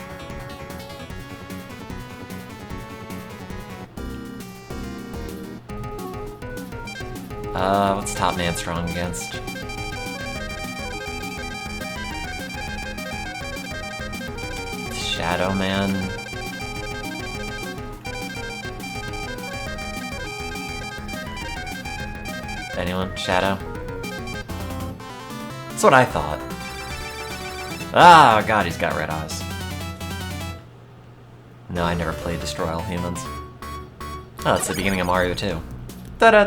What's Top Man strong against? Shadow Man. Anyone? Shadow? That's what I thought. Ah, god, he's got red eyes. No, I never played Destroy All Humans. Oh, it's the beginning of Mario 2. No. You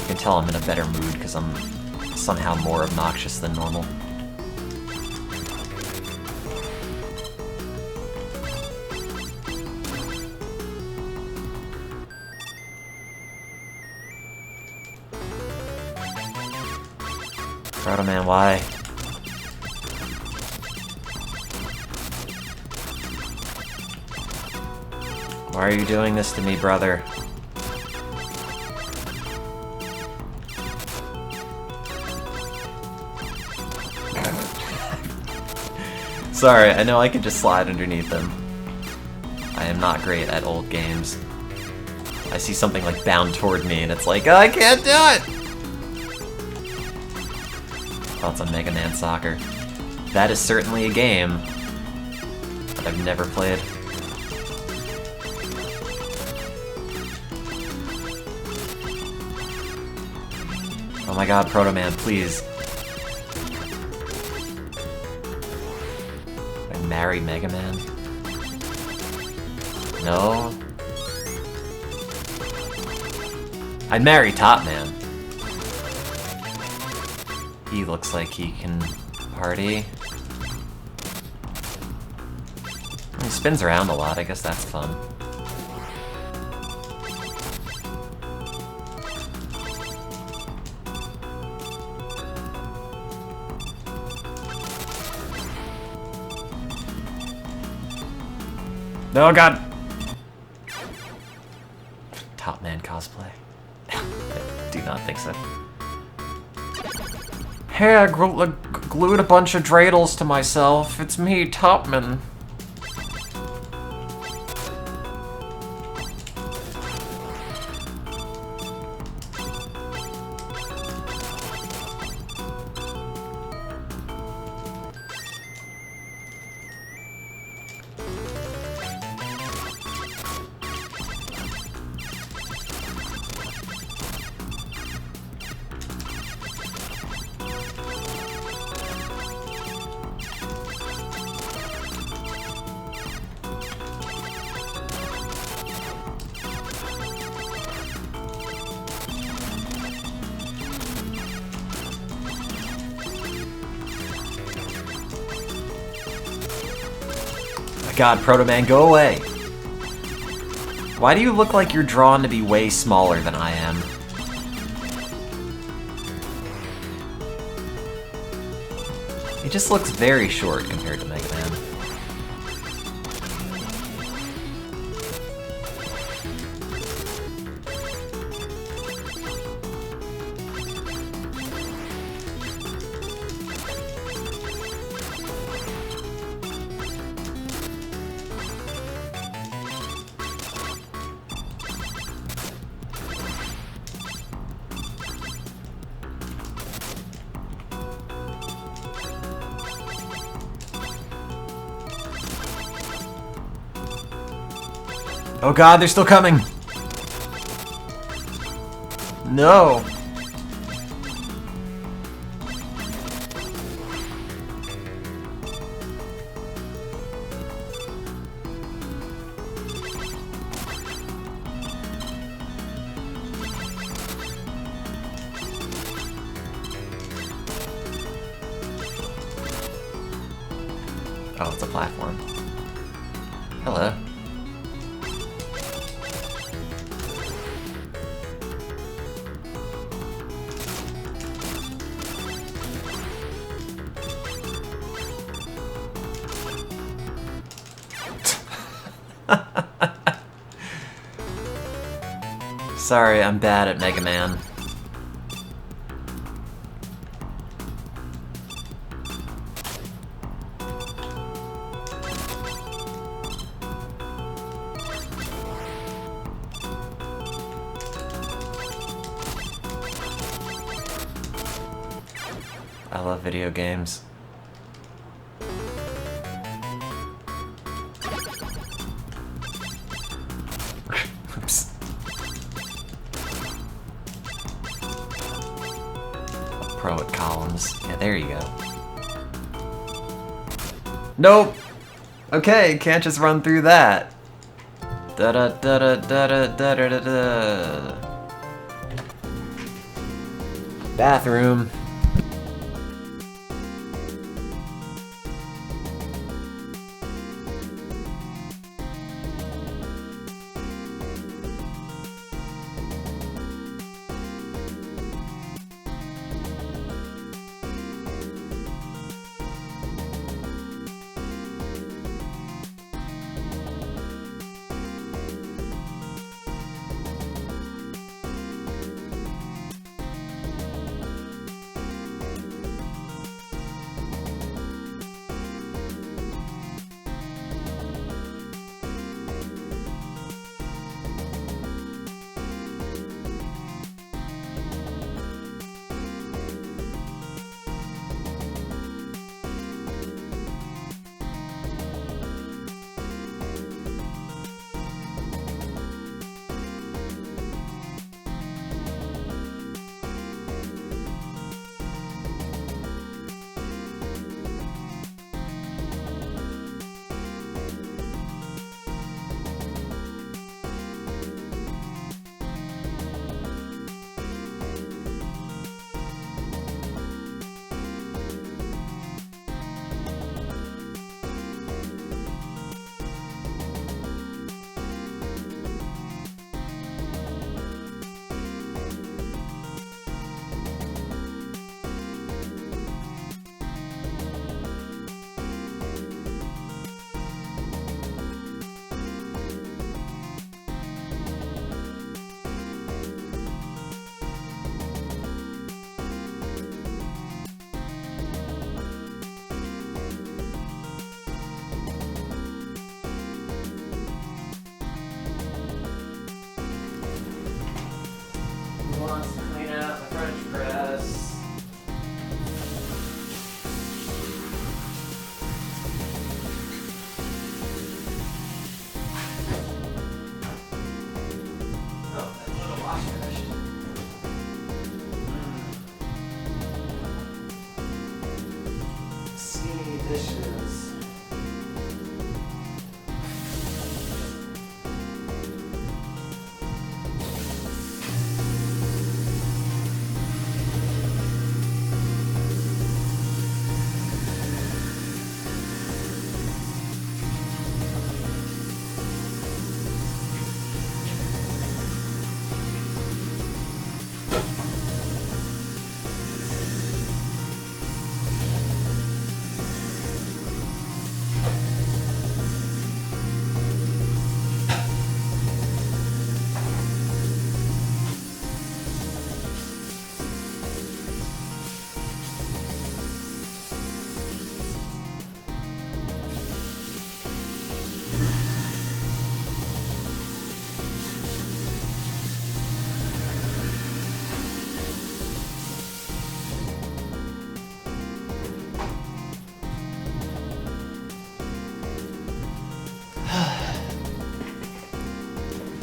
can tell I'm in a better mood because I'm somehow more obnoxious than normal. Proto Man, why? Why are you doing this to me, brother? Sorry, I know I can just slide underneath them. I am not great at old games. I see something like bound toward me and it's like, oh, I can't do it! Oh, it's a Mega Man Soccer. That is certainly a game that I've never played. Oh my god, Proto Man, please. I marry Mega Man? No? I'd marry Top Man. He looks like he can party. He spins around a lot, I guess that's fun. Oh god! Top Man cosplay. Do not think so. Hey, I glued a bunch of dreidels to myself. It's me, Topman. God, Proto Man, go away. Why do you look like you're drawn to be way smaller than I am? He just looks very short compared to Mega Man. Oh god, they're still coming! No! Oh, it's a platform. Hello. Sorry, I'm bad at Mega Man. I love video games. Oops. Pro at columns. Yeah, there you go. Nope! Okay, can't just run through that. Da da da da da da da da da da. Bathroom.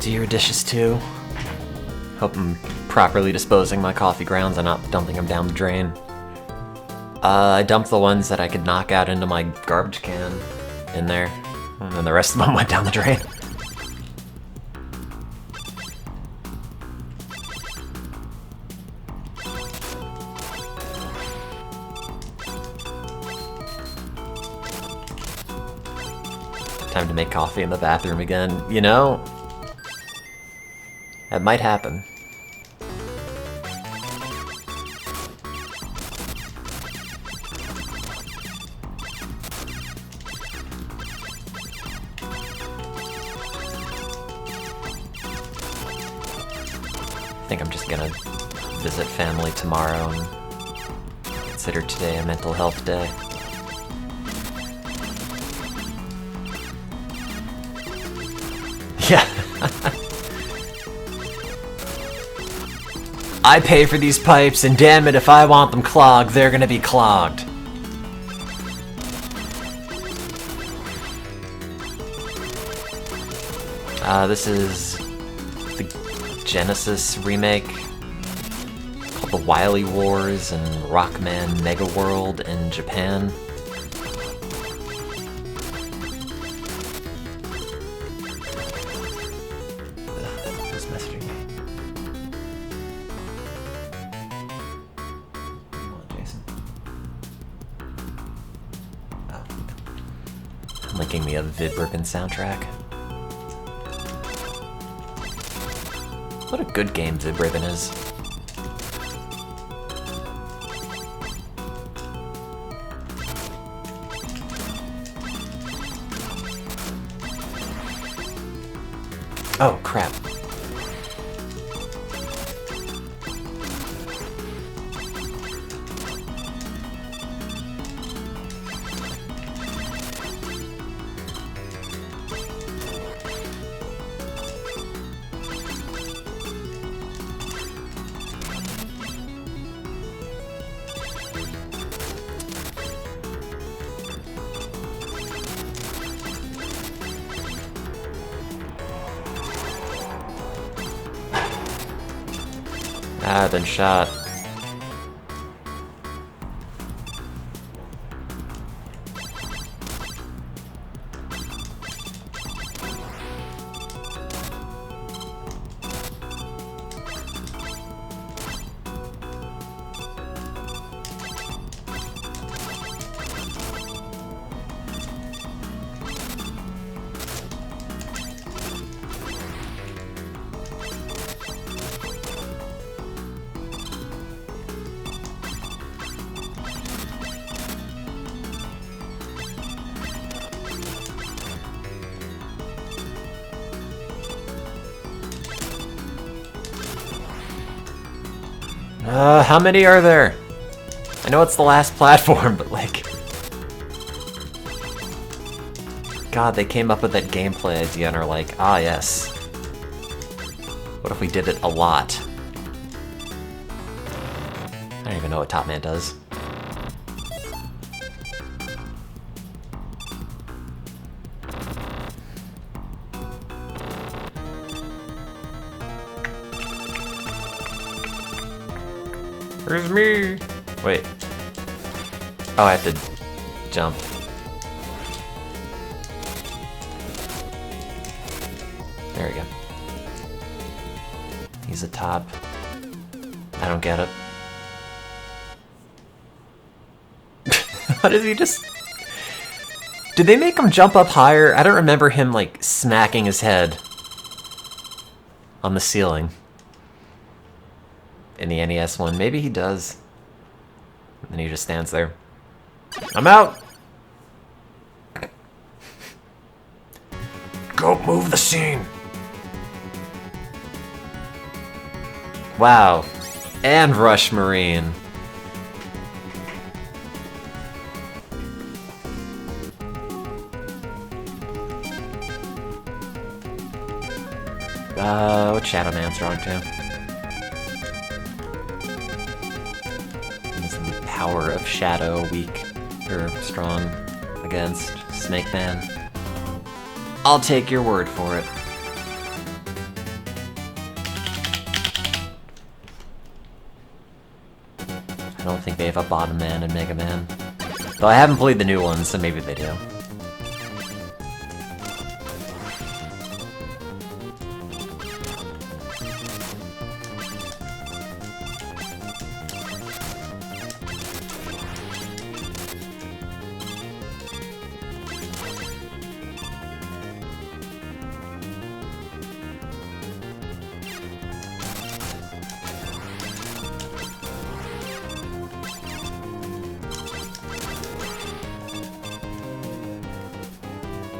do your dishes too. Hope I'm properly disposing my coffee grounds and not dumping them down the drain. I dumped the ones that I could knock out into my garbage can in there, and then the rest of them went down the drain. Time to make coffee in the bathroom again. You know, that might happen. I think I'm just gonna visit family tomorrow and consider today a mental health day. Yeah. I pay for these pipes, and damn it, if I want them clogged, they're gonna be clogged. This is the Genesis remake called The Wily Wars and Rockman Mega World in Japan. Who's messaging me? Come on, Jason. Oh. Linking me a Vidbroken soundtrack. What a good game Vidribbon is. Oh, crap. I've been shot. How many are there? I know it's the last platform, but like... God, they came up with that gameplay idea and are like, ah yes. What if we did it a lot? I don't even know what Top Man does. Where's me? Wait. Oh, I have to jump. There we go. He's a top. I don't get it. How does he just... Did they make him jump up higher? I don't remember him, like, smacking his head on the ceiling. In the NES one. Maybe he does. And then he just stands there. I'm out! Go move the scene. Wow. And Rush Marine. What's Shadow Man's wrong too? Power of Shadow weak or strong against Snake Man. I'll take your word for it. don't think they have a Bottom Man in Mega Man. Though I haven't played the new ones, so maybe they do.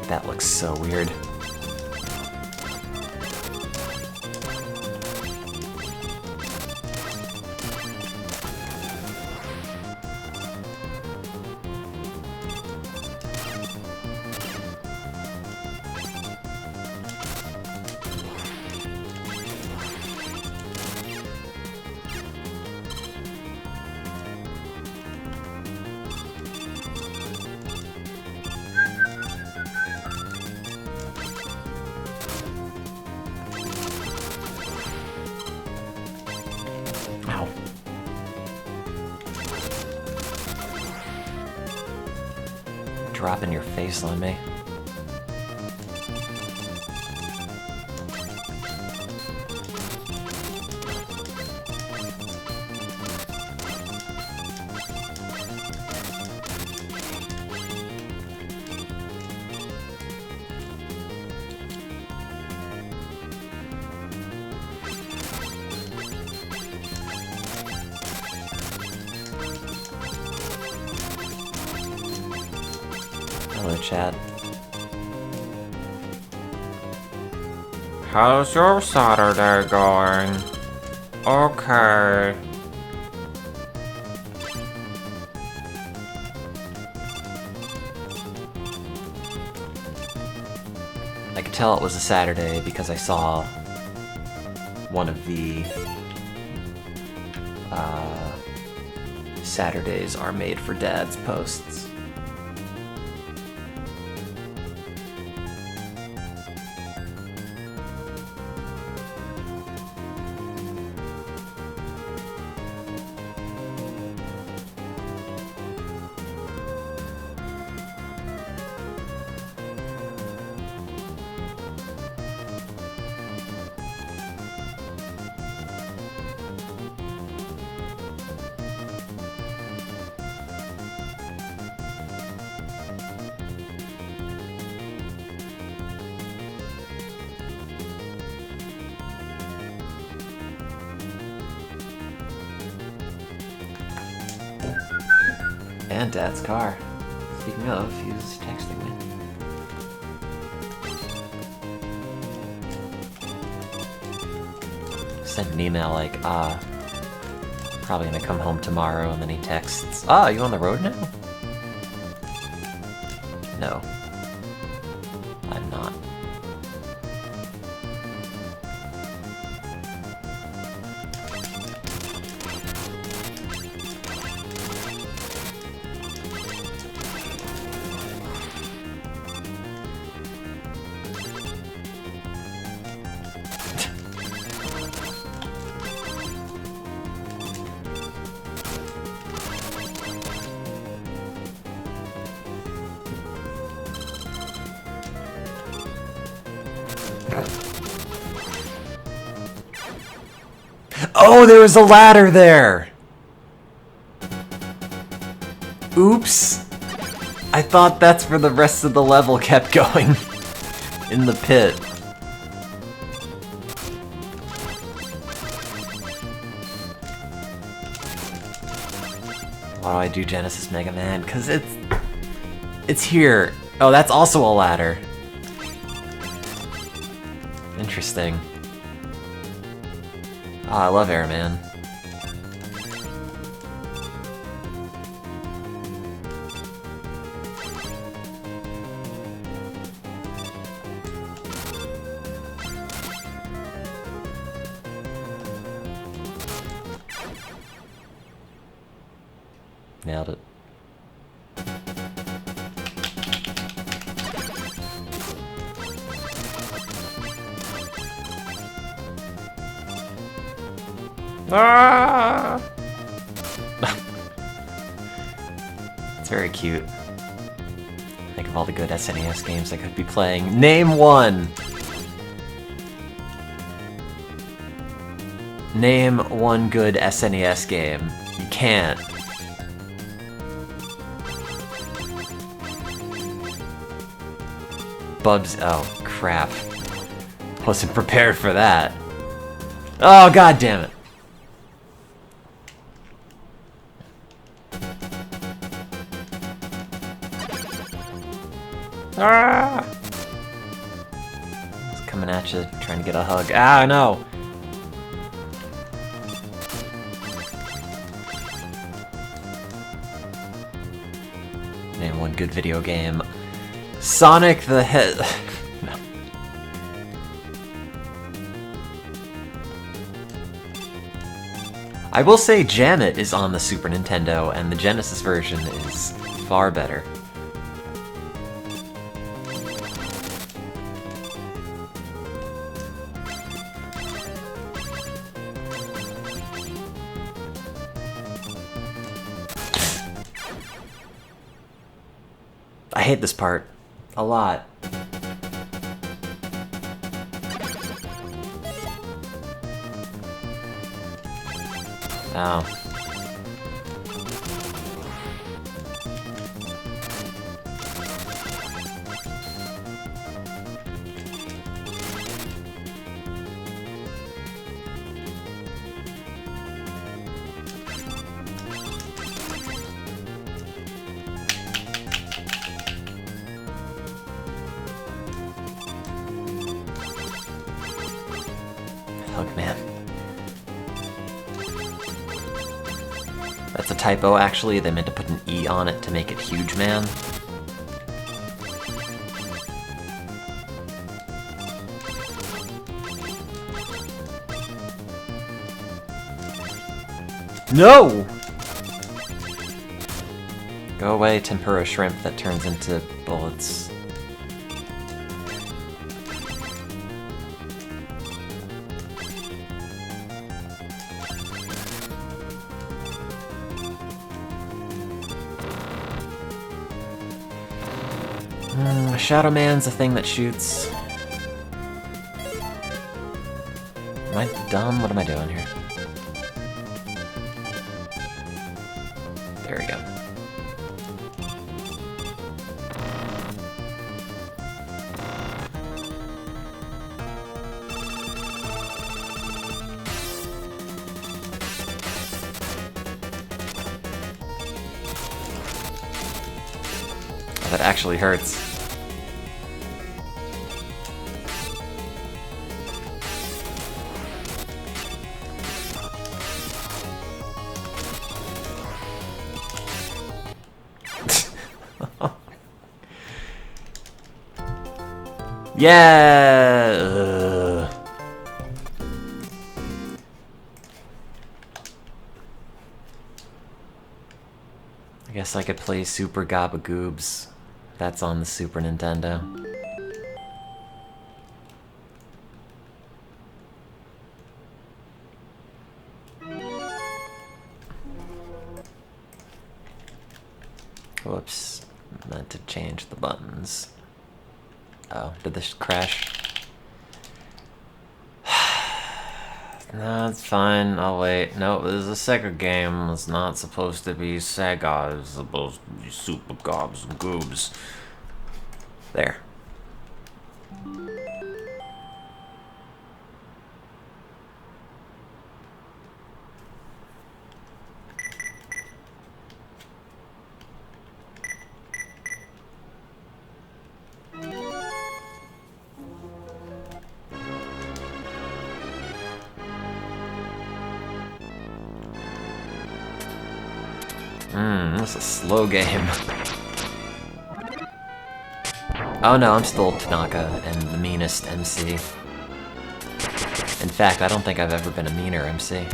That looks so weird. Ow. Dropping your face on me. Hello, chat. How's your Saturday going? Okay. I could tell it was a Saturday because I saw one of the Saturdays are made for dads posts. And Dad's car. Speaking of, he's texting me. Sent an email like, probably gonna come home tomorrow, and then he texts, you on the road now? No. I'm not. Oh, there was a ladder there! Oops! I thought that's where the rest of the level kept going. In the pit. Why do I do Genesis Mega Man? Because it's here. Oh, that's also a ladder. Interesting. Oh, I love Airman. Nailed it. Ah! It's very cute. Think of all the good SNES games I could be playing. Name one! Name one good SNES game. You can't. Bubs. Oh, crap. Wasn't prepared for that. Oh, god damn it. Ah! It's coming at you, trying to get a hug. Ah, no! Name one good video game. Sonic the Hedgehog. No. I will say Jam It is on the Super Nintendo, and the Genesis version is far better. I hate this part. A lot. Oh. Hugman. That's a typo, actually. They meant to put an E on it to make it Huge Man. No! Go away, tempura shrimp that turns into bullets. Shadow Man's a thing that shoots. Am I dumb? What am I doing here? There we go. Oh, that actually hurts. Yeah. I guess I could play Super Gabagoobs. That's on the Super Nintendo. Whoops. Meant to change the buttons. Oh, did this crash? No, it's fine. I'll wait. No, this is a Sega game. It's not supposed to be Sega. It's supposed to be Super Gobs and Goobs. There. That's a slow game. Oh no, I'm still Tanaka and the meanest MC. In fact, I don't think I've ever been a meaner MC.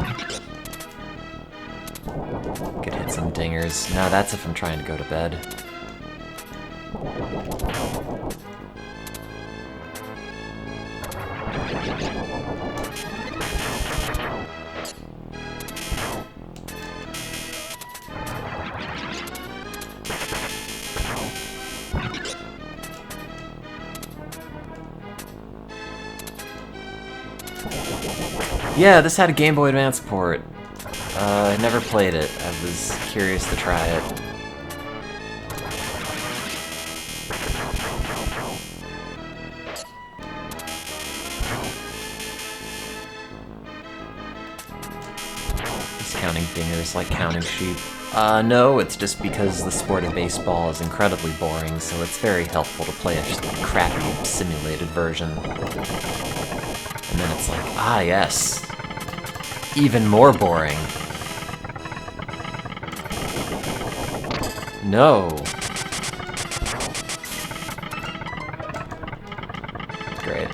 Could hit some dingers. No, that's if I'm trying to go to bed. Yeah, this had a Game Boy Advance port. I never played it. I was curious to try it. He's counting fingers like counting sheep. No, it's just because the sport of baseball is incredibly boring, so it's very helpful to play a just crappy simulated version. And then it's like, ah yes, even more boring. No. Great.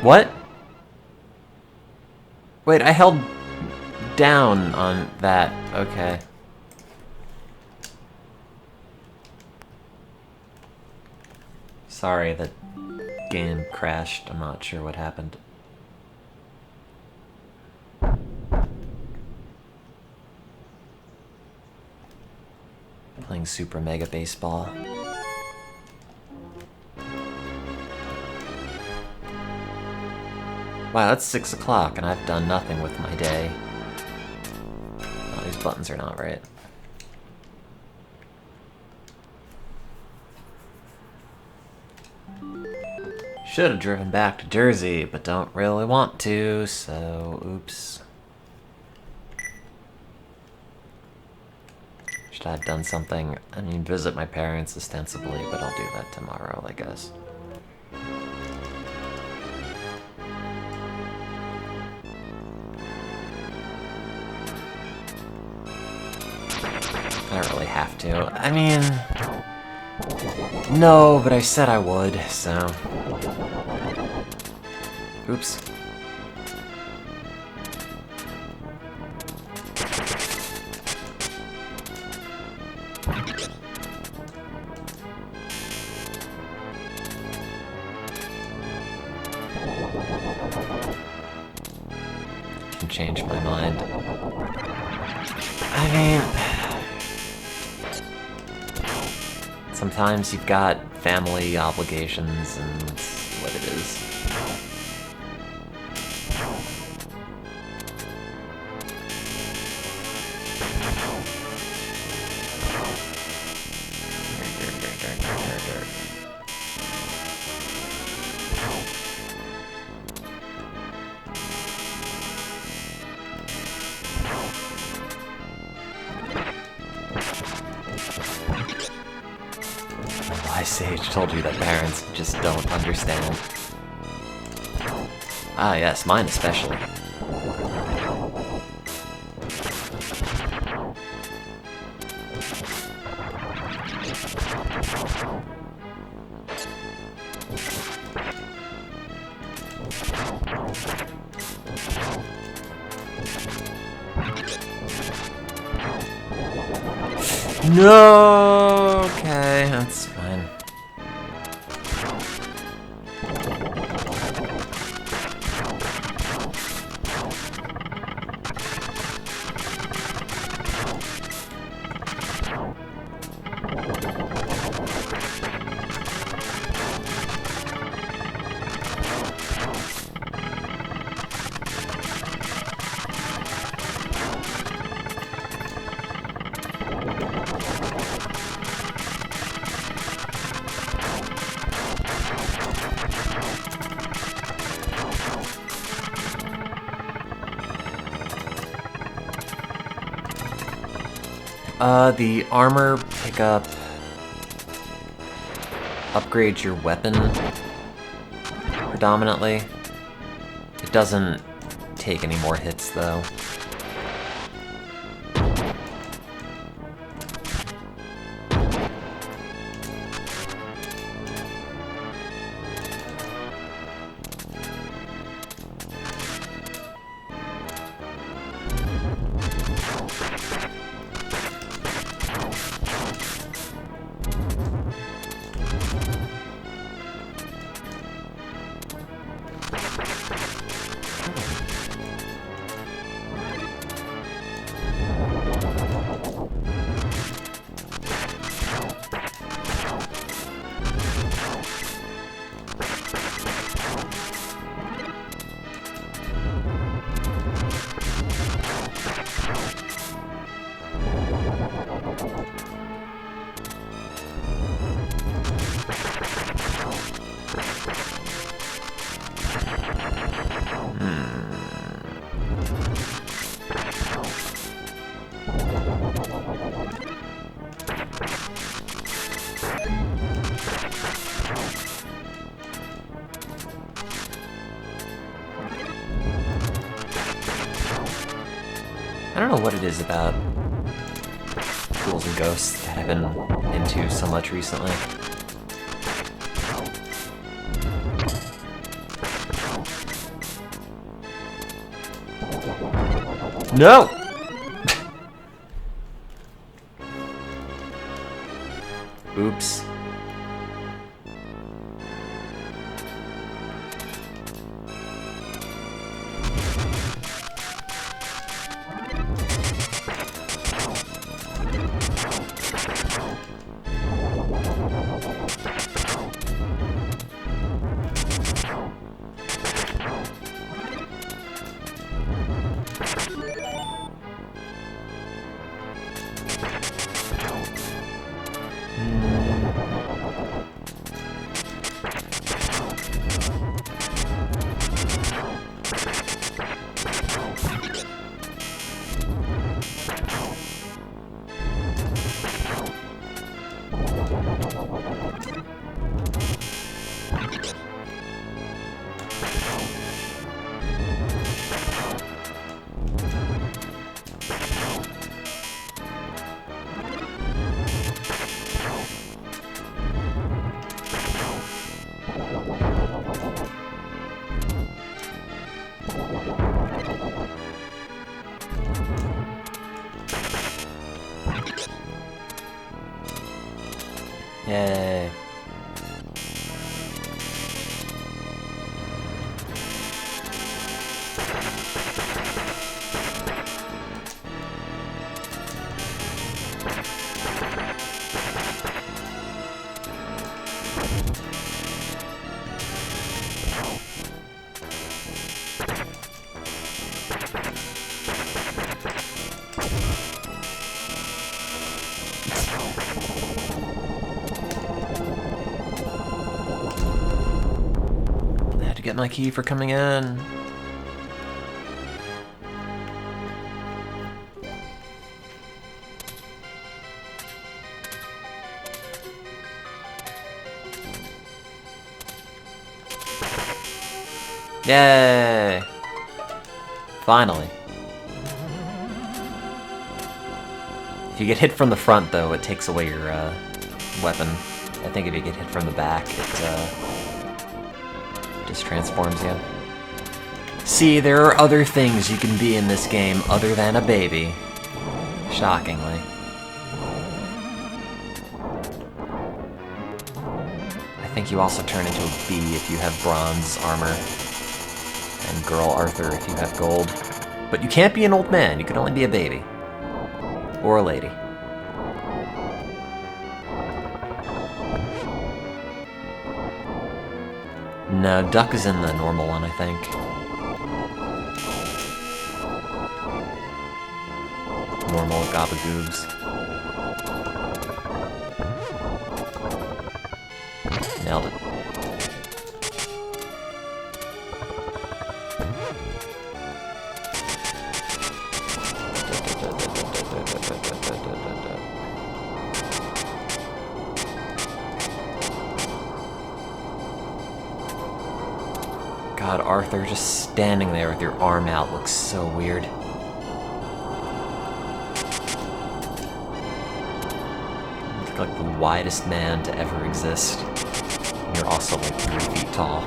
What? Wait, I held down on that. Okay. Sorry, that game crashed. I'm not sure what happened. Playing Super Mega Baseball. Wow, it's 6 o'clock and I've done nothing with my day. Oh, these buttons are not right. Should have driven back to Jersey, but don't really want to, so oops. Should I have done something? I mean, visit my parents ostensibly, but I'll do that tomorrow, I guess. I don't really have to. I mean... No, but I said I would, so... Oops. Can change my mind. I mean... Sometimes you've got family obligations, and that's what it is. Sage told you that parents just don't understand. Ah yes, mine especially. No, okay, that's fine. The armor pickup upgrades your weapon predominantly. It doesn't take any more hits though. I don't know what it is about Ghouls and Ghosts that I've been into so much recently. No! Oops. Yay. Get my key for coming in. Yay! Finally. If you get hit from the front, though, it takes away your weapon. I think if you get hit from the back, it just transforms you. See, there are other things you can be in this game other than a baby. Shockingly. I think you also turn into a bee if you have bronze armor. And Girl Arthur if you have gold. But you can't be an old man, you can only be a baby. Or a lady. No, Duck is in the normal one, I think. Normal Gabagoobs. Nailed it. God, Arthur, just standing there with your arm out looks so weird. You look like the widest man to ever exist. And you're also like 3 feet tall.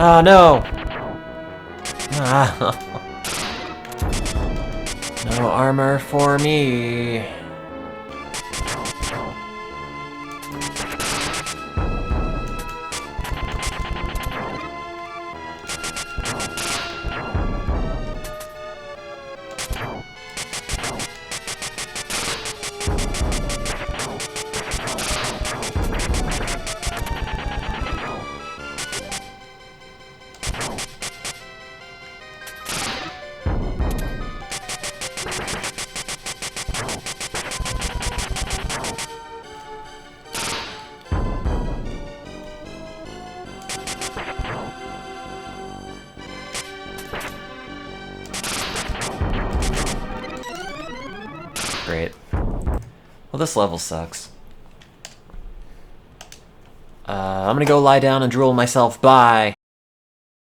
Oh no! Ah. No armor for me. Well, this level sucks. I'm gonna go lie down and drool myself. Bye.